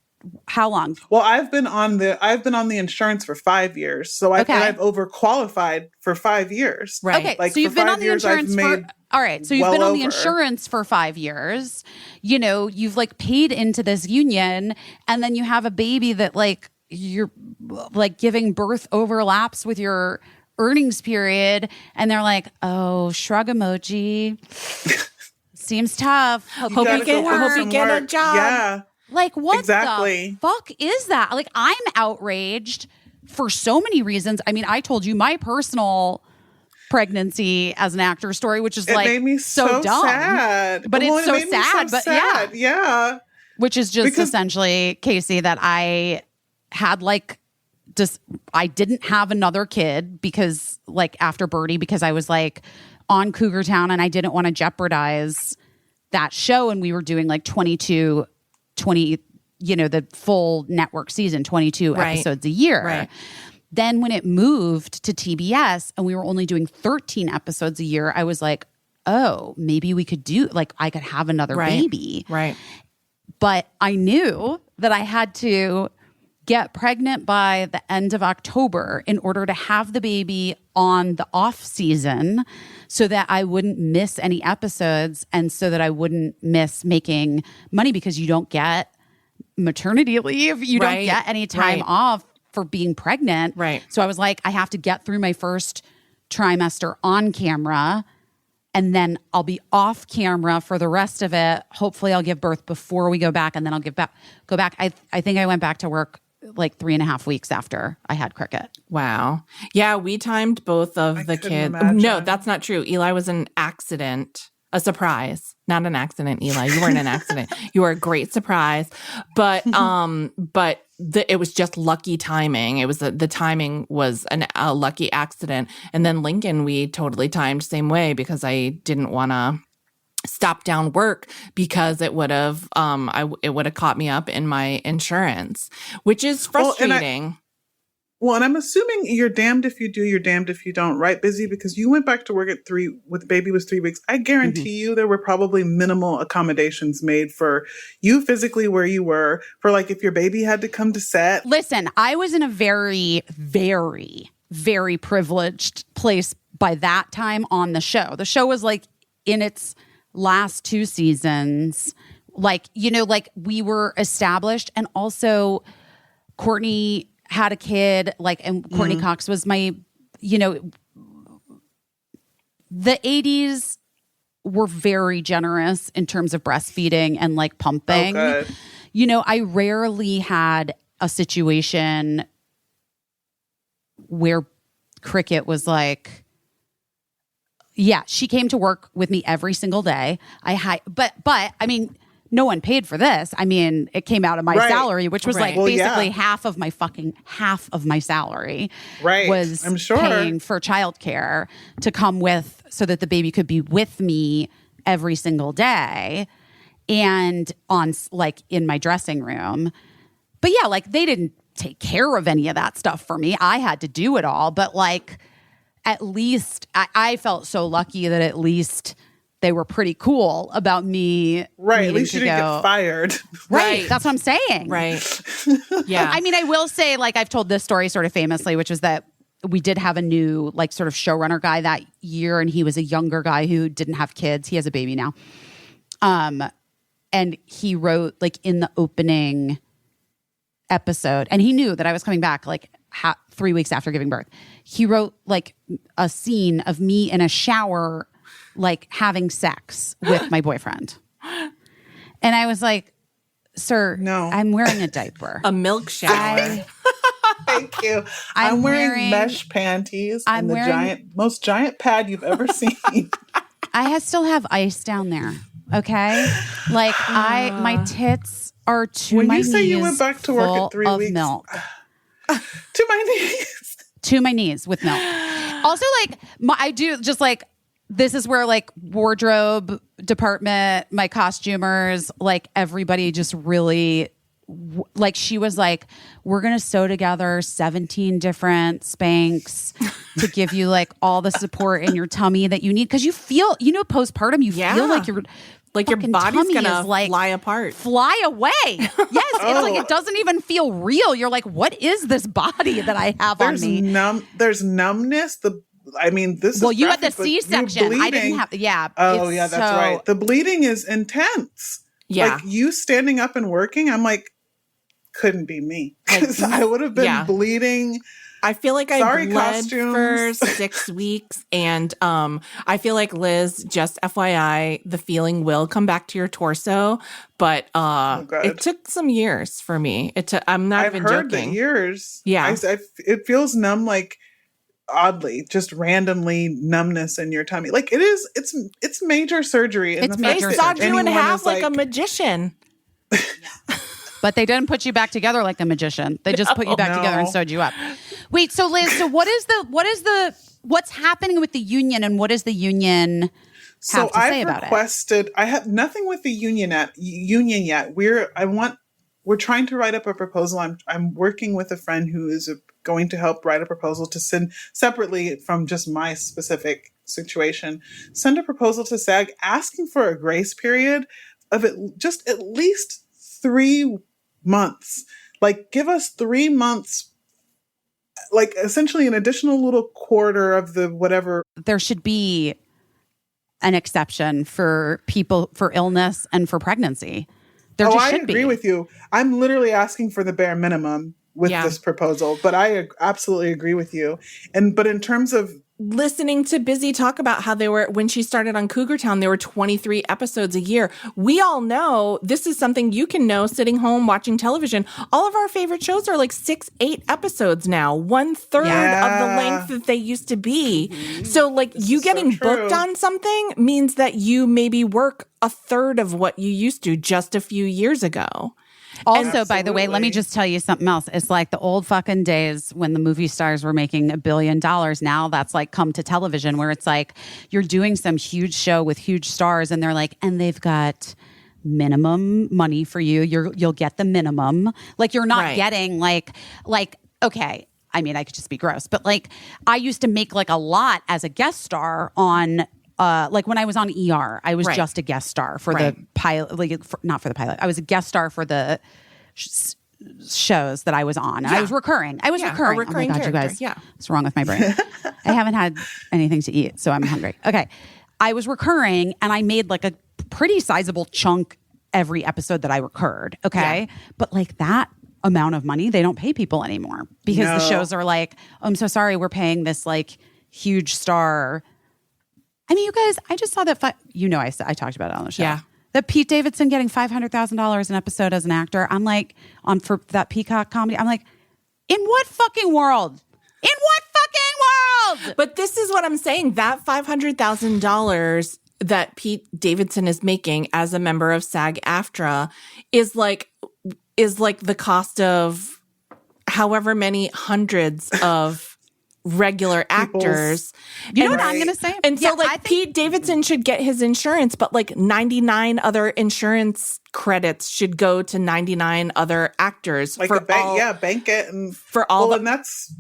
how long? Well, I've been on the insurance for 5 years, so I've overqualified for 5 years. Right. Okay. Like so you've been on the insurance for all right. So you've been on the insurance for 5 years. You've like paid into this union, and then you have a baby that like you're like giving birth overlaps with your earnings period, and they're like, oh, shrug emoji. Seems tough. Hope you get a job. Yeah. Like, what the fuck is that? Like, I'm outraged for so many reasons. I mean, I told you my personal pregnancy as an actor story, which is like made me so dumb. Sad. But it's so sad. But sad. Yeah. Which is just essentially, Caissie, that I had like I didn't have another kid because like after Birdie, because I was like on Cougar Town and I didn't want to jeopardize that show. And we were doing like 20, the full network season, 22 episodes a year. Right. Then when it moved to TBS and we were only doing 13 episodes a year, I was like, oh, maybe we could I could have another baby. Right. But I knew that I had to get pregnant by the end of October in order to have the baby on the off season so that I wouldn't miss any episodes and so that I wouldn't miss making money because you don't get maternity leave. You don't get any time off for being pregnant. Right. So I was like, I have to get through my first trimester on camera and then I'll be off camera for the rest of it. Hopefully I'll give birth before we go back and then I'll go back. I think I went back to work like 3.5 weeks after I had Cricket. Wow. Yeah, we timed both of the kids. Imagine. No, that's not true. Eli was an accident, a surprise. Not an accident, Eli. You weren't an accident. You were a great surprise. But it was just lucky timing. It was the timing was a lucky accident. And then Lincoln, we totally timed same way because I didn't want to stop down work because it would have caught me up in my insurance, which is frustrating. And I'm assuming you're damned if you do, you're damned if you don't, right, Busy? Because you went back to work at 3 with the baby was 3 weeks. I guarantee you there were probably minimal accommodations made for you physically where you were for like if your baby had to come to set. Listen, I was in a very, very, very privileged place by that time on the show. The show was like in its last 2 seasons, like we were established and also Courtney had a kid, and Courtney Cox was my, the 80s were very generous in terms of breastfeeding and like pumping. Oh, good. I rarely had a situation where Cricket was like, yeah, she came to work with me every single day. But I mean, no one paid for this. I mean, it came out of my salary, which was basically half of my salary. Right. Was I'm sure. paying for childcare to come with so that the baby could be with me every single day and on in my dressing room. But yeah, they didn't take care of any of that stuff for me. I had to do it all. But at least I felt so lucky that at least they were pretty cool about me. Right. At least you didn't get fired. Right. That's what I'm saying. Right. Yeah. I mean, I will say, I've told this story sort of famously, which was that we did have a new, sort of showrunner guy that year, and he was a younger guy who didn't have kids. He has a baby now. And he wrote, in the opening episode, and he knew that I was coming back, 3 weeks after giving birth. He wrote, a scene of me in a shower having sex with my boyfriend. And I was like, sir, no, I'm wearing a diaper. A milk shower. Thank you. I'm wearing mesh panties and the most giant pad you've ever seen. I still have ice down there. Okay. My tits are to when my you knees. Say you went back to work at 3 of weeks. Milk. To my knees. To my knees with milk. Also, I do just this is where wardrobe department, my costumers, everybody just really she was we're going to sew together 17 different Spanx to give you all the support in your tummy that you need. Cause you feel, postpartum, you feel like you're your body's gonna fly apart. Fly away. Yes. It's it doesn't even feel real. You're what is this body that I have on me? There's numbness. This well, is you had the graphic, C-section. I didn't have, yeah. Oh, yeah, that's right. The bleeding is intense. Yeah. You standing up and working, I'm couldn't be me. Because I would have been bleeding. I feel like I bled for 6 weeks. And I feel like, Liz, just FYI, the feeling will come back to your torso. But it took some years for me. I'm not even joking. I've heard the years. Yeah. It feels numb, oddly, just randomly numbness in your tummy. It's major surgery. It's major surgery. They sawed you in half like a magician. But they didn't put you back together like a magician. They just put you back together and sewed you up. Wait, so Liz, so what's happening with the union, and what does the union have to say about it? I have nothing with the union yet. We're trying to write up a proposal. I'm working with a friend who is going to help write a proposal to send separately from just my specific situation. Send a proposal to SAG asking for a grace period of at least 3 months. Like, give us 3 months, like essentially an additional little quarter of the whatever. There should be an exception for people for illness and for pregnancy. I agree with you. I'm literally asking for the bare minimum with this proposal, but I absolutely agree with you. But in terms of listening to Busy talk about how when she started on Cougar Town, there were 23 episodes a year. We all know this is something you can know sitting home watching television. All of our favorite shows are like 6-8 episodes now, 1/3 of the length that they used to be. Mm-hmm. So like you getting booked on something means that you maybe work 1/3 of what you used to just a few years ago. Also, by the way, let me just tell you something else. It's like the old fucking days when the movie stars were making $1 billion. Now that's like come to television where it's like you're doing some huge show with huge stars and they're like, and they've got minimum money for you. You'll get the minimum. Like you're not getting like, okay, I mean, I could just be gross, but like I used to make like a lot as a guest star on like when I was on ER, I was just a guest star for the pilot, not for the pilot. I was a guest star for the shows that I was on. I was recurring. A recurring oh my God, character. you guys. What's wrong with my brain? I haven't had anything to eat, so I'm hungry. Okay. I was recurring and I made like a pretty sizable chunk every episode that I recurred. Okay. Yeah. But like that amount of money, they don't pay people anymore because the shows are like, oh, I'm so sorry. We're paying this like huge star. I mean, you guys, I just saw that, I talked about it on the show. Yeah. That Pete Davidson getting $500,000 an episode as an actor. I'm like, for that Peacock comedy, I'm like, in what fucking world? In what fucking world? But this is what I'm saying. That $500,000 that Pete Davidson is making as a member of SAG-AFTRA is like the cost of however many hundreds of regular actors. You know what I'm going to say? And so Pete Davidson should get his insurance, but like 99 other insurance credits should go to 99 other actors. Like bank it. And for all and that's,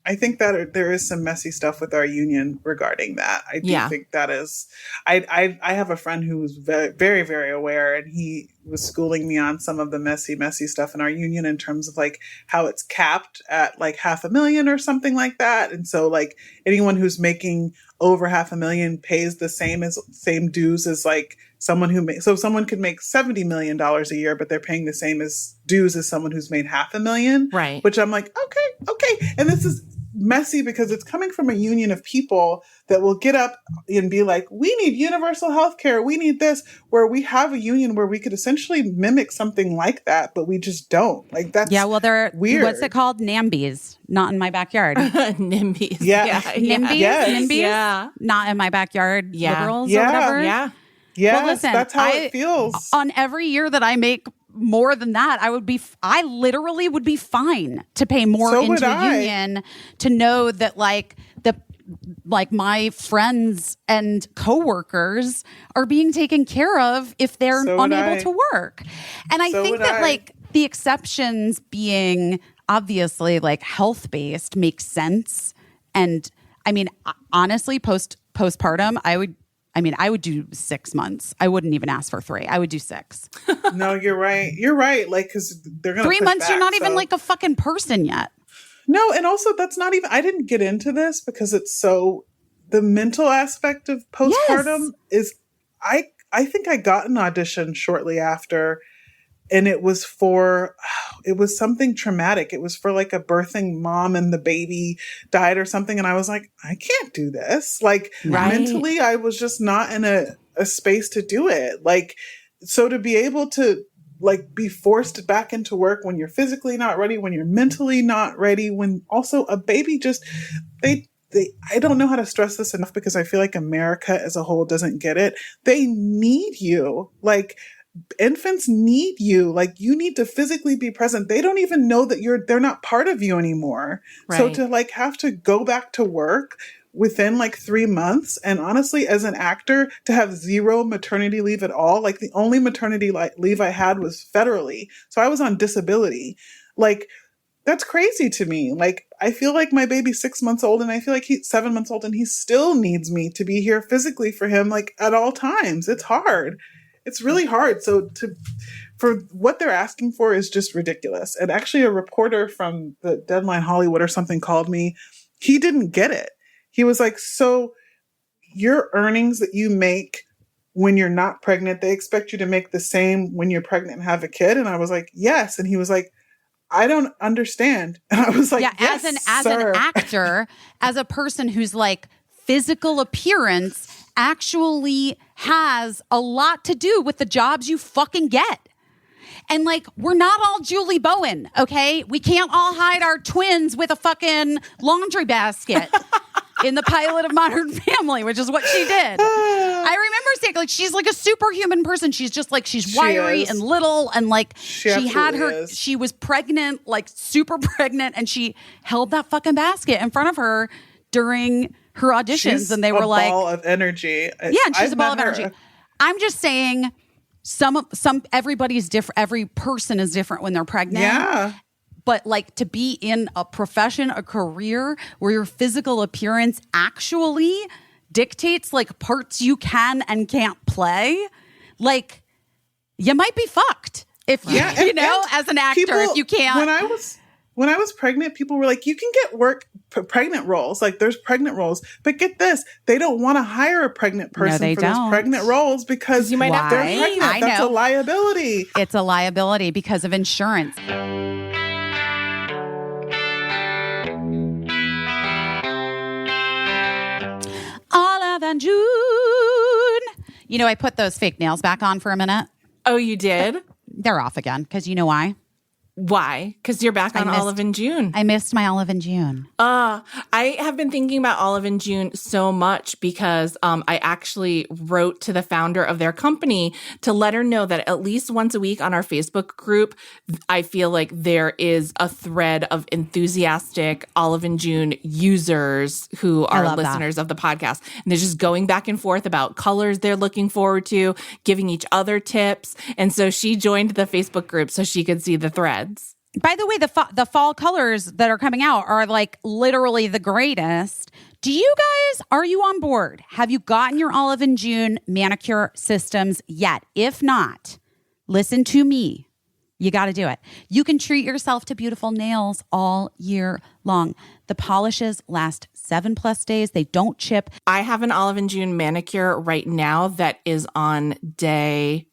I think that there is some messy stuff with our union regarding that. I do think that is, I have a friend who was very, very, very aware, and he was schooling me on some of the messy stuff in our union in terms of like how it's capped at like $500,000 or something like that. And so like anyone who's making over $500,000 pays the same dues as like someone so someone could make $70 million a year, but they're paying the same as dues as someone who's made $500,000. Right. Which I'm like, okay. And this is messy because it's coming from a union of people that will get up and be like, we need universal health care. We need this, where we have a union where we could essentially mimic something like that, but we just don't. Like that's they're weird. What's it called? NIMBYs. Not in my backyard. NIMBYs. Yeah. NIMBYs? Yes. NIMBYs? Yeah. Not in my backyard. Liberals or whatever. Yeah. Yes, well, listen, that's how it feels. On every year that I make more than that, I literally would be fine to pay more into a union to know that like my friends and coworkers are being taken care of if they're unable to work. And I think that like the exceptions being obviously like health-based makes sense. And I mean, honestly, postpartum, I would do 6 months. I wouldn't even ask for 3. I would do 6. No, you're right. Like, because they're going to 3 months, you're not even like a fucking person yet. No, and also that's not even, I didn't get into this because it's the mental aspect of postpartum is, I think I got an audition shortly after, and it was something traumatic. It was for like a birthing mom and the baby died or something. And I was like, I can't do this. Like mentally, I was just not in a space to do it. Like, so to be able to like be forced back into work when you're physically not ready, when you're mentally not ready, when also a baby I don't know how to stress this enough because I feel like America as a whole doesn't get it. They need you. Like, infants need you. Like, you need to physically be present. They don't even know that they're not part of you anymore. Right. So to like have to go back to work within like 3 months, and honestly, as an actor, to have 0 maternity leave at all, like the only maternity leave I had was federally. So I was on disability. Like, that's crazy to me. Like, I feel like my baby's 6 months old, and I feel like he's 7 months old, and he still needs me to be here physically for him, like at all times. It's hard. It's really hard. So for what they're asking for is just ridiculous. And actually, a reporter from the Deadline Hollywood or something called me. He didn't get it. He was like, so your earnings that you make when you're not pregnant, they expect you to make the same when you're pregnant and have a kid? And I was like, yes. And he was like, I don't understand. And I was like, yeah, yes, as an actor, as a person who's like physical appearance actually has a lot to do with the jobs you fucking get. And like, we're not all Julie Bowen, okay? We can't all hide our twins with a fucking laundry basket in the pilot of Modern Family, which is what she did. I remember saying, like, she's like a superhuman person. She's just like, she's wiry and little, and like she was pregnant, like super pregnant, and she held that fucking basket in front of her during her auditions, and they were like, ball of energy. Yeah, and she's a ball of energy. I'm just saying, everybody's different. Every person is different when they're pregnant. Yeah. But like, to be in a profession, a career where your physical appearance actually dictates like parts you can and can't play, like, you might be fucked if you, as an actor, if you can't. When I was pregnant, people were like, you can get work pregnant roles. Like, there's pregnant roles. But get this, they don't want to hire a pregnant person for those pregnant roles because you might have to they're pregnant. That's a liability. It's a liability because of insurance. Olive and June. You know, I put those fake nails back on for a minute. Oh, you did? They're off again, because you know why? Why? Because you're back on Olive and June. I missed my Olive and June. I have been thinking about Olive and June so much because I actually wrote to the founder of their company to let her know that at least once a week on our Facebook group, I feel like there is a thread of enthusiastic Olive and June users who are listeners of the podcast. And they're just going back and forth about colors they're looking forward to, giving each other tips. And so she joined the Facebook group so she could see the thread. By the way, the fall colors that are coming out are like literally the greatest. Are you on board? Have you gotten your Olive and June manicure systems yet? If not, listen to me. You got to do it. You can treat yourself to beautiful nails all year long. The polishes last 7+ days. They don't chip. I have an Olive and June manicure right now that is on day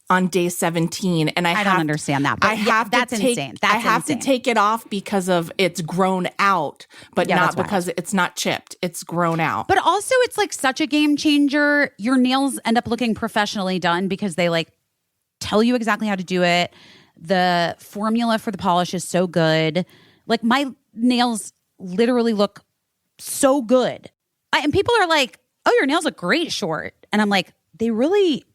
17, and I don't understand that. But that's insane. I have to take it off because of it's grown out, but not because it's not chipped. It's grown out. But also, it's like such a game changer. Your nails end up looking professionally done because they like tell you exactly how to do it. The formula for the polish is so good. Like, my nails literally look so good. And people are like, "Oh, your nails look great short," and I'm like, they really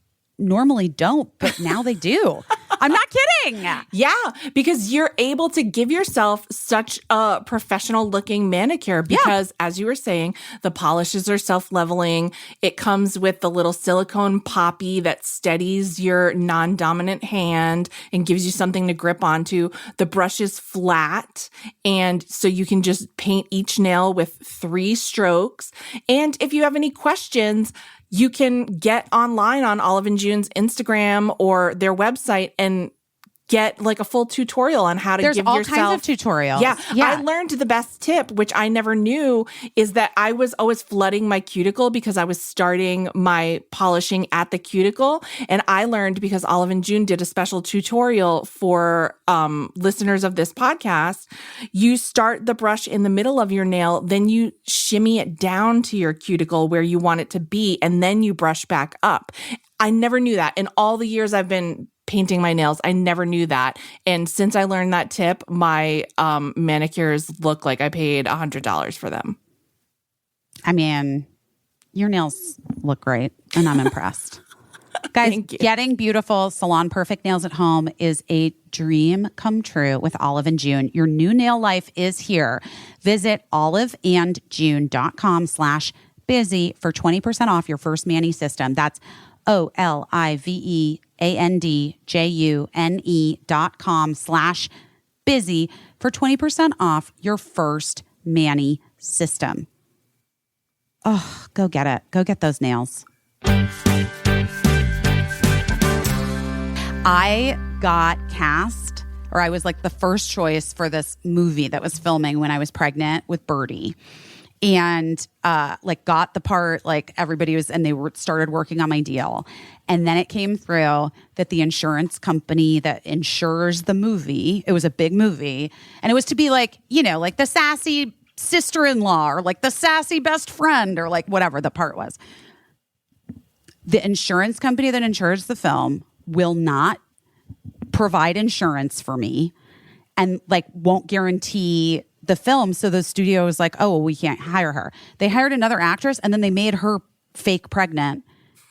normally don't, but now they do. I'm not kidding. Yeah, because you're able to give yourself such a professional looking manicure because, as you were saying, the polishes are self-leveling. It comes with the little silicone poppy that steadies your non-dominant hand and gives you something to grip onto. The brush is flat, and so you can just paint each nail with 3 strokes. And if you have any questions, you can get online on Olive and June's Instagram or their website and get like a full tutorial on how to give yourself. There's all kinds of tutorials. Yeah. I learned the best tip, which I never knew, is that I was always flooding my cuticle because I was starting my polishing at the cuticle. And I learned, because Olive and June did a special tutorial for listeners of this podcast, you start the brush in the middle of your nail, then you shimmy it down to your cuticle where you want it to be, and then you brush back up. I never knew that. In all the years I've been painting my nails, I never knew that. And since I learned that tip, my manicures look like I paid $100 for them. I mean, your nails look great, and I'm impressed. Guys, Thank you. getting beautiful salon perfect nails at home is a dream come true with Olive and June. Your new nail life is here. Visit oliveandjune.com/busy for 20% off your first Mani system. That's oliveandjune.com/busy for 20% off your first Mani system. Oh, go get it. Go get those nails. I got cast, or I was like the first choice for this movie that was filming when I was pregnant with Birdie. And like got the part, like everybody was, and they started working on my deal. And then it came through that the insurance company that insures the movie, it was a big movie, and it was to be like, you know, like the sassy sister-in-law or like the sassy best friend or like whatever the part was. The insurance company that insures the film will not provide insurance for me and like won't guarantee the film. So the studio was like, oh, well, we can't hire her. They hired another actress and then they made her fake pregnant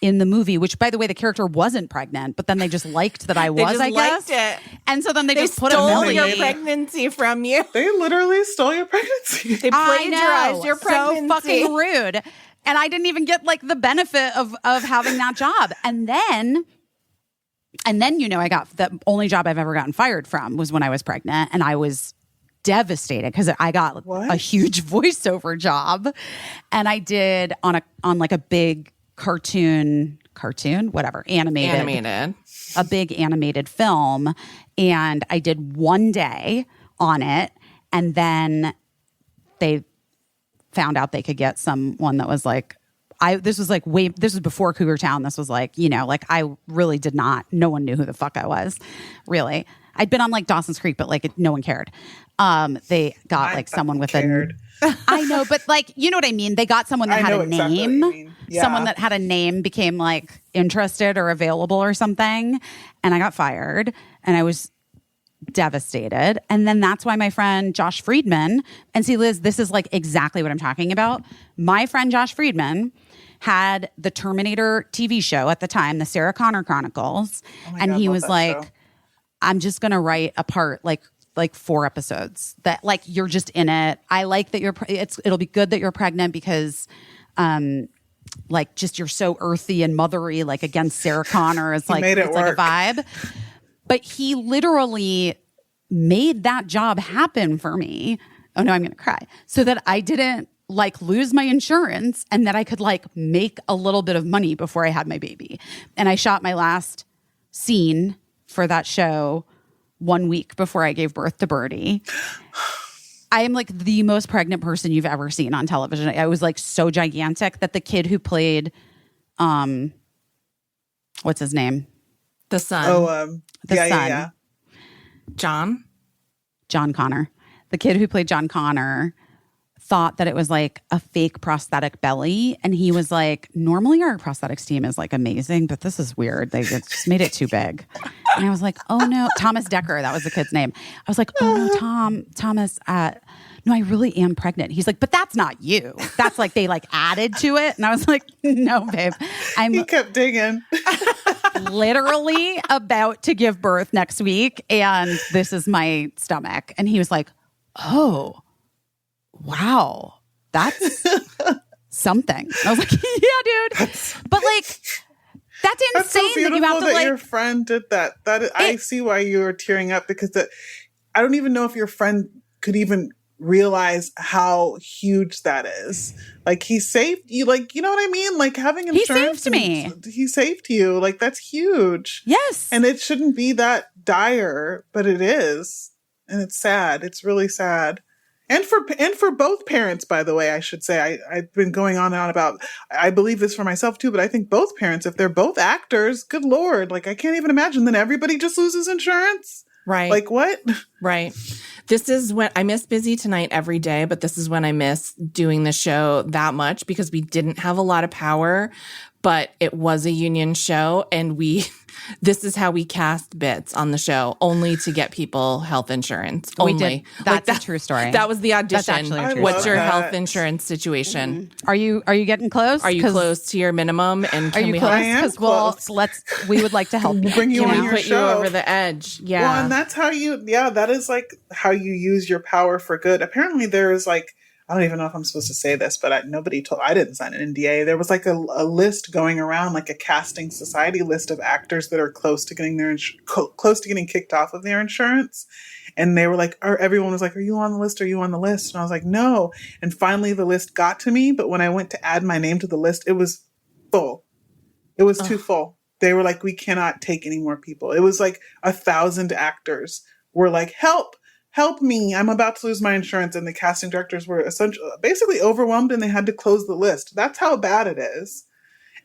in the movie, which by the way, the character wasn't pregnant, but then they just liked that I was, I guess. Liked it. And so then they just put stole a your Millie. pregnancy from you. They literally stole your pregnancy. They plagiarized your pregnancy. So fucking rude. And I didn't even get like the benefit of having that job. And then, you know, I got the only job I've ever gotten fired from was when I was pregnant, and I was devastated because I got a huge voiceover job, and I did on like a big cartoon, whatever, animated, a big animated film, and I did one day on it, and then they found out they could get someone that was like, this was before Cougar Town. This was like, you know, like I really did not, no one knew who the fuck I was, really. I'd been on like Dawson's Creek, but like no one cared. They got like someone with cared. I know, but like, you know what I mean? They got someone that had a name. Yeah. Someone that had a name became like interested or available or something. And I got fired and I was devastated. And then that's why my friend Josh Friedman, and see, Liz, this is like exactly what I'm talking about. My friend Josh Friedman had the Terminator TV show at the time, the Sarah Connor Chronicles. Oh and God, he was like, show. I'm just going to write a part like 4 episodes that like, you're just in it. I like that it'll be good that you're pregnant because, like just you're so earthy and mothery, like against Sarah Connor. It's like, it's like a vibe. But he literally made that job happen for me. Oh no, I'm going to cry. So that I didn't like lose my insurance and that I could like make a little bit of money before I had my baby. And I shot my last scene for that show 1 week before I gave birth to Birdie. I am like the most pregnant person you've ever seen on television. I was like so gigantic that the kid who played, what's his name? The son. Oh, the son. Yeah. John Connor. The kid who played John Connor thought that it was like a fake prosthetic belly. And he was like, normally our prosthetics team is like amazing, but this is weird. They just made it too big. And I was like, oh no, Thomas Decker, that was the kid's name. I was like, oh no, Thomas, no, I really am pregnant. He's like, but that's not you. That's like, they like added to it. And I was like, no, babe. He kept digging. Literally about to give birth next week. And this is my stomach. And he was like, oh, wow, that's something. I was like, yeah, dude. But like, that's insane so that you have to like. Your friend did that. I see why you were tearing up because I don't even know if your friend could even realize how huge that is. Like he saved you. Like you know what I mean. Like having insurance. He saved me. He saved you. Like that's huge. Yes. And it shouldn't be that dire, but it is, and it's sad. It's really sad. And for both parents, by the way, I should say, I've been going on and on about, I believe this for myself too, but I think both parents, if they're both actors, good Lord, like I can't even imagine then everybody just loses insurance. Right. Like what? Right. This is when I miss Busy Tonight every day, but this is when I miss doing the show that much because we didn't have a lot of power. but it was a union show, and this is how we cast bits on the show, only to get people health insurance. We only. did. That's a true story. That was the audition. That's actually a true What's story. your health insurance situation? Are you getting close? Are you close to your minimum? And Are can you we close? I am Because we would like to help you. Bring you Can on we your put show. you over the edge? Yeah. Well, and that's how that is like how you use your power for good. Apparently there is like, I don't even know if I'm supposed to say this, but I didn't sign an NDA. There was like a list going around, like a casting society list of actors that are close to getting close to getting kicked off of their insurance. And they were like, everyone was like, are you on the list? Are you on the list? And I was like, no. And finally the list got to me. But when I went to add my name to the list, it was full. It was too full. They were like, we cannot take any more people. It was like 1,000 actors were like, help me. I'm about to lose my insurance. And the casting directors were basically overwhelmed, and they had to close the list. That's how bad it is.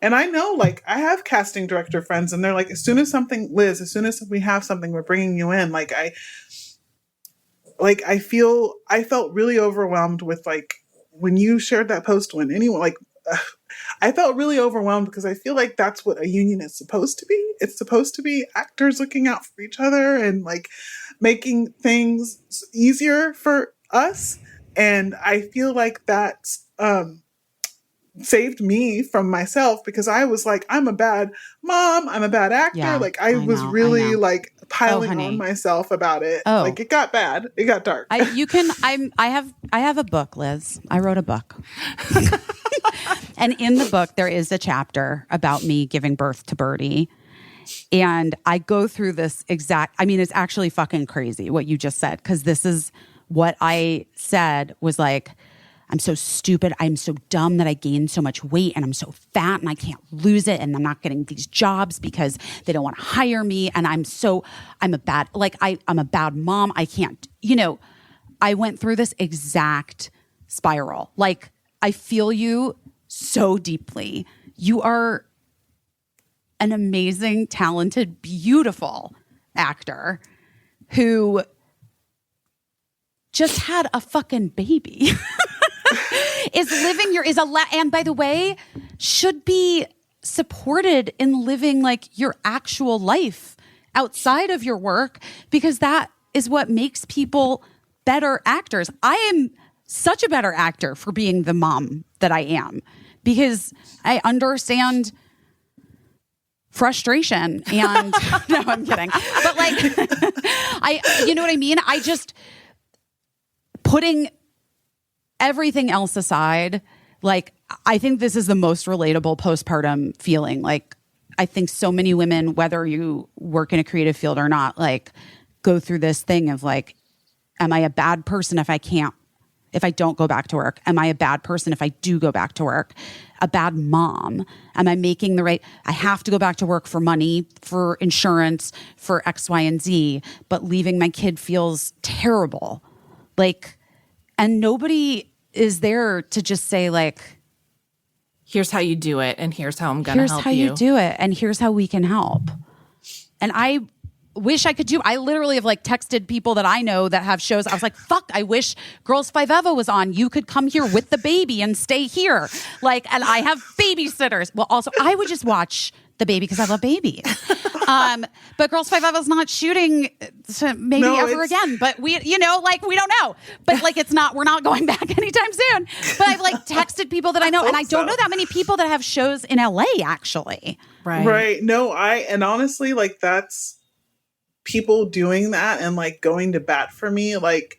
And I know, like, I have casting director friends, and they're like, as soon as we have something, we're bringing you in. I felt really overwhelmed with, like, when you shared that post, I felt really overwhelmed, because I feel like that's what a union is supposed to be. It's supposed to be actors looking out for each other and like making things easier for us. And I feel like that's saved me from myself, because I was like, I'm a bad mom, I'm a bad actor. Yeah, I was really like piling honey. on myself about it. Oh. Like, it got bad. It got dark. I have a book, Liz. I wrote a book. And in the book, there is a chapter about me giving birth to Birdie. And I go through this it's actually fucking crazy what you just said, because this is what I said was like, I'm so stupid. I'm so dumb that I gained so much weight, and I'm so fat and I can't lose it. And I'm not getting these jobs because they don't want to hire me. And I'm a bad mom. I can't, I went through this exact spiral. Like, I feel you so deeply. You are an amazing, talented, beautiful actor who just had a fucking baby. And by the way, should be supported in living like your actual life outside of your work, because that is what makes people better actors. I am such a better actor for being the mom that I am, because I understand frustration and no, I'm kidding. But like, you know what I mean? I just putting everything else aside, like, I think this is the most relatable postpartum feeling. Like, I think so many women, whether you work in a creative field or not, like, go through this thing of like, am I a bad person if I don't go back to work? Am I a bad person if I do go back to work? A bad mom? Am I making I have to go back to work for money, for insurance, for X, Y, and Z, but leaving my kid feels terrible. Like, and nobody is there to just say like, here's how you do it, and here's how I'm going to help you. Here's how you do it, and here's how we can help. And I wish I could I literally have like texted people that I know that have shows. I was like, fuck, I wish Girls 5 Eva was on. You could come here with the baby and stay here. Like, and I have babysitters. Well, also, I would just watch the baby because I love babies. But Girls 5 Eva's not shooting ever again. But we don't know. But like, we're not going back anytime soon. But I've like texted people that I know, and I don't know that many people that have shows in LA actually. Right. No, and honestly, like, that's people doing that and like going to bat for me. Like,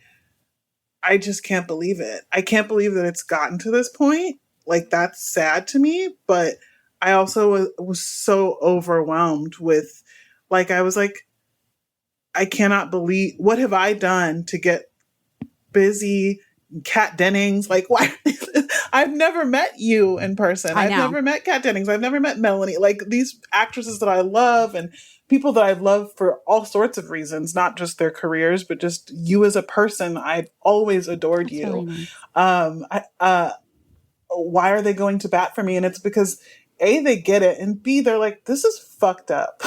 I just can't believe it. I can't believe that it's gotten to this point. Like, that's sad to me, but I also was so overwhelmed with, like, I was like, I cannot believe, what have I done to get busy? Kat Dennings, like, why? I've never met you in person. I've never met Kat Dennings. I've never met Melanie. Like, these actresses that I love and people that I've loved for all sorts of reasons, not just their careers, but just you as a person. I've always adored you. Really nice. Why are they going to bat for me? And it's because A, they get it, and B, they're like, this is fucked up.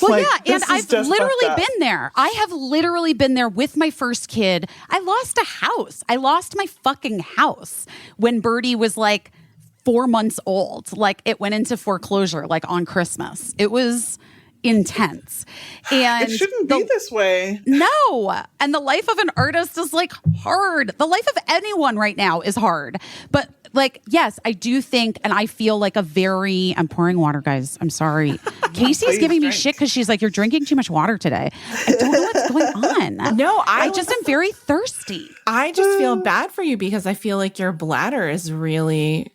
Well, like, yeah, and I've literally been there. I have literally been there with my first kid. I lost a house. I lost my fucking house when Birdie was like 4 months old. Like it went into foreclosure, like on Christmas. It was intense. And it shouldn't be this way. No. And the life of an artist is like hard. The life of anyone right now is hard. But like, yes, I do think, and I feel like I'm pouring water, guys. I'm sorry. Caisie's giving me shit because she's like, you're drinking too much water today. I don't know what's going on. No, I just am very thirsty. I just feel bad for you because I feel like your bladder is really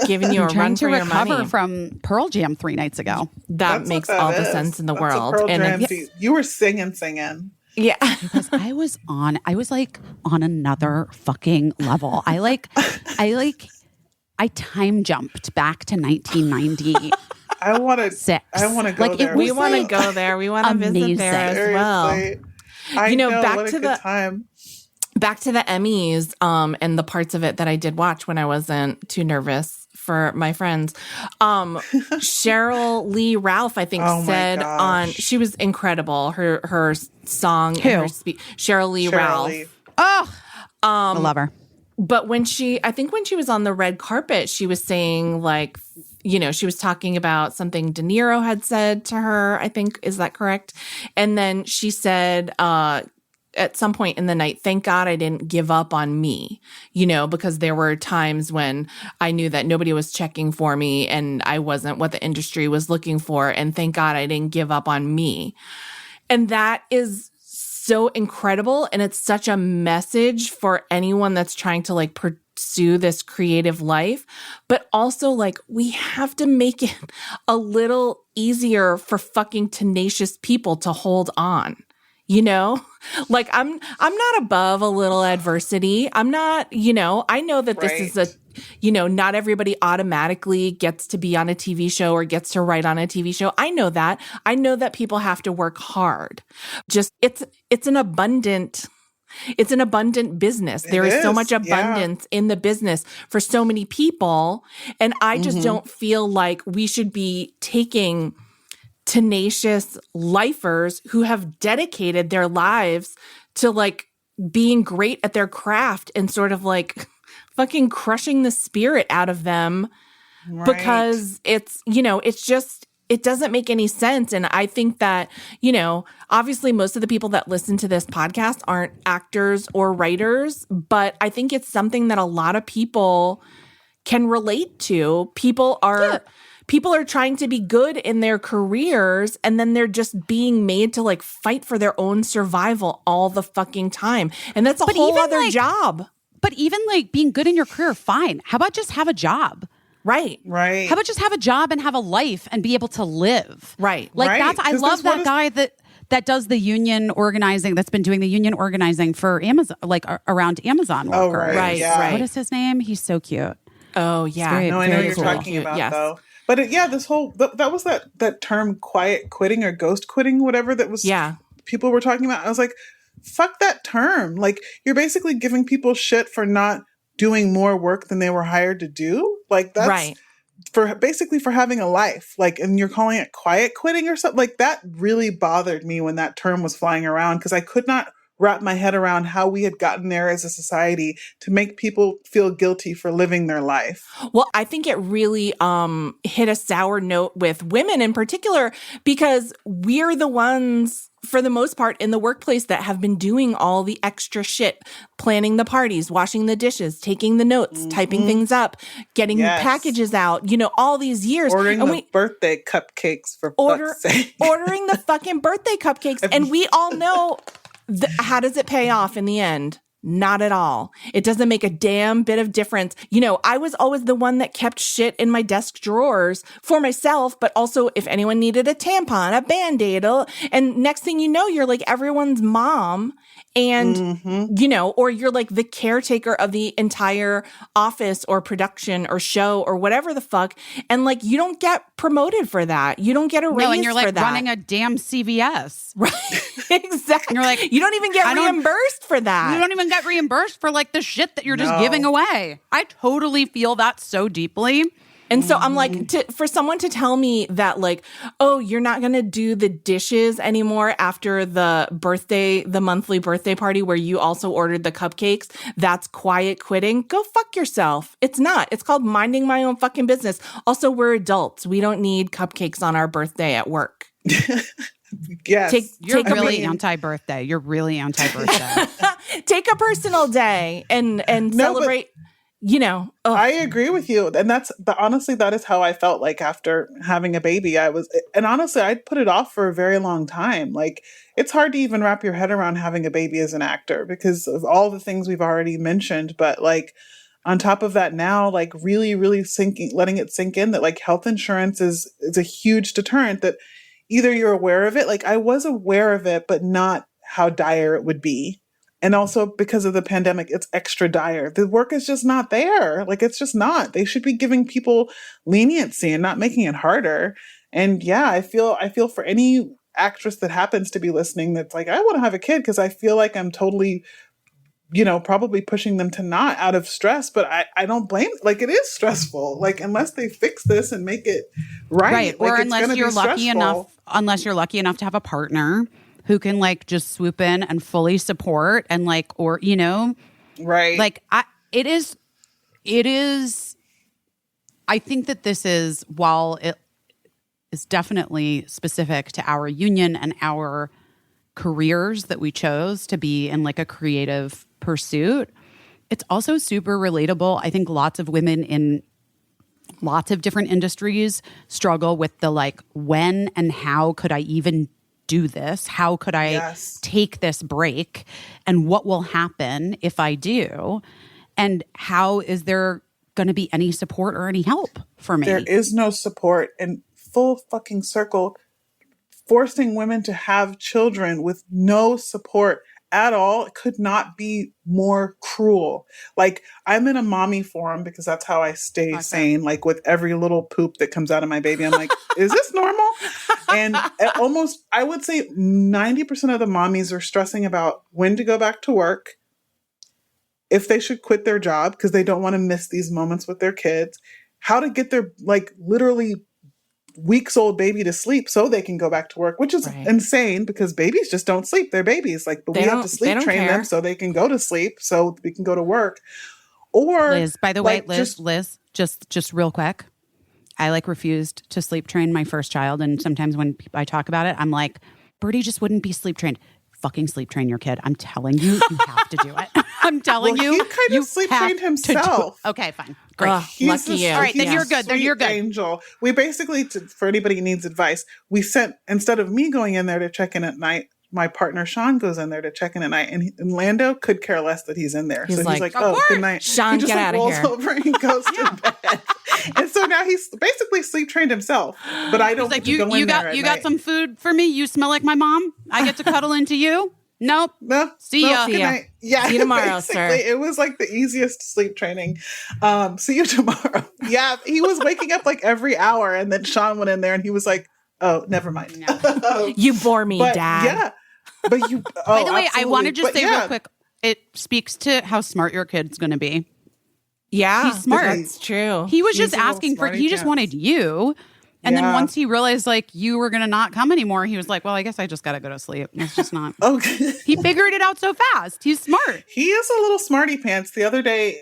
giving you a run for your money. Trying to recover from Pearl Jam 3 nights ago. That makes all the sense in the world. And you were singing. Yeah. Because I was like on another fucking level. I time jumped back to 1990. I want to go there. We want to go there. We want to visit there as well. I know, back to the time. Back to the Emmys and the parts of it that I did watch when I wasn't too nervous for my friends. Cheryl Lee Ralph, I think, said she was incredible. Her song and her speech. Cheryl Lee Ralph. Oh, I love her. But when she was on the red carpet, she was saying like, she was talking about something De Niro had said to her, I think. Is that correct? And then she said, at some point in the night, thank God I didn't give up on me, because there were times when I knew that nobody was checking for me and I wasn't what the industry was looking for. And thank God I didn't give up on me. And that is so incredible. And it's such a message for anyone that's trying to like pursue this creative life. But also like we have to make it a little easier for fucking tenacious people to hold on. Like I'm not above a little adversity. I'm not, I know that this is not everybody automatically gets to be on a TV show or gets to write on a TV show. I know that. I know that people have to work hard. Just it's an abundant business. There is so much abundance in the business for so many people. And I just don't feel like we should be taking tenacious lifers who have dedicated their lives to like being great at their craft and sort of like fucking crushing the spirit out of them because it's just, it doesn't make any sense. And I think that, obviously most of the people that listen to this podcast aren't actors or writers, but I think it's something that a lot of people can relate to. People are trying to be good in their careers and then they're just being made to like fight for their own survival all the fucking time. And that's a whole other job. But even like being good in your career, fine. How about just have a job? Right. Right. How about just have a job and have a life and be able to live? Right. Like I love that guy that does the union organizing, that's been doing the union organizing for Amazon, like around Amazon workers. Oh, right. Right. What is his name? He's so cute. Oh, yeah. I know what you're talking about, though. But this whole, that was that term quiet quitting or ghost quitting, whatever that was. Yeah. People were talking about. I was like, fuck that term. Like, you're basically giving people shit for not doing more work than they were hired to do. Like, that's for having a life. Like, and you're calling it quiet quitting or something. Like, that really bothered me when that term was flying around because I could not wrap my head around how we had gotten there as a society to make people feel guilty for living their life. Well, I think it really hit a sour note with women in particular because we're the ones, for the most part, in the workplace that have been doing all the extra shit, planning the parties, washing the dishes, taking the notes, typing things up, getting packages out, all these years. Ordering birthday cupcakes for fuck's sake. Ordering the fucking birthday cupcakes. And we all know... how does it pay off in the end? Not at all. It doesn't make a damn bit of difference. I was always the one that kept shit in my desk drawers for myself, but also if anyone needed a tampon, a Band-Aid, and next thing you know, you're like everyone's mom and, or you're like the caretaker of the entire office or production or show or whatever the fuck. And like, you don't get promoted for that. You don't get a raise for that. And you're like running a damn CVS. Right. Exactly. And you're like, you don't even get reimbursed for that. You don't even get reimbursed for like the shit that you're just giving away. I totally feel that so deeply. And so I'm like, for someone to tell me that like, oh, you're not going to do the dishes anymore after the monthly birthday party where you also ordered the cupcakes, that's quiet quitting. Go fuck yourself. It's not. It's called minding my own fucking business. Also, we're adults. We don't need cupcakes on our birthday at work. Yes. You're really anti-birthday. You're really anti-birthday. Take a personal day and celebrate. I agree with you. And honestly, that is how I felt like after having a baby. And honestly, I'd put it off for a very long time. Like, it's hard to even wrap your head around having a baby as an actor because of all the things we've already mentioned. But like, on top of that now, like really, really letting it sink in that like health insurance is a huge deterrent that either you're aware of it. Like I was aware of it, but not how dire it would be. And also because of the pandemic, it's extra dire. The work is just not there. Like, it's just not. They should be giving people leniency and not making it harder. And yeah, I feel for any actress that happens to be listening that's like, I want to have a kid because I feel like I'm totally, probably pushing them to not out of stress. But I don't blame. Like, it is stressful. Like, unless they fix this and make it right. Or like, unless you're lucky enough to have a partner who can like just swoop in and fully support and like, or, right. Like it is, I think that this is, while it is definitely specific to our union and our careers that we chose to be in like a creative pursuit, it's also super relatable. I think lots of women in lots of different industries struggle with the like, when and how could I even do this? How could I take this break? And what will happen if I do? And how is there going to be any support or any help for me? There is no support. And full fucking circle, forcing women to have children with no support at all could not be more cruel. Like, I'm in a mommy forum because that's how I stay sane. Like, with every little poop that comes out of my baby, I'm like, is this normal? And I would say 90% of the mommies are stressing about when to go back to work, if they should quit their job because they don't want to miss these moments with their kids, how to get their like literally weeks old baby to sleep so they can go back to work, which is insane because babies just don't sleep. They're babies. Like, but we have to sleep train them so they can go to sleep so we can go to work. Or Liz, by the way, Liz, just real quick. I like refused to sleep train my first child. And sometimes when I talk about it, I'm like, Birdie just wouldn't be sleep trained. Fucking sleep train your kid. I'm telling you, you have to do it. I'm telling you. He kind of sleep trained himself. Okay, fine. Great. Lucky you. All right, then you're good. Then you're good. Angel. We basically, for anybody who needs advice, we sent, instead of me going in there to check in at night, my partner Sean goes in there to check in at night, and Lando could care less that he's in there. So he's like, oh, good night. Sean, get out of here. He just rolls over and he goes to bed. And so now he's basically sleep trained himself. But I don't get to go in there. You got some food for me? You smell like my mom? I get to cuddle into you? Nope. No. See ya. Good night. Yeah. See you tomorrow, sir. It was like the easiest sleep training. See you tomorrow. Yeah. He was waking up like every hour, and then Sean went in there and he was like, oh, never mind. No. You bore me, Dad. Yeah. But you, by the way, I want to just say real quick, it speaks to how smart your kid's going to be. Yeah. He's smart. That's true. He was just asking he just wanted you. And then once he realized like you were going to not come anymore, he was like, well, I guess I just got to go to sleep. It's just not. Okay. He figured it out so fast. He's smart. He is a little smarty pants. The other day,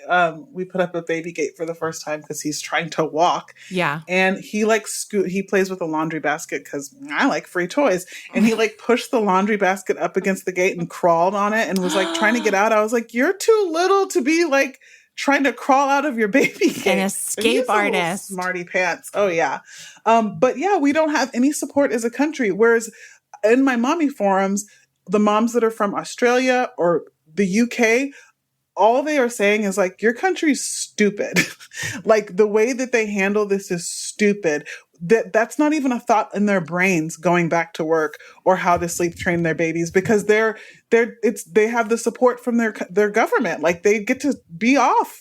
we put up a baby gate for the first time because he's trying to walk. Yeah. And he like he plays with a laundry basket because I like free toys. And he like pushed the laundry basket up against the gate and crawled on it and was like trying to get out. I was like, you're too little to be like trying to crawl out of your baby gate. An escape artist. Smarty pants. Oh, yeah. But yeah, we don't have any support as a country. Whereas in my mommy forums, the moms that are from Australia or the UK, all they are saying is like, your country's stupid. Like, the way that they handle this is stupid. That's not even a thought in their brains going back to work or how to sleep train their babies because they have the support from their government. Like, they get to be off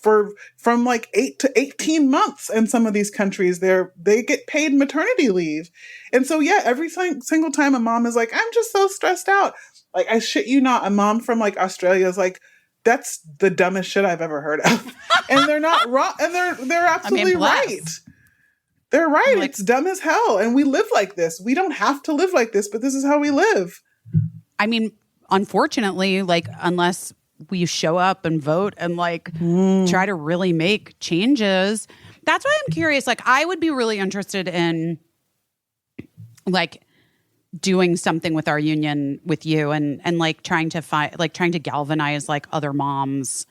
from like 8 to 18 months in some of these countries. They get paid maternity leave. And so, yeah, every single time a mom is like, I'm just so stressed out. Like, I shit you not, a mom from like Australia is like, that's the dumbest shit I've ever heard of. And they're not wrong. And they're absolutely right. They're right. Like, it's dumb as hell. And we live like this. We don't have to live like this, but this is how we live. I mean, unfortunately, like, unless we show up and vote and like try to really make changes. That's why I'm curious. Like, I would be really interested in like doing something with our union with you and like trying to galvanize like other moms.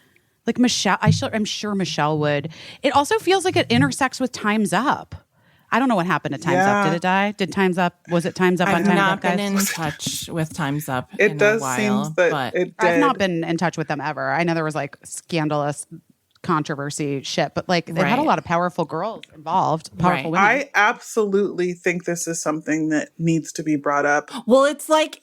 Like Michelle, I'm sure Michelle would. It also feels like it intersects with Time's Up. I don't know what happened to Time's Up. Did it die? Did Time's Up? Was it Time's Up on Time's Up, guys? I've not been in touch with Time's Up It in does a while, seem that it did. I've not been in touch with them ever. I know there was like scandalous controversy shit, but like they had a lot of powerful girls involved, powerful women. I absolutely think this is something that needs to be brought up. Well, it's like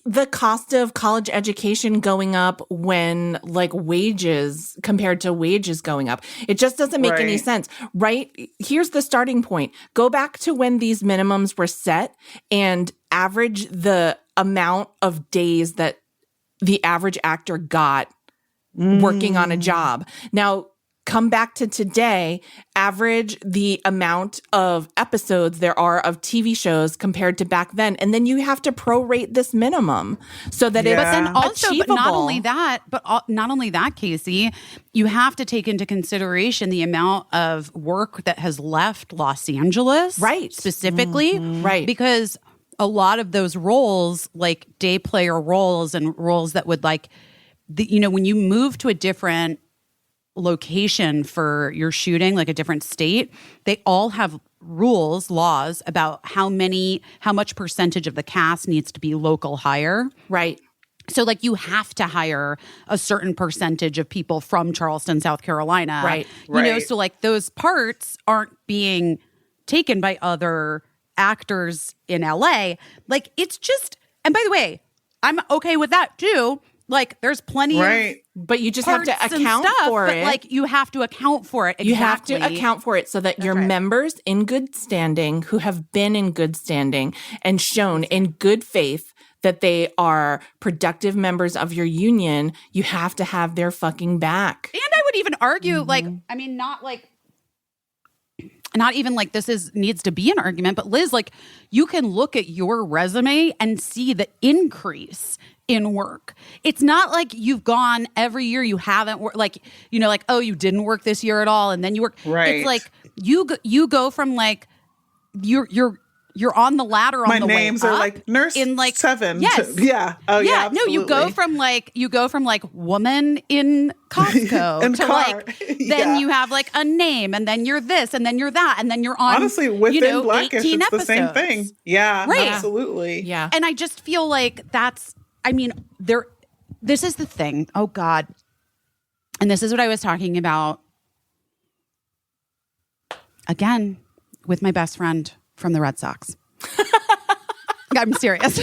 the cost of college education going up when like wages compared to wages going up. It just doesn't make any sense, right? Here's the starting point. Go back to when these minimums were set and average the amount of days that the average actor got working on a job. Now, come back to today, average the amount of episodes there are of TV shows compared to back then. And then you have to prorate this minimum so that it's But then also, achievable. but not only that, Caissie, you have to take into consideration the amount of work that has left Los Angeles. Right. Specifically. Right. Because a lot of those roles, like day player roles and roles that would like, when you move to a different location for your shooting, like a different state, they all have laws about how much percentage of the cast needs to be local hire. Right. So like you have to hire a certain percentage of people from Charleston, South Carolina. Right. You know, so like those parts aren't being taken by other actors in LA. Like it's just, and by the way, I'm okay with that too. Like there's plenty of but you just have to account for it. Like you have to account for it. Exactly. You have to account for it so that your members in good standing who have been in good standing and shown in good faith that they are productive members of your union, you have to have their fucking back. And I would even argue, like, I mean, not even like this needs to be an argument, but Liz, like you can look at your resume and see the increase in work. It's not like you've gone every year you haven't worked, like, like, oh, you didn't work this year at all. And then you work. Right. It's like you go from like, you're on the ladder on My the way up. My names are like nurse in like 7. Yes. Yeah. Oh yeah. No, you go from like woman in Costco to like, then you have like a name and then you're this and then you're that and then you're on, honestly, within Blackish, 18 it's episodes. the same thing. Yeah, right. Absolutely. Yeah. And I just feel like this is the thing. Oh God. And this is what I was talking about again with my best friend from the Red Sox. I'm serious.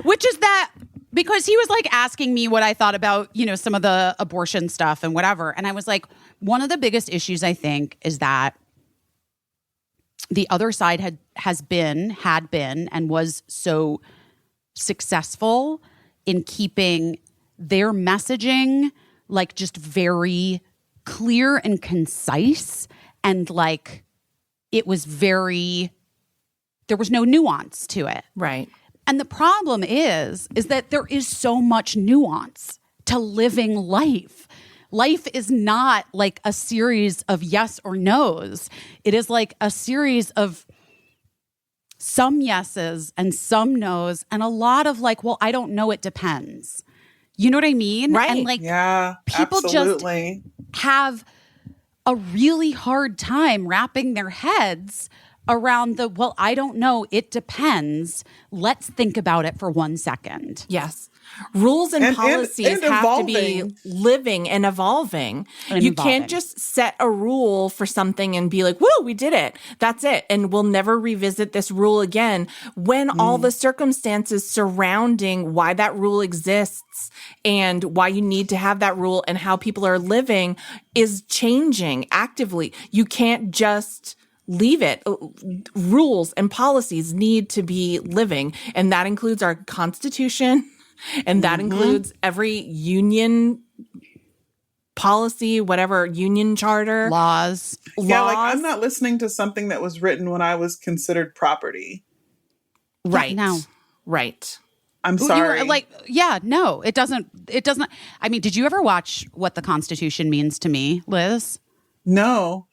Which is that because he was like asking me what I thought about, some of the abortion stuff and whatever. And I was like, one of the biggest issues I think is that the other side had been and was so successful in keeping their messaging like just very clear and concise and like it was there was no nuance to it. Right. And the problem is that there is so much nuance to living life. Life is not like a series of yes or no's. It is like a series of some yeses and some no's and a lot of like, well, I don't know, it depends. You know what I mean? Right. And like people absolutely. just have a really hard time wrapping their heads around well, I don't know, it depends. Let's think about it for 1 second. Yes. Rules and policies have to be living and evolving. You can't just set a rule for something and be like, woo, we did it. That's it. And we'll never revisit this rule again when all the circumstances surrounding why that rule exists and why you need to have that rule and how people are living is changing actively. You can't just leave it. Rules and policies need to be living. And that includes our Constitution. And that includes every union policy, whatever, union charter. Laws. Yeah, like I'm not listening to something that was written when I was considered property. Right. No. Right. I'm sorry. No, it doesn't. I mean, did you ever watch What the Constitution Means to Me, Liz? No.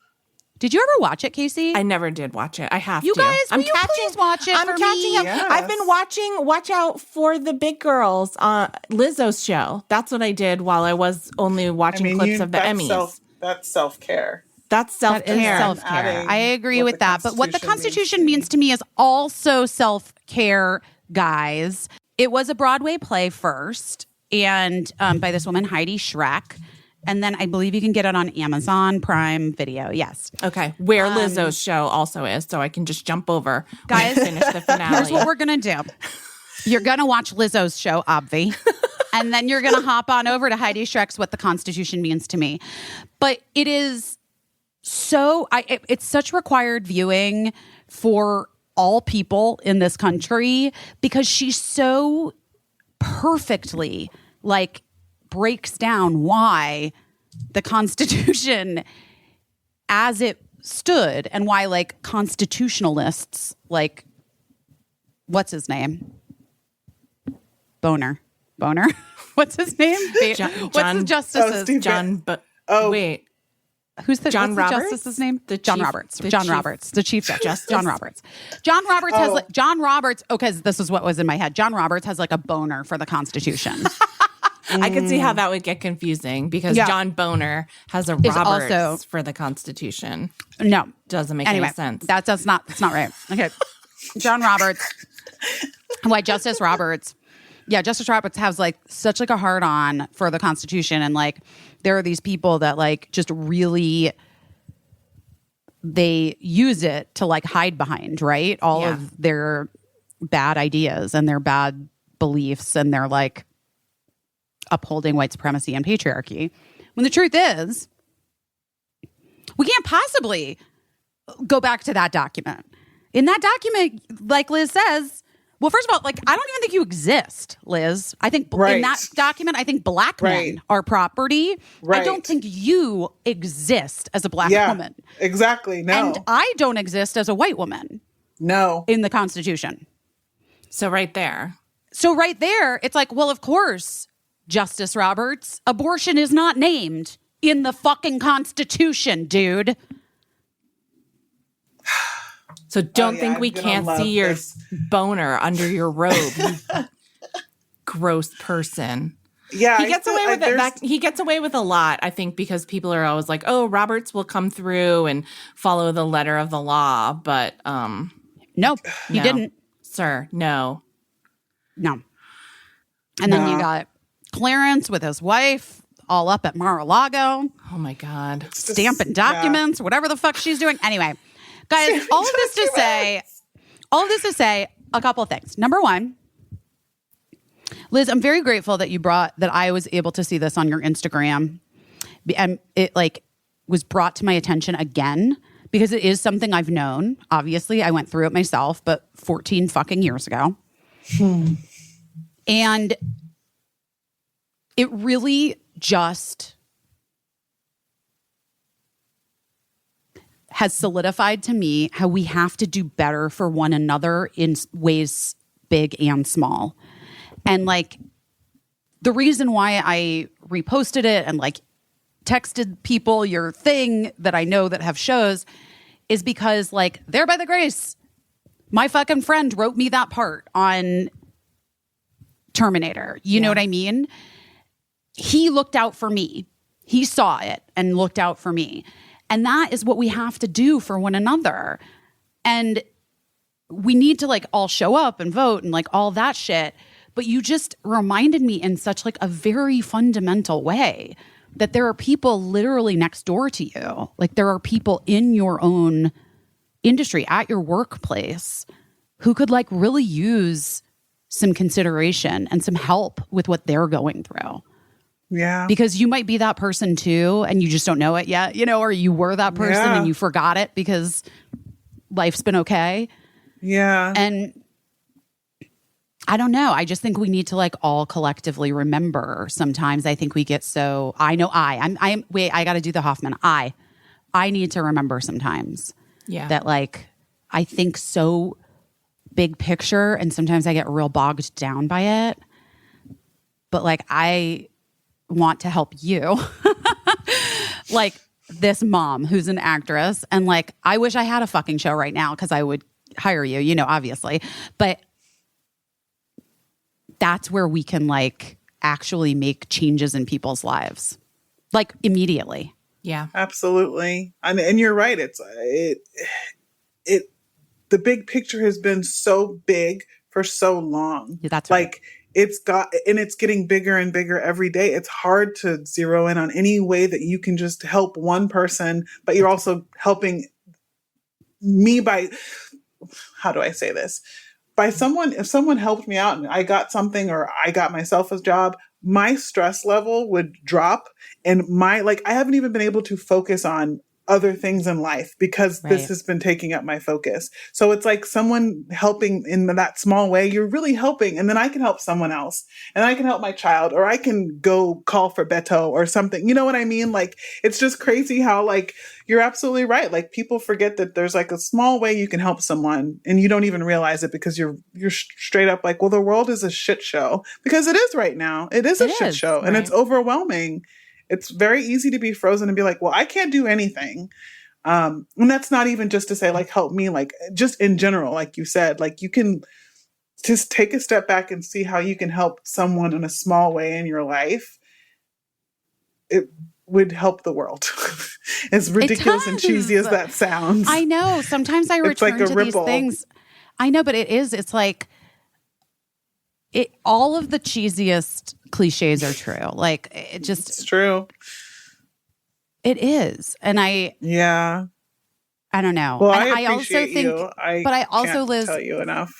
Did you ever watch it, Caissie? I never did watch it. I have you to. guys, will you please watch it I'm for catching me? up. Yes. I've been watch out for the big girls on Lizzo's show. That's what I did while I was only watching clips of the Emmys. That's self-care. That's self-care. That is self-care. I agree with that. But what the Constitution means to me is also self-care, guys. It was a Broadway play first, and by this woman, Heidi Schreck. And then I believe you can get it on Amazon Prime Video. Yes. Okay. Where Lizzo's show also is, so I can just jump over. Guys, finish the finale. Here's what we're going to do. You're going to watch Lizzo's show, obvi. And then you're going to hop on over to Heidi Schreck's What the Constitution Means to Me. But it is it's such required viewing for all people in this country because she's so perfectly breaks down why the Constitution as it stood and why constitutionalists what's his name? Boner. What's his name? What's the justice's? Wait. Who's the John what's Roberts? The justice's name? John Roberts. The Chief Justice. John Roberts. John Roberts. Okay, this is what was in my head. John Roberts has a boner for the Constitution. I could see how that would get confusing because John Boner has a Roberts for the Constitution. No, doesn't make any sense. That's not right. Okay, John Roberts. Why Justice Roberts? Yeah, Justice Roberts has such a hard on for the Constitution, and there are these people that just really they use it to hide behind, right? All of their bad ideas and their bad beliefs and their upholding white supremacy and patriarchy. When the truth is, we can't possibly go back to that document. In that document, like Liz says, well, first of all, I don't even think you exist, Liz. I think in that document, I think black men are property. Right. I don't think you exist as a black woman. Exactly. No. And I don't exist as a white woman. No. In the Constitution. So right there, it's well, of course, Justice Roberts, abortion is not named in the fucking Constitution, dude. So don't think we can't see your boner under your robe, you gross person. Yeah, he gets away with it. He gets away with a lot, I think, because people are always like, "Oh, Roberts will come through and follow the letter of the law," but nope, he didn't, sir. No. And then you got Clarence with his wife, all up at Mar-a-Lago. Oh my God, stamping documents, whatever the fuck she's doing. Anyway. Guys, all of this to say a couple of things. Number one, Liz, I'm very grateful that I was able to see this on your Instagram. And it was brought to my attention again because it is something I've known. Obviously, I went through it myself, but 14 fucking years ago. And it really just has solidified to me how we have to do better for one another in ways big and small. And the reason why I reposted it and texted people your thing that I know that have shows is because there by the grace, my fucking friend wrote me that part on Terminator. You know what I mean? He looked out for me. He saw it and looked out for me. And that is what we have to do for one another. And we need to all show up and vote and all that shit. But you just reminded me in such a very fundamental way that there are people literally next door to you. There are people in your own industry, at your workplace, who could really use some consideration and some help with what they're going through. Yeah. Because you might be that person too, and you just don't know it yet, or you were that person and you forgot it because life's been okay. Yeah. And I don't know. I just think we need to like all collectively remember. Sometimes I think we get so, I know wait, I got to do the Hoffman. I need to remember sometimes that like, I think so big picture and sometimes I get real bogged down by it. But like, I want to help you. Like this mom who's an actress. And like, I wish I had a fucking show right now because I would hire you, you know, obviously. But that's where we can like actually make changes in people's lives, like immediately. Yeah, absolutely. I mean, and you're right. The big picture has been so big for so long. Yeah, that's right. Like it's getting bigger and bigger every day. It's hard to zero in on any way that you can just help one person, but you're also helping me by, how do I say this? If someone helped me out and I got something or I got myself a job, my stress level would drop and I haven't even been able to focus on other things in life because this has been taking up my focus. So it's like someone helping in that small way, you're really helping. And then I can help someone else and I can help my child, or I can go call for Beto or something. You know what I mean? Like, it's just crazy how like, you're absolutely right. Like people forget that there's like a small way you can help someone and you don't even realize it because you're straight up like, well, the world is a shit show, because it is right now. It is a shit show and it's overwhelming. It's very easy to be frozen and be like, well, I can't do anything. And that's not even just to say like, help me, like just in general, like you said, like you can just take a step back and see how you can help someone in a small way in your life. It would help the world. As ridiculous and cheesy as that sounds. I know. Sometimes I return to these things. I know, but it's like all of the cheesiest cliches are true. Like it's true. It is. And I don't know. Well, and I also think, you. But I also, Liz, tell you enough.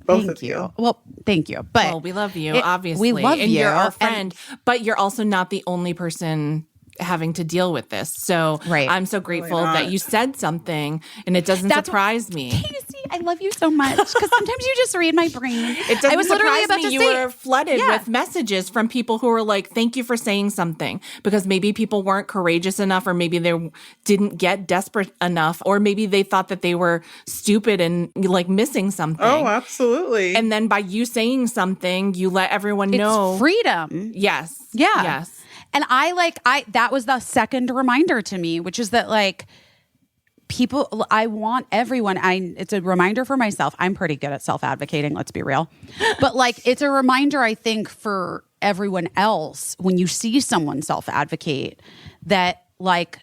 Both thank of you. Well, thank you. But we love you, obviously. We love and you. You're our friend, but you're also not the only person having to deal with this. So I'm so grateful that you said something and it doesn't surprise me. Caissie, I love you so much because sometimes you just read my brain. It doesn't surprise me. You were flooded with messages from people who were like, thank you for saying something, because maybe people weren't courageous enough, or maybe they didn't get desperate enough, or maybe they thought that they were stupid and like missing something. Oh, absolutely. And then by you saying something, you let everyone know. It's freedom. Yes. Yeah. Yes. And that was the second reminder to me, which is that like people, I want everyone, it's a reminder for myself. I'm pretty good at self-advocating, let's be real. But like, it's a reminder, I think, for everyone else when you see someone self-advocate that like,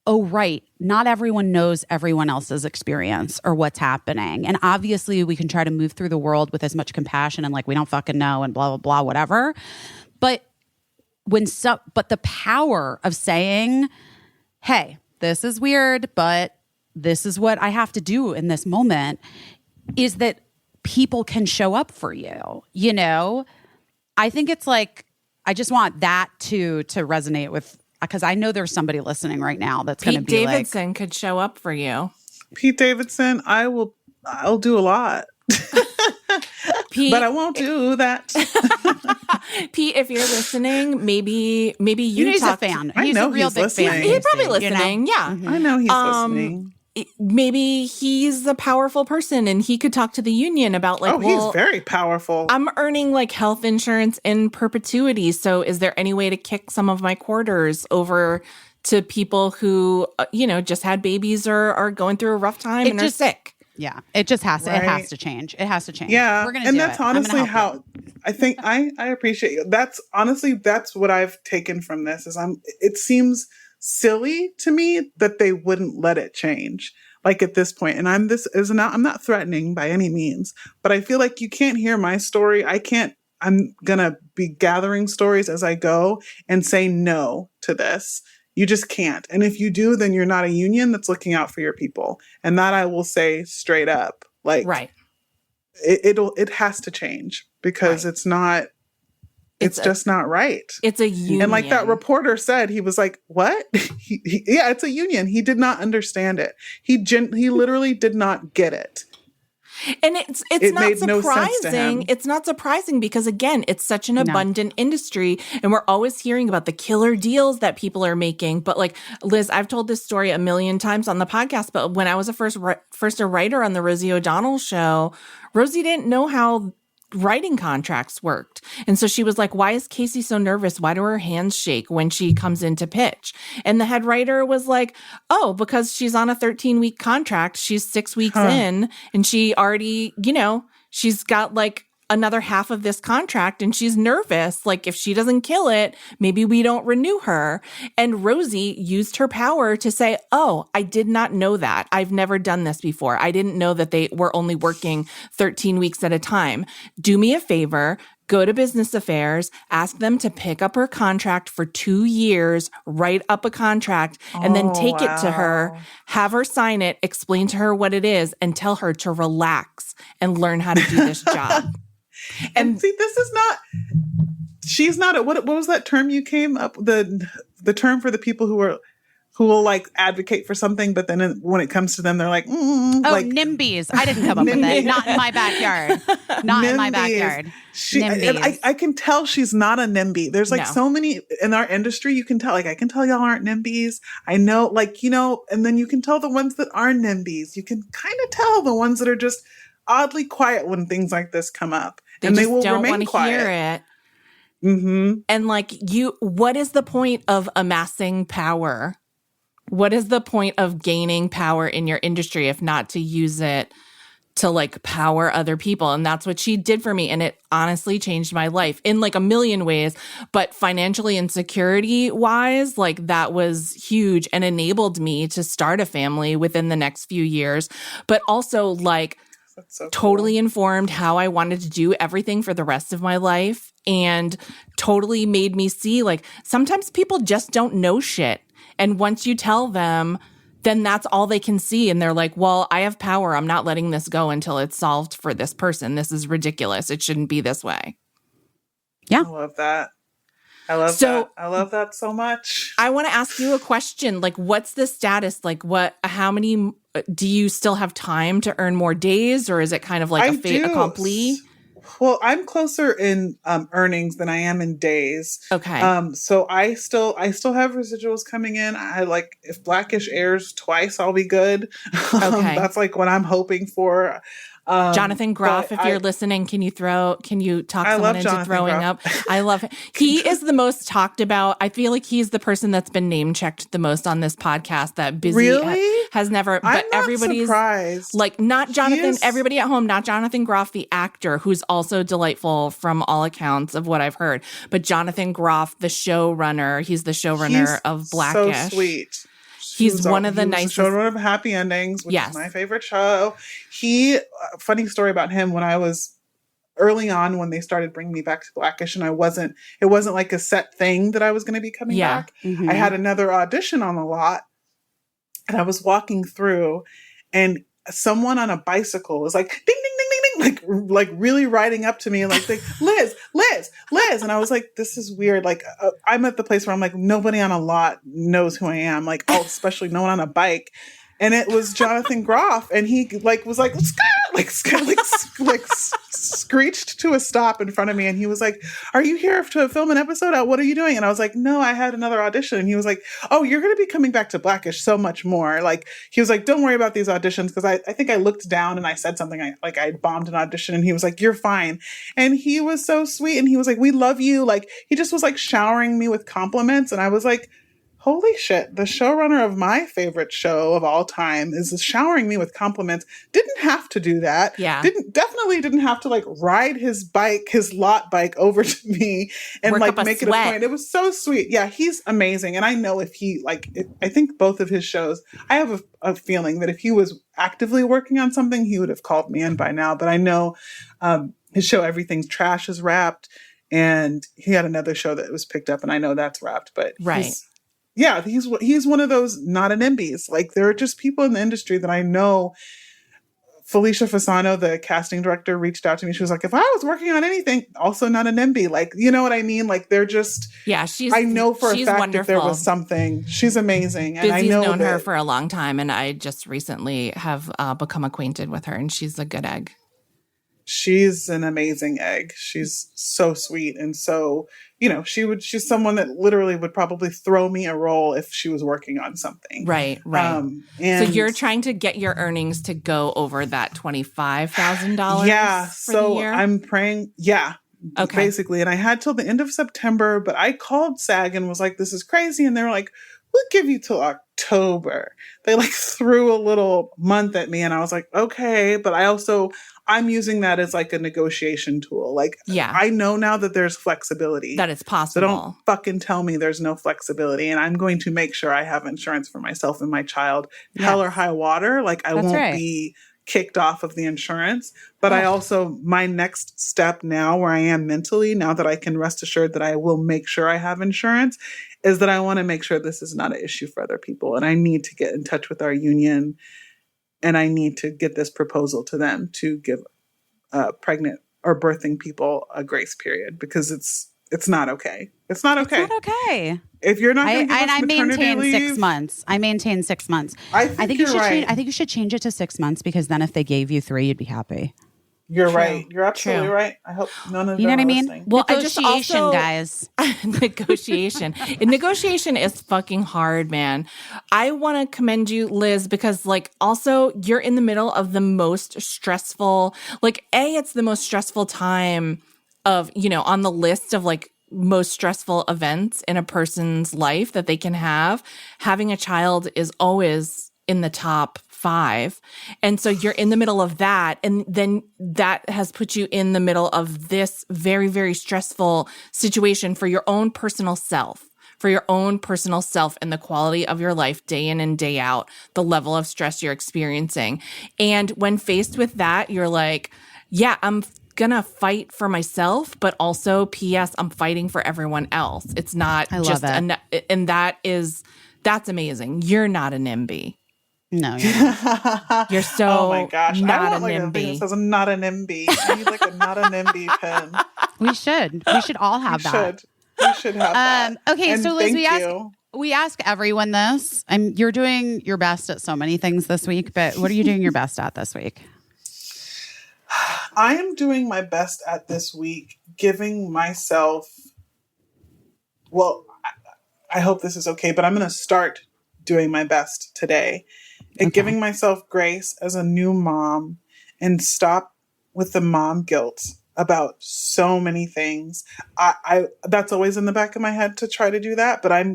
oh, right, not everyone knows everyone else's experience or what's happening. And obviously we can try to move through the world with as much compassion and like, we don't fucking know and blah, blah, blah, whatever. But the power of saying, hey, this is weird, but this is what I have to do in this moment, is that people can show up for you. You know, I think it's like, I just want that to resonate with, because I know there's somebody listening right now that's going to be Pete Davidson could show up for you. Pete Davidson, I'll do a lot. Pete, but I won't do that. Pete, if you're listening, maybe you he's a fan. He's a real big fan. He's probably listening. You know? Yeah, mm-hmm. I know he's listening. Maybe he's a powerful person and he could talk to the union about like, he's very powerful. I'm earning like health insurance in perpetuity. So is there any way to kick some of my quarters over to people who, just had babies or are going through a rough time and are sick? Yeah, it just has to. Right. It has to change. It has to change. Yeah, we're gonna and do that's it. honestly how I think. I appreciate you. That's what I've taken from this. It seems silly to me that they wouldn't let it change. Like at this point, and I'm not threatening by any means, but I feel like you can't hear my story. I'm gonna be gathering stories as I go and say no to this. You just can't. And if you do, then you're not a union that's looking out for your people. And that I will say straight up, like, right. It has to change because it's just not right. It's a union. And like that reporter said, he was like, what? Yeah, it's a union. He did not understand it. He literally did not get it. And it's it not made no sense to surprising. him. It's not surprising because, again, it's such an abundant industry, and we're always hearing about the killer deals that people are making. But like, Liz, I've told this story a million times on the podcast, but when I was first a writer on the Rosie O'Donnell show, Rosie didn't know how writing contracts worked. And so she was like, why is Caissie so nervous? Why do her hands shake when she comes in to pitch? And the head writer was like, oh, because she's on a 13-week contract. She's 6 weeks in, and she already, she's got like another half of this contract and she's nervous. Like, if she doesn't kill it, maybe we don't renew her. And Rosie used her power to say, oh, I did not know that. I've never done this before. I didn't know that they were only working 13 weeks at a time. Do me a favor. Go to business affairs, ask them to pick up her contract for 2 years, write up a contract, and then take it to her, have her sign it, explain to her what it is, and tell her to relax and learn how to do this job. And see, this is not, she's not, what was that term you came up, the term for the people who will like advocate for something, but then when it comes to them, they're like, like NIMBYs. I didn't come up with it. Not in my backyard. Not in my backyard. And I can tell she's not a NIMBY. There's like so many in our industry. You can tell, like, I can tell y'all aren't NIMBYs. I know, like, and then you can tell the ones that are NIMBYs. You can kind of tell the ones that are just oddly quiet when things like this come up. They will don't remain want to quiet. hear it. Mm-hmm. And like, what is the point of amassing power? What is the point of gaining power in your industry if not to use it to like power other people? And that's what she did for me. And it honestly changed my life in like a million ways, but financially and security wise, like that was huge and enabled me to start a family within the next few years, but also like totally informed how I wanted to do everything for the rest of my life, and totally made me see like sometimes people just don't know shit. And once you tell them, then that's all they can see. And they're like, well, I have power. I'm not letting this go until it's solved for this person. This is ridiculous. It shouldn't be this way. Yeah. I love that. I love that so much. I want to ask you a question. Like, what's the status? Like, how many, do you still have time to earn more days, or is it kind of like a fait accompli? Well, I'm closer in earnings than I am in days. Okay. So I still have residuals coming in. I like, if Blackish airs twice, I'll be good. Okay. That's like what I'm hoping for. Jonathan Groff, if you're listening, can you talk someone into throwing up? I love him. He is the most talked about. I feel like he's the person that's been name checked the most on this podcast. That Busy has never, but I'm not everybody's surprised. Like, not Jonathan, everybody at home, not Jonathan Groff, the actor, who's also delightful from all accounts of what I've heard, but Jonathan Groff, the showrunner. He's the showrunner of Blackish. So sweet. He's one of the nicest. Showrunner of Happy Endings, which is my favorite show. Funny story about him, when I was early on, when they started bringing me back to Blackish, and it wasn't like a set thing that I was going to be coming back. Mm-hmm. I had another audition on the lot, and I was walking through, and someone on a bicycle was like, ding, ding, ding, ding, ding, like really riding up to me and like, Liz. And I was like, this is weird. Like, I'm at the place where I'm like, nobody on a lot knows who I am. Like, especially no one on a bike. And it was Jonathan Groff, and he like was like screeched to a stop in front of me, and he was like, "Are you here to film an episode? What are you doing?" And I was like, "No, I had another audition." And he was like, "Oh, you're going to be coming back to Blackish so much more." Like, he was like, "Don't worry about these auditions," because I think I looked down and I said something I bombed an audition, and he was like, "You're fine." And he was so sweet, and he was like, "We love you." Like, he just was like showering me with compliments, and I was like, holy shit, the showrunner of my favorite show of all time is showering me with compliments. Didn't have to do that. Yeah. Definitely didn't have to like ride his lot bike over to me and work like make it a point. It was so sweet. Yeah, he's amazing. And I know if he I think both of his shows, I have a feeling that if he was actively working on something, he would have called me in by now. But I know his show, Everything's Trash, is wrapped. And he had another show that was picked up, and I know that's wrapped. But he's one of those not an NIMBYs. Like, there are just people in the industry that I know Felicia Fasano, the casting director, reached out to me. She was like, if I was working on anything, also not a NIMBY. Like, you know what I mean? Like, they're just, I know for a fact wonderful. that there was something. She's amazing. And Busy's I know known her for a long time, and I just recently have become acquainted with her, and she's a good egg. She's an amazing egg. She's so sweet. And so, you know, she's someone that literally would probably throw me a role if she was working on something. Right. And so you're trying to get your earnings to go over that $25,000 yeah. for So the year? I'm praying. Yeah. Okay. Basically. And I had till the end of September, but I called SAG and was like, this is crazy. And they were like, we'll give you till October. They like threw a little month at me and I was like, okay. But I'm using that as like a negotiation tool. Like, I know now that there's flexibility. That it's possible. So don't fucking tell me there's no flexibility. And I'm going to make sure I have insurance for myself and my child. Yes. Hell or high water. Like I won't be kicked off of the insurance. But I also, my next step now where I am mentally, now that I can rest assured that I will make sure I have insurance, is that I want to make sure this is not an issue for other people. And I need to get in touch with our union. And I need to get this proposal to them to give pregnant or birthing people a grace period because it's not okay. It's not okay. It's not okay. If you're not going to give us maternity leave, 6 months. I maintain 6 months. I think you should right. I think you should change it to 6 months because then if they gave you 3, you'd be happy. You're right. You're absolutely right. I hope none of them are listening. Well, negotiation, guys. Negotiation. Negotiation is fucking hard, man. I want to commend you, Liz, because like also you're in the middle of the most stressful, like it's the most stressful time of, you know, on the list of like most stressful events in a person's life that they can have. Having a child is always in the top 5. And so you're in the middle of that. And then that has put you in the middle of this very, very stressful situation for your own personal self, and the quality of your life day in and day out, the level of stress you're experiencing. And when faced with that, you're like, yeah, I'm gonna fight for myself, but also P.S. I'm fighting for everyone else. It's not and that's amazing. You're not a NIMBY. No, you're not. You're so oh my gosh. not I want a like NIMBY. A thing that says I'm not a NIMBY. I need like a not a NIMBY pen. We should all have that. We should have that. Okay, and so Liz, we we ask everyone this. You're doing your best at so many things this week, but what are you doing your best at this week? I am doing my best at this week, giving myself, well, I hope this is okay, but I'm going to start doing my best today at giving myself grace as a new mom and stop with the mom guilt about so many things. I that's always in the back of my head to try to do that. But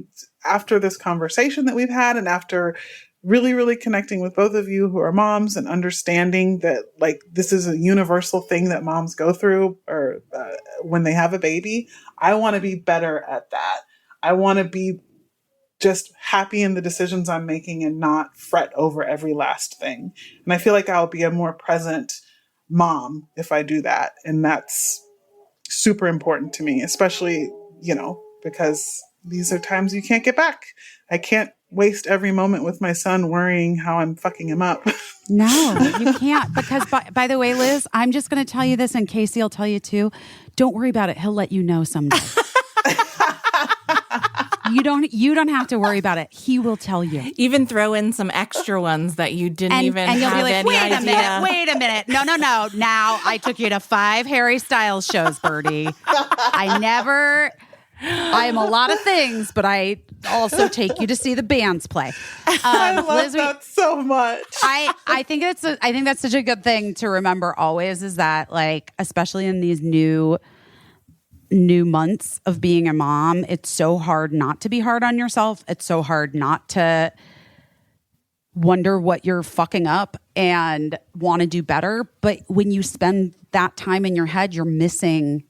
after this conversation that we've had and after really, really connecting with both of you who are moms and understanding that like this is a universal thing that moms go through or when they have a baby, I want to be better at that. I want to be just happy in the decisions I'm making and not fret over every last thing. And I feel like I'll be a more present mom if I do that. And that's super important to me, especially, you know, because these are times you can't get back. I can't waste every moment with my son worrying how I'm fucking him up. No, you can't. Because by the way, Liz, I'm just going to tell you this and Caissie will tell you too. Don't worry about it. He'll let you know someday. You don't have to worry about it. He will tell you. Even throw in some extra ones that you didn't even and you'll have be like, any idea. Wait a minute. No. Now I took you to 5 Harry Styles shows, Birdie. I am a lot of things, but I also take you to see the bands play. I love Liz, that so much. I think that's such a good thing to remember always is that like, especially in these new months of being a mom, it's so hard not to be hard on yourself. It's so hard not to wonder what you're fucking up and want to do better. But when you spend that time in your head, you're missing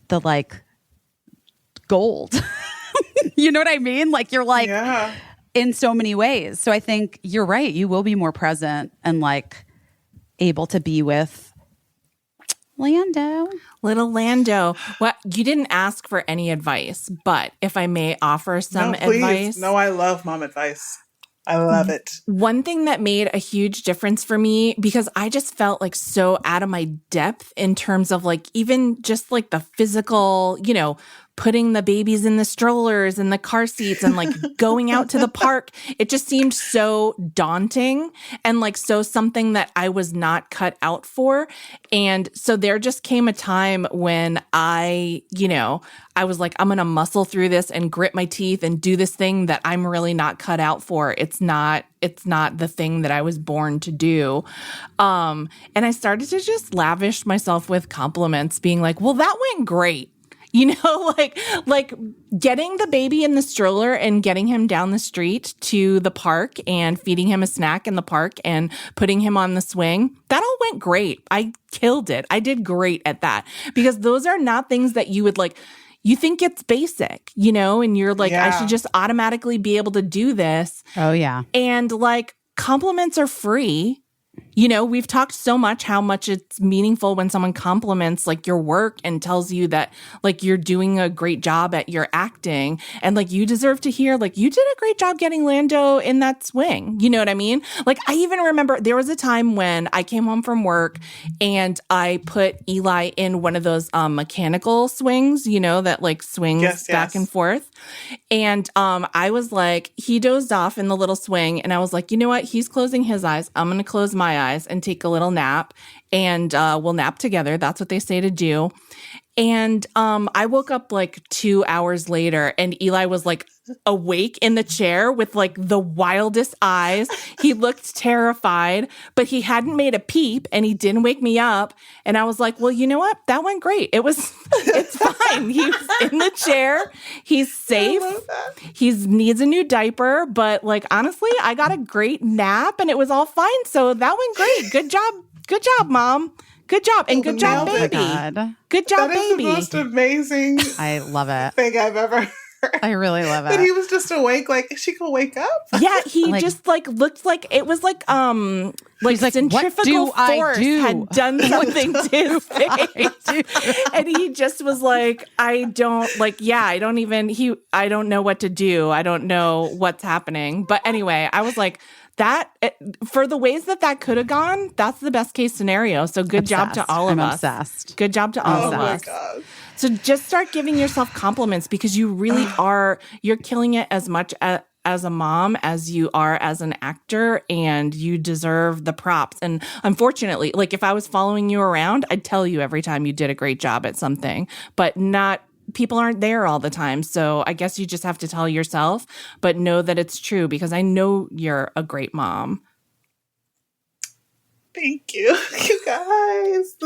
the like gold. You know what I mean? Like you're like in so many ways. So I think you're right. You will be more present and like able to be with Little Lando. What you didn't ask for any advice, but if I may offer some advice. No, I love mom advice. I love it. One thing that made a huge difference for me, because I just felt like so out of my depth in terms of like even just like the physical, putting the babies in the strollers and the car seats and like going out to the park. It just seemed so daunting and like so something that I was not cut out for. And so there just came a time when I was like, I'm going to muscle through this and grit my teeth and do this thing that I'm really not cut out for. It's not the thing that I was born to do. And I started to just lavish myself with compliments, being like, well, that went great. Like getting the baby in the stroller and getting him down the street to the park and feeding him a snack in the park and putting him on the swing. That all went great. I killed it. I did great at that, because those are not things that you would like. You think it's basic, and you're like, I should just automatically be able to do this. Oh, yeah. And like compliments are free. We've talked so much how much it's meaningful when someone compliments like your work and tells you that like you're doing a great job at your acting, and like you deserve to hear like you did a great job getting Lando in that swing. You know what I mean? Like I even remember there was a time when I came home from work and I put Eli in one of those mechanical swings, that like swings back and forth. And I was like, he dozed off in the little swing, and I was like, you know what? He's closing his eyes. I'm going to close my eyes and take a little nap, and we'll nap together. That's what they say to do. And I woke up like 2 hours later, and Eli was like awake in the chair with like the wildest eyes. He looked terrified, but he hadn't made a peep, and he didn't wake me up. And I was like, well, you know what? That went great. It's fine. He's in the chair. He's safe. He needs a new diaper, but like, honestly, I got a great nap and it was all fine. So that went great. Good job. Good job, Mom. Good job. And good job, baby. Good job, baby. That is the most amazing I love it. thing I've ever heard. I really love it. But he was just awake, like she could wake up. Yeah, he just like looked like it was like centrifugal force had done something to his face. And he just was like, I don't know what to do. I don't know what's happening. But anyway, I was like, that for the ways that could have gone, that's the best case scenario. So good job to all of us. Obsessed. Good job to all of us. Oh my God. So just start giving yourself compliments, because you really you're killing it as much as a mom as you are as an actor, and you deserve the props. And unfortunately, like if I was following you around, I'd tell you every time you did a great job at something, but people aren't there all the time. So I guess you just have to tell yourself, but know that it's true, because I know you're a great mom. Thank you. You guys.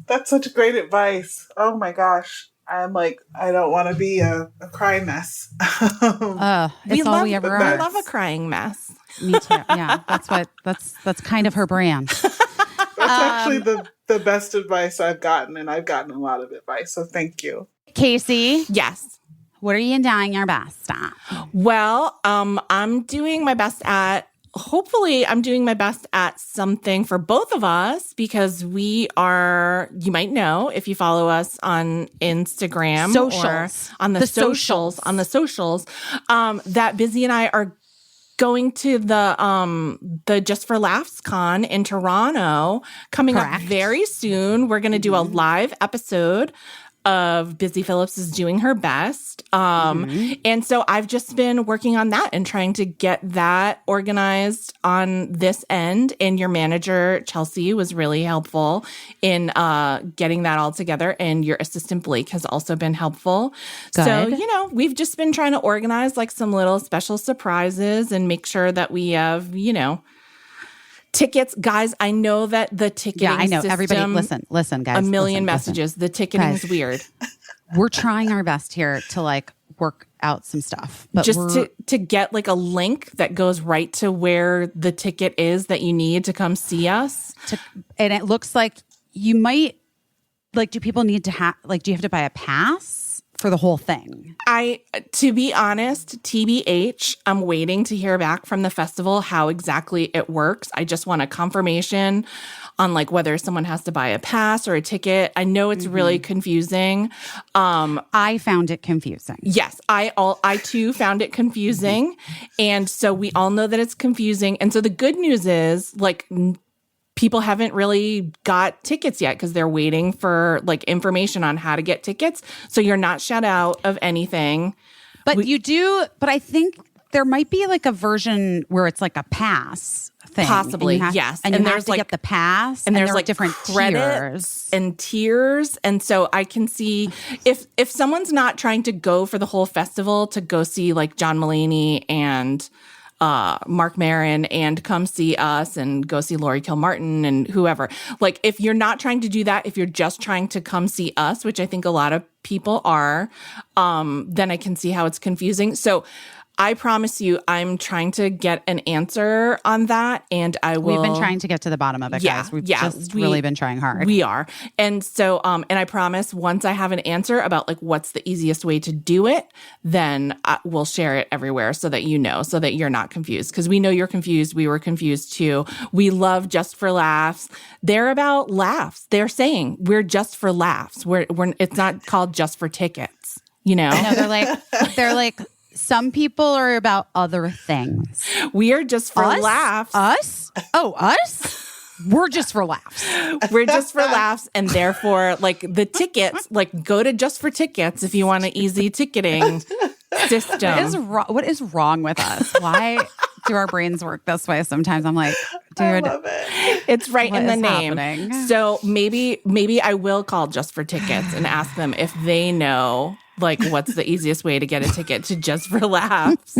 That's such great advice. Oh my gosh. I'm like, I don't want to be a cry mess. We love a crying mess. Me too. Yeah. That's kind of her brand. That's actually the best advice I've gotten, and I've gotten a lot of advice. So thank you. Caissie. Yes. What are you doing your best at? Well, I'm doing my best at something for both of us, because we are, you might know if you follow us on Instagram or on the socials, that Busy and I are going to the Just for Laughs Con in Toronto coming up very soon. We're going to do a live episode of Busy Phillips is Doing Her Best. And so I've just been working on that and trying to get that organized on this end. And your manager, Chelsea, was really helpful in getting that all together. And your assistant, Blake, has also been helpful. Good. So, we've just been trying to organize like some little special surprises and make sure that we have, tickets. Guys, I know that the ticketing system... Yeah, I know. Everybody, listen, guys. A million messages. The ticketing is weird. We're trying our best here to like work out some stuff. But just to get like a link that goes right to where the ticket is that you need to come see us. And it looks like you might... Like, do people need to have... Like, do you have to buy a pass for the whole thing? To be honest, TBH, I'm waiting to hear back from the festival how exactly it works. I just want a confirmation on like whether someone has to buy a pass or a ticket. I know it's really confusing. I found it confusing. Yes, I too found it confusing. And so we all know that it's confusing. And so the good news is like people haven't really got tickets yet because they're waiting for like information on how to get tickets. So you're not shut out of anything. But but I think there might be like a version where it's like a pass thing. Possibly, yes. And there's to get the pass. And there's there like different credits and tiers. And so I can see if someone's not trying to go for the whole festival to go see like John Mulaney and Mark Maron and come see us and go see Laurie Kilmartin and whoever. Like if you're not trying to do that, if you're just trying to come see us, which I think a lot of people are, then I can see how it's confusing. So I promise you, I'm trying to get an answer on that, and I will. We've been trying to get to the bottom of it, guys. We've really been trying hard. We are, and so, and I promise, once I have an answer about like what's the easiest way to do it, then we'll share it everywhere so that you know, so that you're not confused. Because we know you're confused. We were confused too. We love Just for Laughs. They're about laughs. They're saying we're just for laughs. We're. It's not called Just for Tickets. You know? No, they're like. Some people are about other things. We are just for laughs. Us? Oh, us? We're just for laughs. We're just for laughs. And therefore, like the tickets, like go to Just for Tickets if you want an easy ticketing system. What is wrong with us? Why do our brains work this way sometimes? I'm like, dude. I love it. It's right in the name. Happening? So maybe I will call Just for Tickets and ask them if they know like what's the easiest way to get a ticket to Just for Laughs.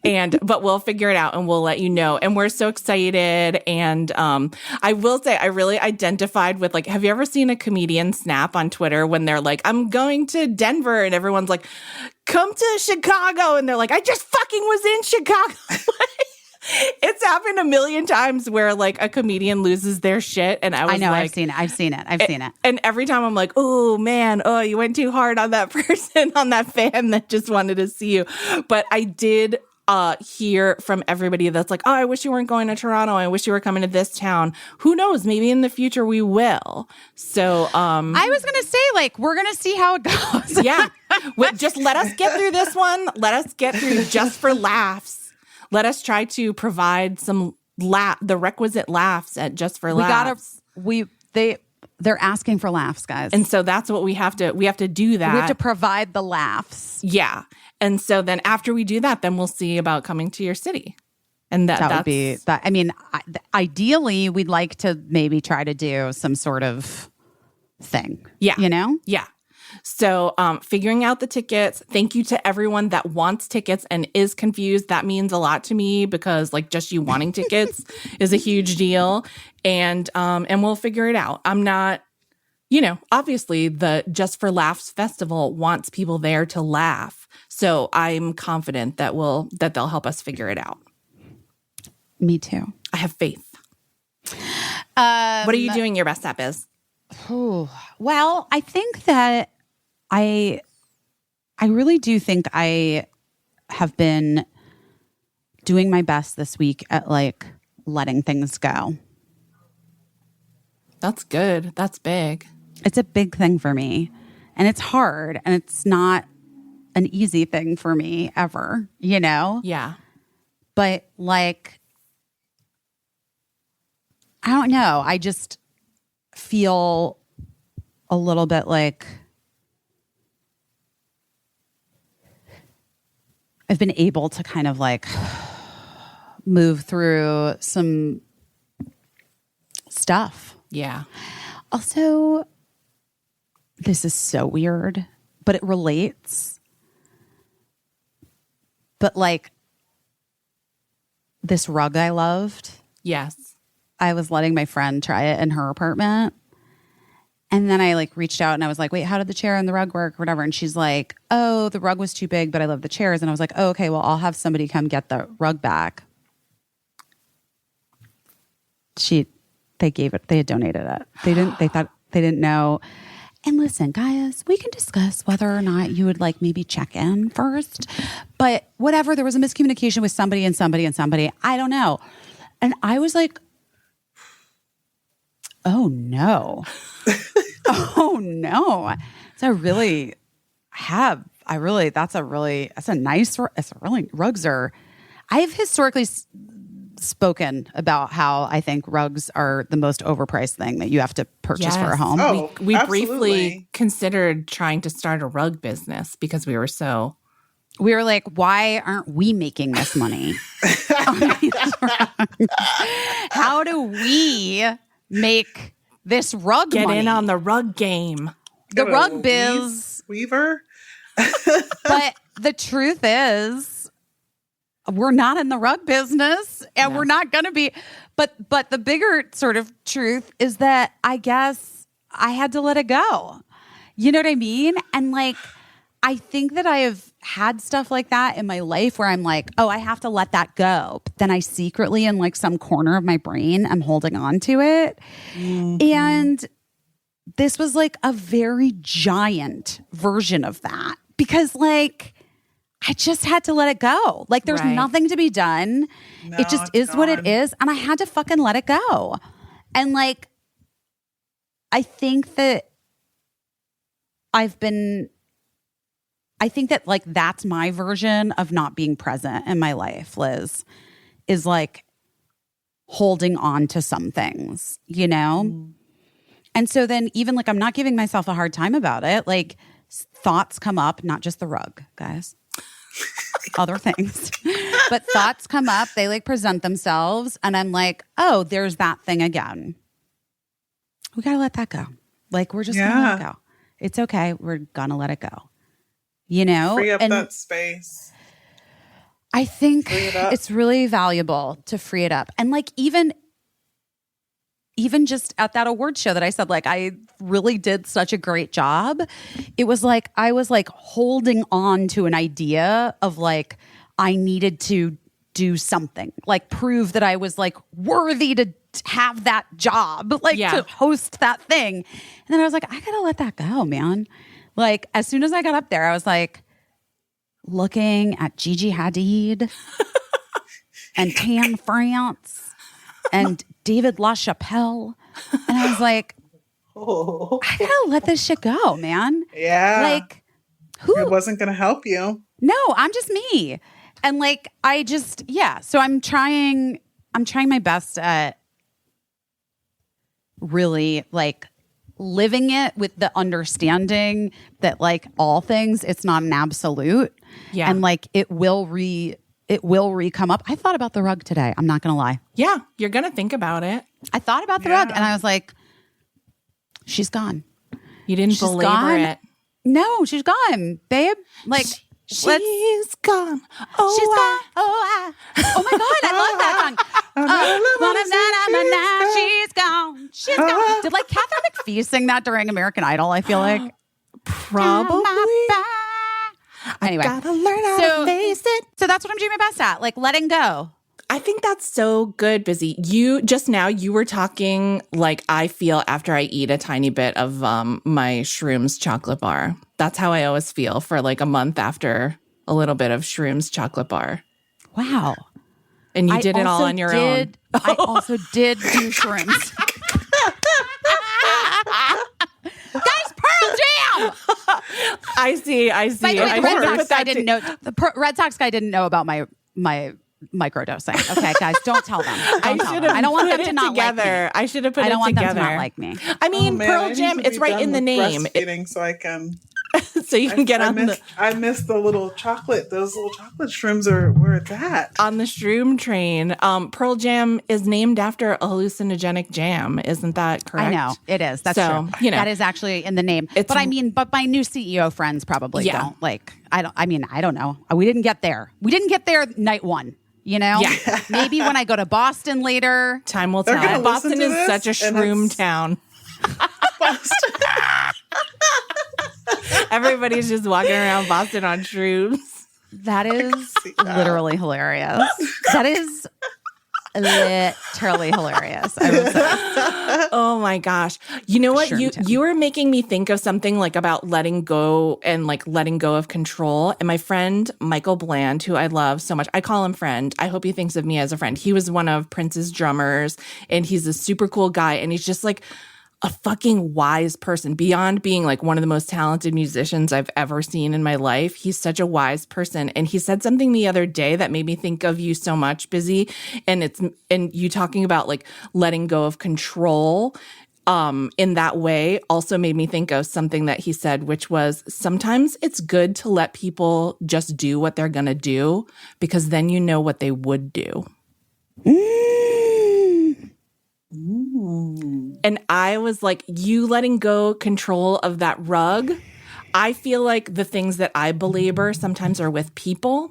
But we'll figure it out and we'll let you know. And we're so excited. And I will say I really identified with like, have you ever seen a comedian snap on Twitter when they're like, I'm going to Denver, and everyone's like, come to Chicago, and they're like, I just fucking was in Chicago. It's happened a million times where like a comedian loses their shit, and I know, like, I've seen it. And every time I'm like, oh man, you went too hard on that person, on that fan that just wanted to see you. But I did hear from everybody that's like, oh, I wish you weren't going to Toronto. I wish you were coming to this town. Who knows? Maybe in the future we will. So I was gonna say, like, we're gonna see how it goes. Yeah, just let us get through this one. Let us get through Just for Laughs. Let us try to provide some the requisite laughs at Just for Laughs. They're asking for laughs, guys. And so that's what we have to do that. We have to provide the laughs. Yeah. And so then after we do that, then we'll see about coming to your city. And that would be that. I mean, ideally, we'd like to maybe try to do some sort of thing. Yeah. You know? Yeah. So figuring out the tickets. Thank you to everyone that wants tickets and is confused. That means a lot to me because like just you wanting tickets is a huge deal. And we'll figure it out. I'm not, obviously the Just for Laughs festival wants people there to laugh. So I'm confident that they'll help us figure it out. Me too. I have faith. What are you doing your best at, Biz? Well, I think that I really do think I have been doing my best this week at like letting things go. That's good. That's big. It's a big thing for me, and it's hard, and it's not an easy thing for me ever, Yeah. But like, I don't know. I just feel a little bit like I've been able to kind of like move through some stuff. Yeah. Also, this is so weird, but it relates. But like this rug I loved. Yes. I was letting my friend try it in her apartment. And then I like reached out and I was like, wait, how did the chair and the rug work or whatever? And she's like, oh, the rug was too big, but I love the chairs. And I was like, oh, okay, well, I'll have somebody come get the rug back. They had donated it. They didn't know. And listen, guys, we can discuss whether or not you would like maybe check in first. But whatever, there was a miscommunication with somebody and somebody and somebody. I don't know. And I was like, oh no. Oh no. So rugs are, I have historically spoken about how I think rugs are the most overpriced thing that you have to purchase for a home. Oh, we absolutely. briefly considered trying to start a rug business because we were like, why aren't we making this money? How do we make this rug get money? in on the rug game? The rug biz. Weaver. But the truth is, we're not in the rug business, and we're not going to be. But the bigger sort of truth is that I guess I had to let it go. You know what I mean? And like, I think that I have had stuff like that in my life where I'm like, oh, I have to let that go. But then I secretly, in like some corner of my brain, I'm holding on to it. Mm-hmm. And this was like a very giant version of that because like, I just had to let it go. Like there's nothing to be done. No, it just is what it is. And I had to fucking let it go. And like, I think that like that's my version of not being present in my life, Liz, is like holding on to some things, you know? Mm. And so then even like I'm not giving myself a hard time about it. Like thoughts come up, not just the rug, guys. Other things. But thoughts come up, they like present themselves, and I'm like, oh, there's that thing again. We gotta let that go. Like we're just gonna let it go. It's okay. We're gonna let it go. You know? Free up that space. I think it's really valuable to free it up. And like even just at that award show that I said, like, I really did such a great job. It was like, I was like holding on to an idea of like, I needed to do something, like prove that I was like worthy to have that job, like to host that thing. And then I was like, I gotta let that go, man. Like as soon as I got up there, I was like looking at Gigi Hadid and Tan France and David LaChapelle. And I was like, I gotta let this shit go, man. Yeah. Like, who? It wasn't going to help you. No, I'm just me. And like, I just, so I'm trying my best at really like living it with the understanding that like all things, it's not an absolute. Yeah. And like, it will come up. I thought about the rug today. I'm not going to lie. Yeah. You're going to think about it. I thought about the rug and I was like, she's gone. You didn't belabor it. No, she's gone, babe. Like, she's gone. Oh, she's gone. Oh my God. I love that song. She's gone. She's gone. Did like Catherine McPhee sing that during American Idol? I feel like. Probably. Anyway, I gotta learn how to face it. So that's what I'm doing my best at, like letting go. I think that's so good, Busy. You just now you were talking like I feel after I eat a tiny bit of my Shrooms chocolate bar. That's how I always feel for like a month after a little bit of Shrooms chocolate bar. Wow. And you did it all on your own. I also did do shrooms. Guys, Pearl Jam! I see. By the way, the Red Sox guy didn't know. The Red Sox guy didn't know about my microdosing. Okay, guys, don't tell them. I don't want them to not like me. I should have put it together. I don't want them to not like me. I mean, Pearl Jam, it's right in the name. So I can... so you can get I missed the little chocolate. Those little chocolate shrooms are where it's at. On the shroom train. Pearl Jam is named after a hallucinogenic jam. Isn't that correct? I know. It is. That's true. You know, that is actually in the name. But I mean, but my new CEO friends probably don't. Like, I don't know. We didn't get there. We didn't get there night one. You know? Yeah. Maybe when I go to Boston later. Time will tell. Boston is such a shroom town. Boston. Everybody's just walking around Boston on shrooms. That is literally hilarious. That is literally hilarious. I will say. Oh my gosh. You know what? Sherrington. You were making me think of something like about letting go and like letting go of control. And my friend, Michael Bland, who I love so much, I call him friend. I hope he thinks of me as a friend. He was one of Prince's drummers and he's a super cool guy. And he's just like a fucking wise person beyond being like one of the most talented musicians I've ever seen in my life. He's such a wise person. And he said something the other day that made me think of you so much, Busy. And you talking about like letting go of control in that way also made me think of something that he said, which was sometimes it's good to let people just do what they're going to do because then you know what they would do. And I was like, you letting go control of that rug. I feel like the things that I belabor sometimes are with people.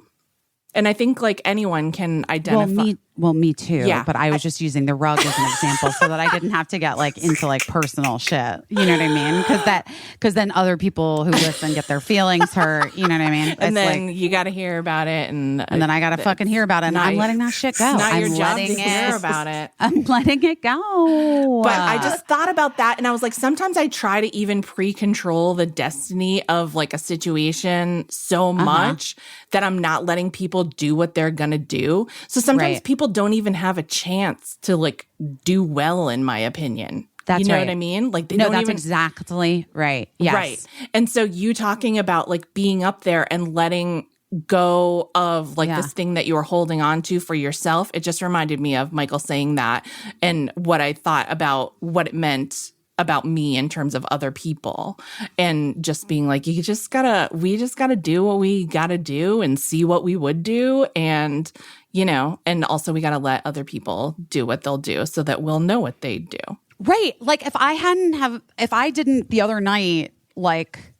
And I think like anyone can identify. Well, me too. Yeah. But I was just using the rug as an example so that I didn't have to get like into like personal shit. You know what I mean? Because then other people who listen get their feelings hurt. You know what I mean? And then like, you got to hear about it. And then I got to fucking hear about it. And I'm letting that shit go. It's not I'm your job to letting hear about it. I'm letting it go. But I just thought about that. And I was like, sometimes I try to even pre-control the destiny of like a situation so much that I'm not letting people do what they're going to do. So sometimes people don't even have a chance to like do well, in my opinion. That's you know right. what I mean? Like that's exactly right. Yes. Right. And so you talking about like being up there and letting go of like this thing that you were holding on to for yourself, it just reminded me of Michael saying that and what I thought about what it meant about me in terms of other people and just being like, we just gotta do what we gotta do and see what we would do. And, you know, and also we gotta let other people do what they'll do so that we'll know what they do. Right. Like if I didn't the other night, like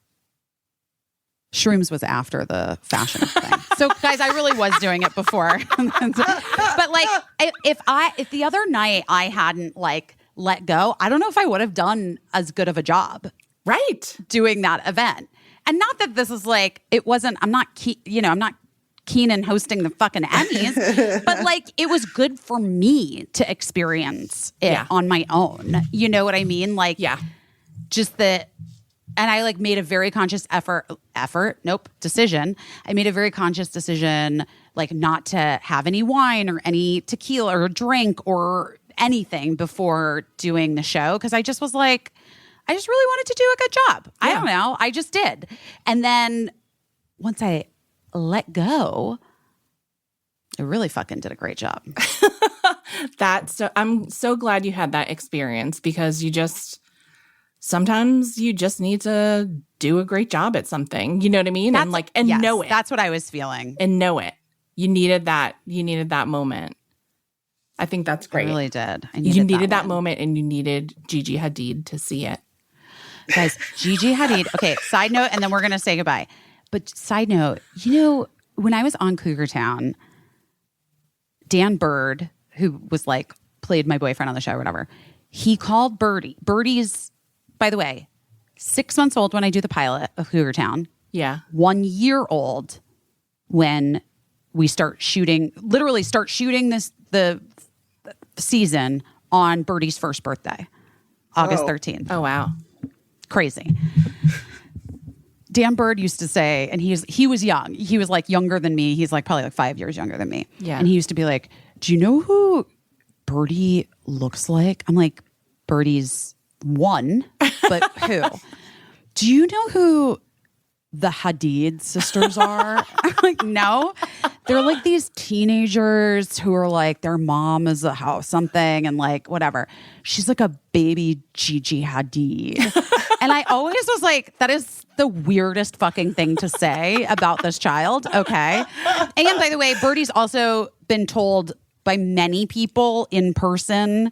shrooms was after the fashion thing. So guys, I really was doing it before. But like if the other night I hadn't like let go, I don't know if I would have done as good of a job. Right. Doing that event. And not that this is like, I'm not keen in hosting the fucking Emmys, but like it was good for me to experience it on my own. You know what I mean? Like, just that. And I like made a very conscious decision. I made a very conscious decision, like not to have any wine or any tequila or drink or anything before doing the show. Cause I just was like, I just really wanted to do a good job. I don't know. I just did. And then once I let go, I really fucking did a great job. I'm so glad you had that experience because sometimes you just need to do a great job at something. You know what I mean? Know it. That's what I was feeling. And know it. You needed that moment. I think that's great. I really did. You needed that moment and you needed Gigi Hadid to see it. Guys, Gigi Hadid. Okay, side note, and then we're going to say goodbye. But side note, you know, when I was on Cougar Town, Dan Bird, who was like, played my boyfriend on the show or whatever, he called Birdie. Birdie's, by the way, 6 months old when I do the pilot of Cougar Town. Yeah. 1 year old when we literally start shooting the season on Birdie's first birthday, August 13th. Oh, wow. Crazy. Dan Bird used to say, and he was young. He was like younger than me. He's like probably like 5 years younger than me. Yeah. And he used to be like, do you know who Birdie looks like? I'm like, Birdie's one, but who? Do you know who the Hadid sisters are? I'm like, no. They're like these teenagers who are like, their mom is a house something and like whatever. She's like a baby Gigi Hadid. And I always was like, that is the weirdest fucking thing to say about this child. Okay. And by the way, Birdie's also been told by many people in person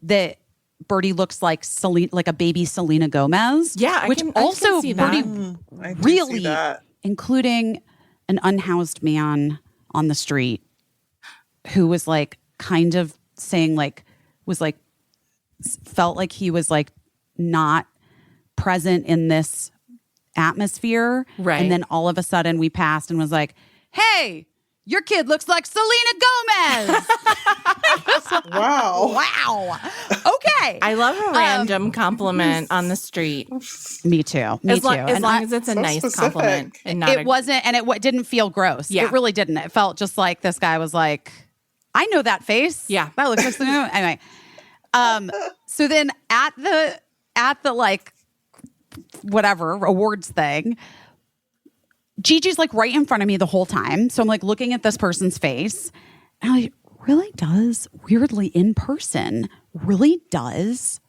that Birdie looks like a baby Selena Gomez. Yeah, which also Birdie really, including an unhoused man on the street who was like kind of saying like felt like he was like not present in this atmosphere. Right. And then all of a sudden we passed and was like, hey, your kid looks like Selena Gomez. Wow. Wow. Okay. I love a random compliment on the street. Me too. Me too. As long as it's a so nice specific. compliment and not It wasn't, and it didn't feel gross. Yeah. It really didn't. It felt just like this guy was like, I know that face. Yeah. That looks like Selena. Anyway. So then at the like whatever awards thing, Gigi's like right in front of me the whole time. So I'm like looking at this person's face, and I'm like, really does weirdly in person really does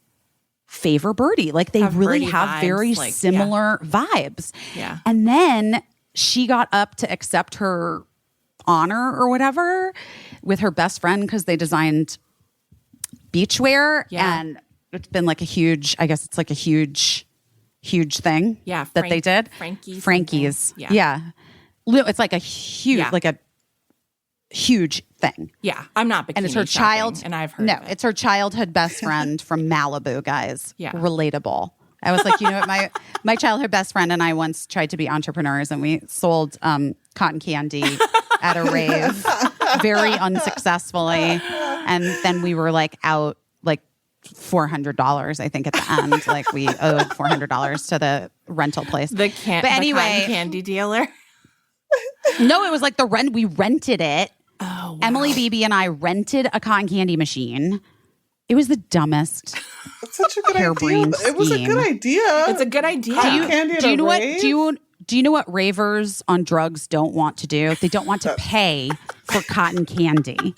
favor Birdie. Like they really Birdie have vibes, very like, similar vibes. Yeah. And then she got up to accept her honor or whatever with her best friend because they designed beachwear. Yeah. And it's been like a huge, I guess it's like a huge thing Yeah, that they did. Frankie's. Yeah. Yeah. It's like a huge, Yeah. like a huge thing. Yeah, I'm not bikini And it's her shopping, child. and I've heard No, of it. it's her childhood best friend from Malibu, guys. Yeah. Relatable. I was like, you know what? My childhood best friend and I once tried to be entrepreneurs, and we sold cotton candy at a rave very unsuccessfully. And then we were like out like $400, I think, at the end. Like we owed $400 to the rental place. The But anyway, the cotton candy dealer. no, it was like the rent. We rented it. Oh, wow. Emily Beebe and I rented a cotton candy machine. It was the dumbest. That's such a good idea. Harebrained It was a scheme. good idea. It's a good idea. Cotton candy at Do you a know what? rave? Do you know what ravers on drugs don't want to do? They don't want to pay for cotton candy.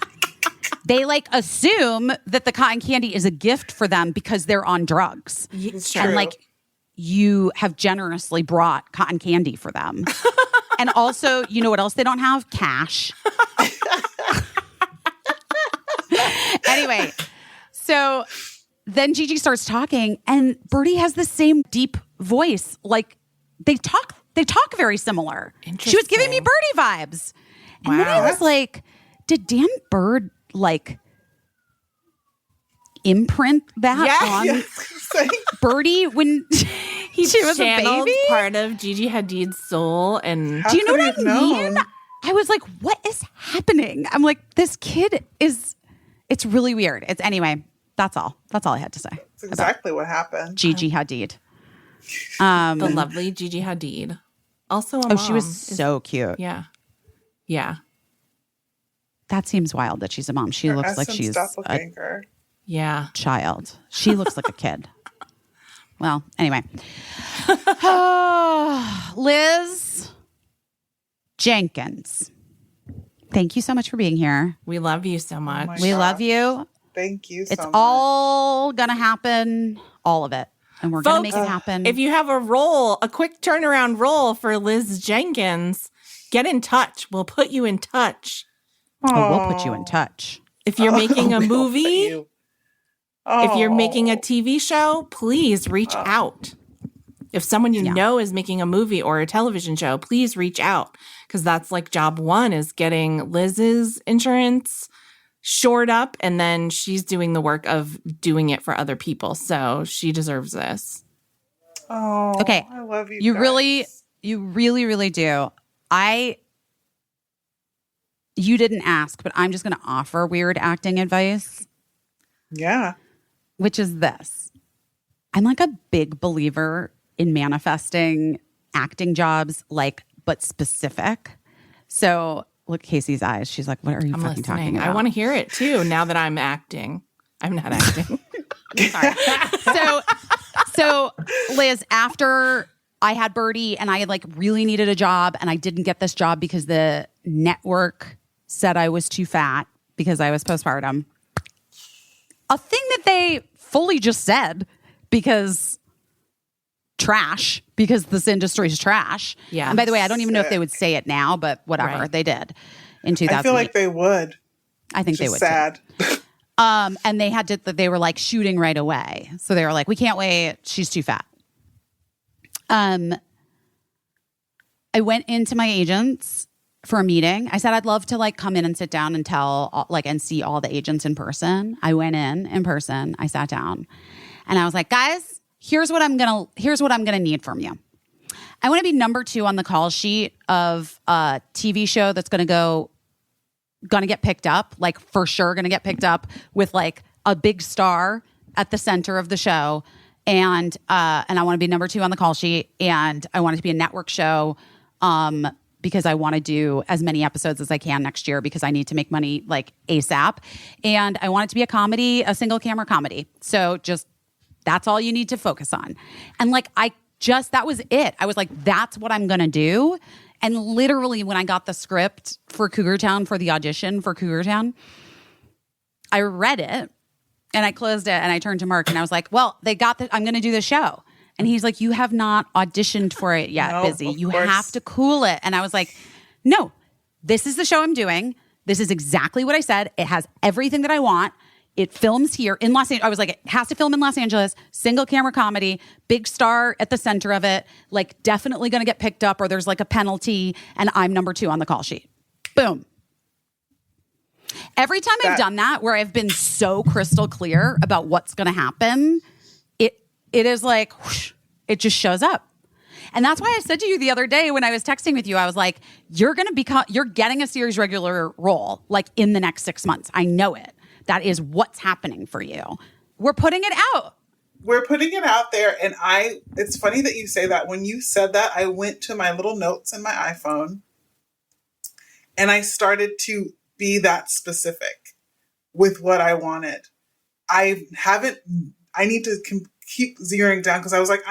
They like assume that the cotton candy is a gift for them because they're on drugs. It's And true. like you have generously brought cotton candy for them. And also, you know what else they don't have? Cash. Anyway, so then Gigi starts talking, and Birdie has the same deep voice. Like they talk very similar. She was giving me Birdie vibes. And then I was like, did Dan Bird like imprint that on Birdie when she was a channeled baby? part of Gigi Hadid's soul. And How Do you know could what I he have mean? known? I was like, what is happening? I'm like, this kid is, it's really weird. It's anyway, that's all. That's all I had to say. That's exactly what happened. Gigi Hadid. the lovely Gigi Hadid. Also a mom. She was so cute. Yeah. Yeah. That seems wild that she's a mom. She Her looks like essence she's a doppelganger. Yeah. child. She looks like a kid. Well, anyway. Liz Jenkins. Thank you so much for being here. We love you so much. my We gosh. love you. Thank you so It's much. all going to happen. All of it. And we're going to Folks, make it happen. If you have a quick turnaround role for Liz Jenkins, get in touch. We'll put you in touch. we'll put you in touch. If you're making a We will put movie, you- if you're making a Oh. TV show, please reach out. If someone you know is making a movie or a television show, please reach out. Because that's like job one is getting Liz's insurance shored up. And then she's doing the work of doing it for other people. So she deserves this. Oh, Okay. I love you. You guys. really, really do. You didn't ask, but I'm just going to offer weird acting advice, Yeah. which is this. I'm like a big believer in manifesting acting jobs, like, but specific. So look, Caissie's eyes. She's like, what are you I'm fucking talking listening. about? I want to hear it too now that I'm acting. I'm not acting. Sorry. So Liz, after I had Birdie and I like really needed a job and I didn't get this job because the network said I was too fat because I was postpartum. A thing that they fully just said because this industry is trash. Yeah. And by the way, I don't even know if they would say it now, but whatever. Right. They did in 2008. I feel like they would. I think they Just would. too. sad. And they were like shooting right away. So they were like, we can't wait. She's too fat. I went into my agents for a meeting. I said, I'd love to like come in and sit down and and see all the agents in person. I went in person. I sat down and I was like, guys, here's what I'm going to need from you. I want to be number 2 on the call sheet of a TV show that's going to go gonna get picked up, like for sure gonna get picked up with like a big star at the center of the show. And I want to be number 2 on the call sheet, and I want it to be a network show because I want to do as many episodes as I can next year because I need to make money like ASAP. And I want it to be a comedy, a single camera comedy. So just that's all you need to focus on. And like that was it. I was like, that's what I'm gonna do. And literally when I got the script for Cougar Town, for the audition for Cougar Town, I read it. And I closed it and I turned to Mark and I was like, well, I'm going to do the show. And he's like, you have not auditioned for it yet, No, Busy. of You course. have to cool it. And I was like, no, this is the show I'm doing. This is exactly what I said. It has everything that I want. It films here in Los Angeles. I was like, it has to film in Los Angeles, single camera comedy, big star at the center of it, like definitely going to get picked up or there's like a penalty and I'm number 2 on the call sheet. Boom. Every time I've done that, where I've been so crystal clear about what's going to happen, it is like, whoosh, it just shows up. And that's why I said to you the other day when I was texting with you, I was like, you're getting a series regular role like in the next 6 months. I know it. That is what's happening for you. We're putting it out. We're putting it out there. And it's funny that you say that. When you said that, I went to my little notes in my iPhone and I started to be that specific with what I wanted. I need to keep zeroing down because I was like,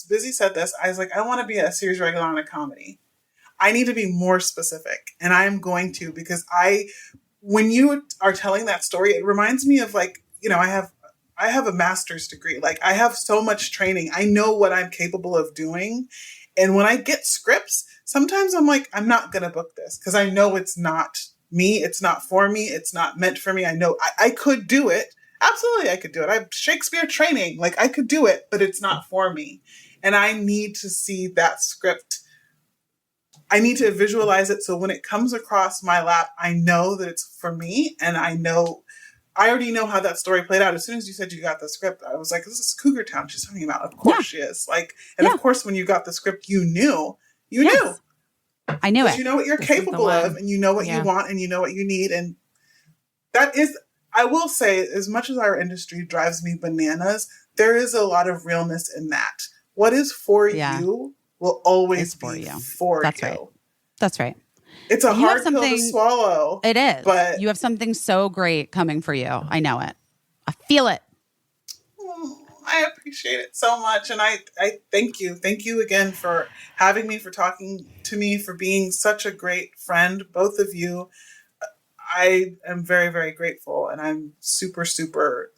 Busy said this. I was like, I want to be a series regular on a comedy. I need to be more specific. And I am going to, because when you are telling that story, it reminds me of like, I have a master's degree. Like I have so much training. I know what I'm capable of doing. And when I get scripts, sometimes I'm like, I'm not going to book this because I know it's not me. It's not for me. It's not meant for me. I know I could do it. Absolutely, I could do it. I have Shakespeare training. Like I could do it, but it's not for me. And I need to see that script. I need to visualize it. So when it comes across my lap, I know that it's for me. And I already know how that story played out. As soon as you said you got the script, I was like, this is Cougar Town she's talking about. Of course she is. Like, and of course, when you got the script, you knew. I knew it. You know what you're capable of, and you know what you want, and you know what you need. And that is, I will say, as much as our industry drives me bananas, there is a lot of realness in that. What is for you will always be for you. That's right. That's right. It's a hard pill to swallow. It is. But you have something so great coming for you. I know it. I feel it. I appreciate it so much. And I thank you. Thank you again for having me, for talking to me, for being such a great friend, both of you. I am very, very grateful. And I'm super, super,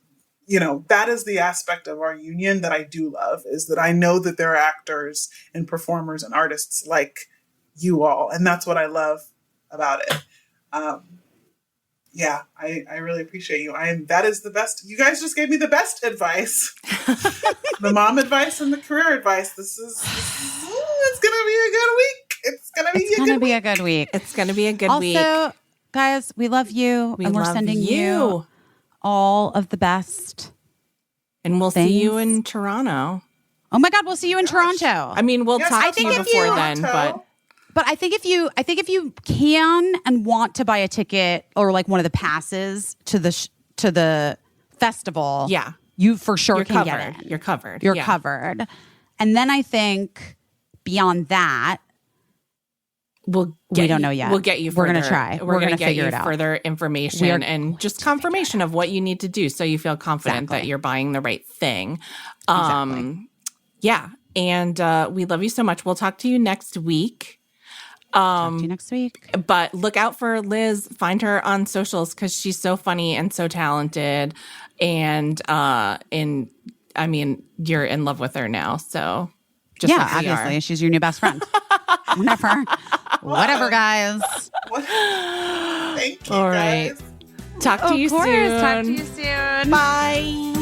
that is the aspect of our union that I do love, is that I know that there are actors and performers and artists like you all. And that's what I love about it. I really appreciate you. That is the best. You guys just gave me the best advice. The mom advice and the career advice. It's going to be a good week. It's going to be a good week. It's going to be a good week. Also, guys, we love you. And we're sending you all of the best. And we'll see you in Toronto. Oh my God, we'll see you in Toronto. I mean, we'll talk to you before then, But I think if you can and want to buy a ticket or like one of the passes to the festival, you for sure can get in. You're covered. You're covered. And then I think beyond that, we don't know yet. We'll get you. We're going to try. We're going to figure it out. Further information and just confirmation of what you need to do, so you feel confident that you're buying the right thing. Exactly. Yeah, and we love you so much. We'll talk to you next week. Talk to you next week. But look out for Liz. Find her on socials because she's so funny and so talented. And I mean, you're in love with her now. So just obviously, she's your new best friend. Whatever, guys. Thank you, all right. guys. Talk to you soon. Talk to you soon. Bye.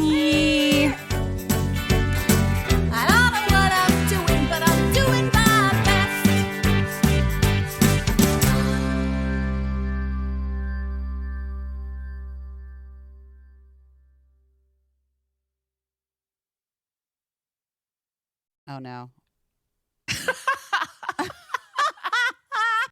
Oh no.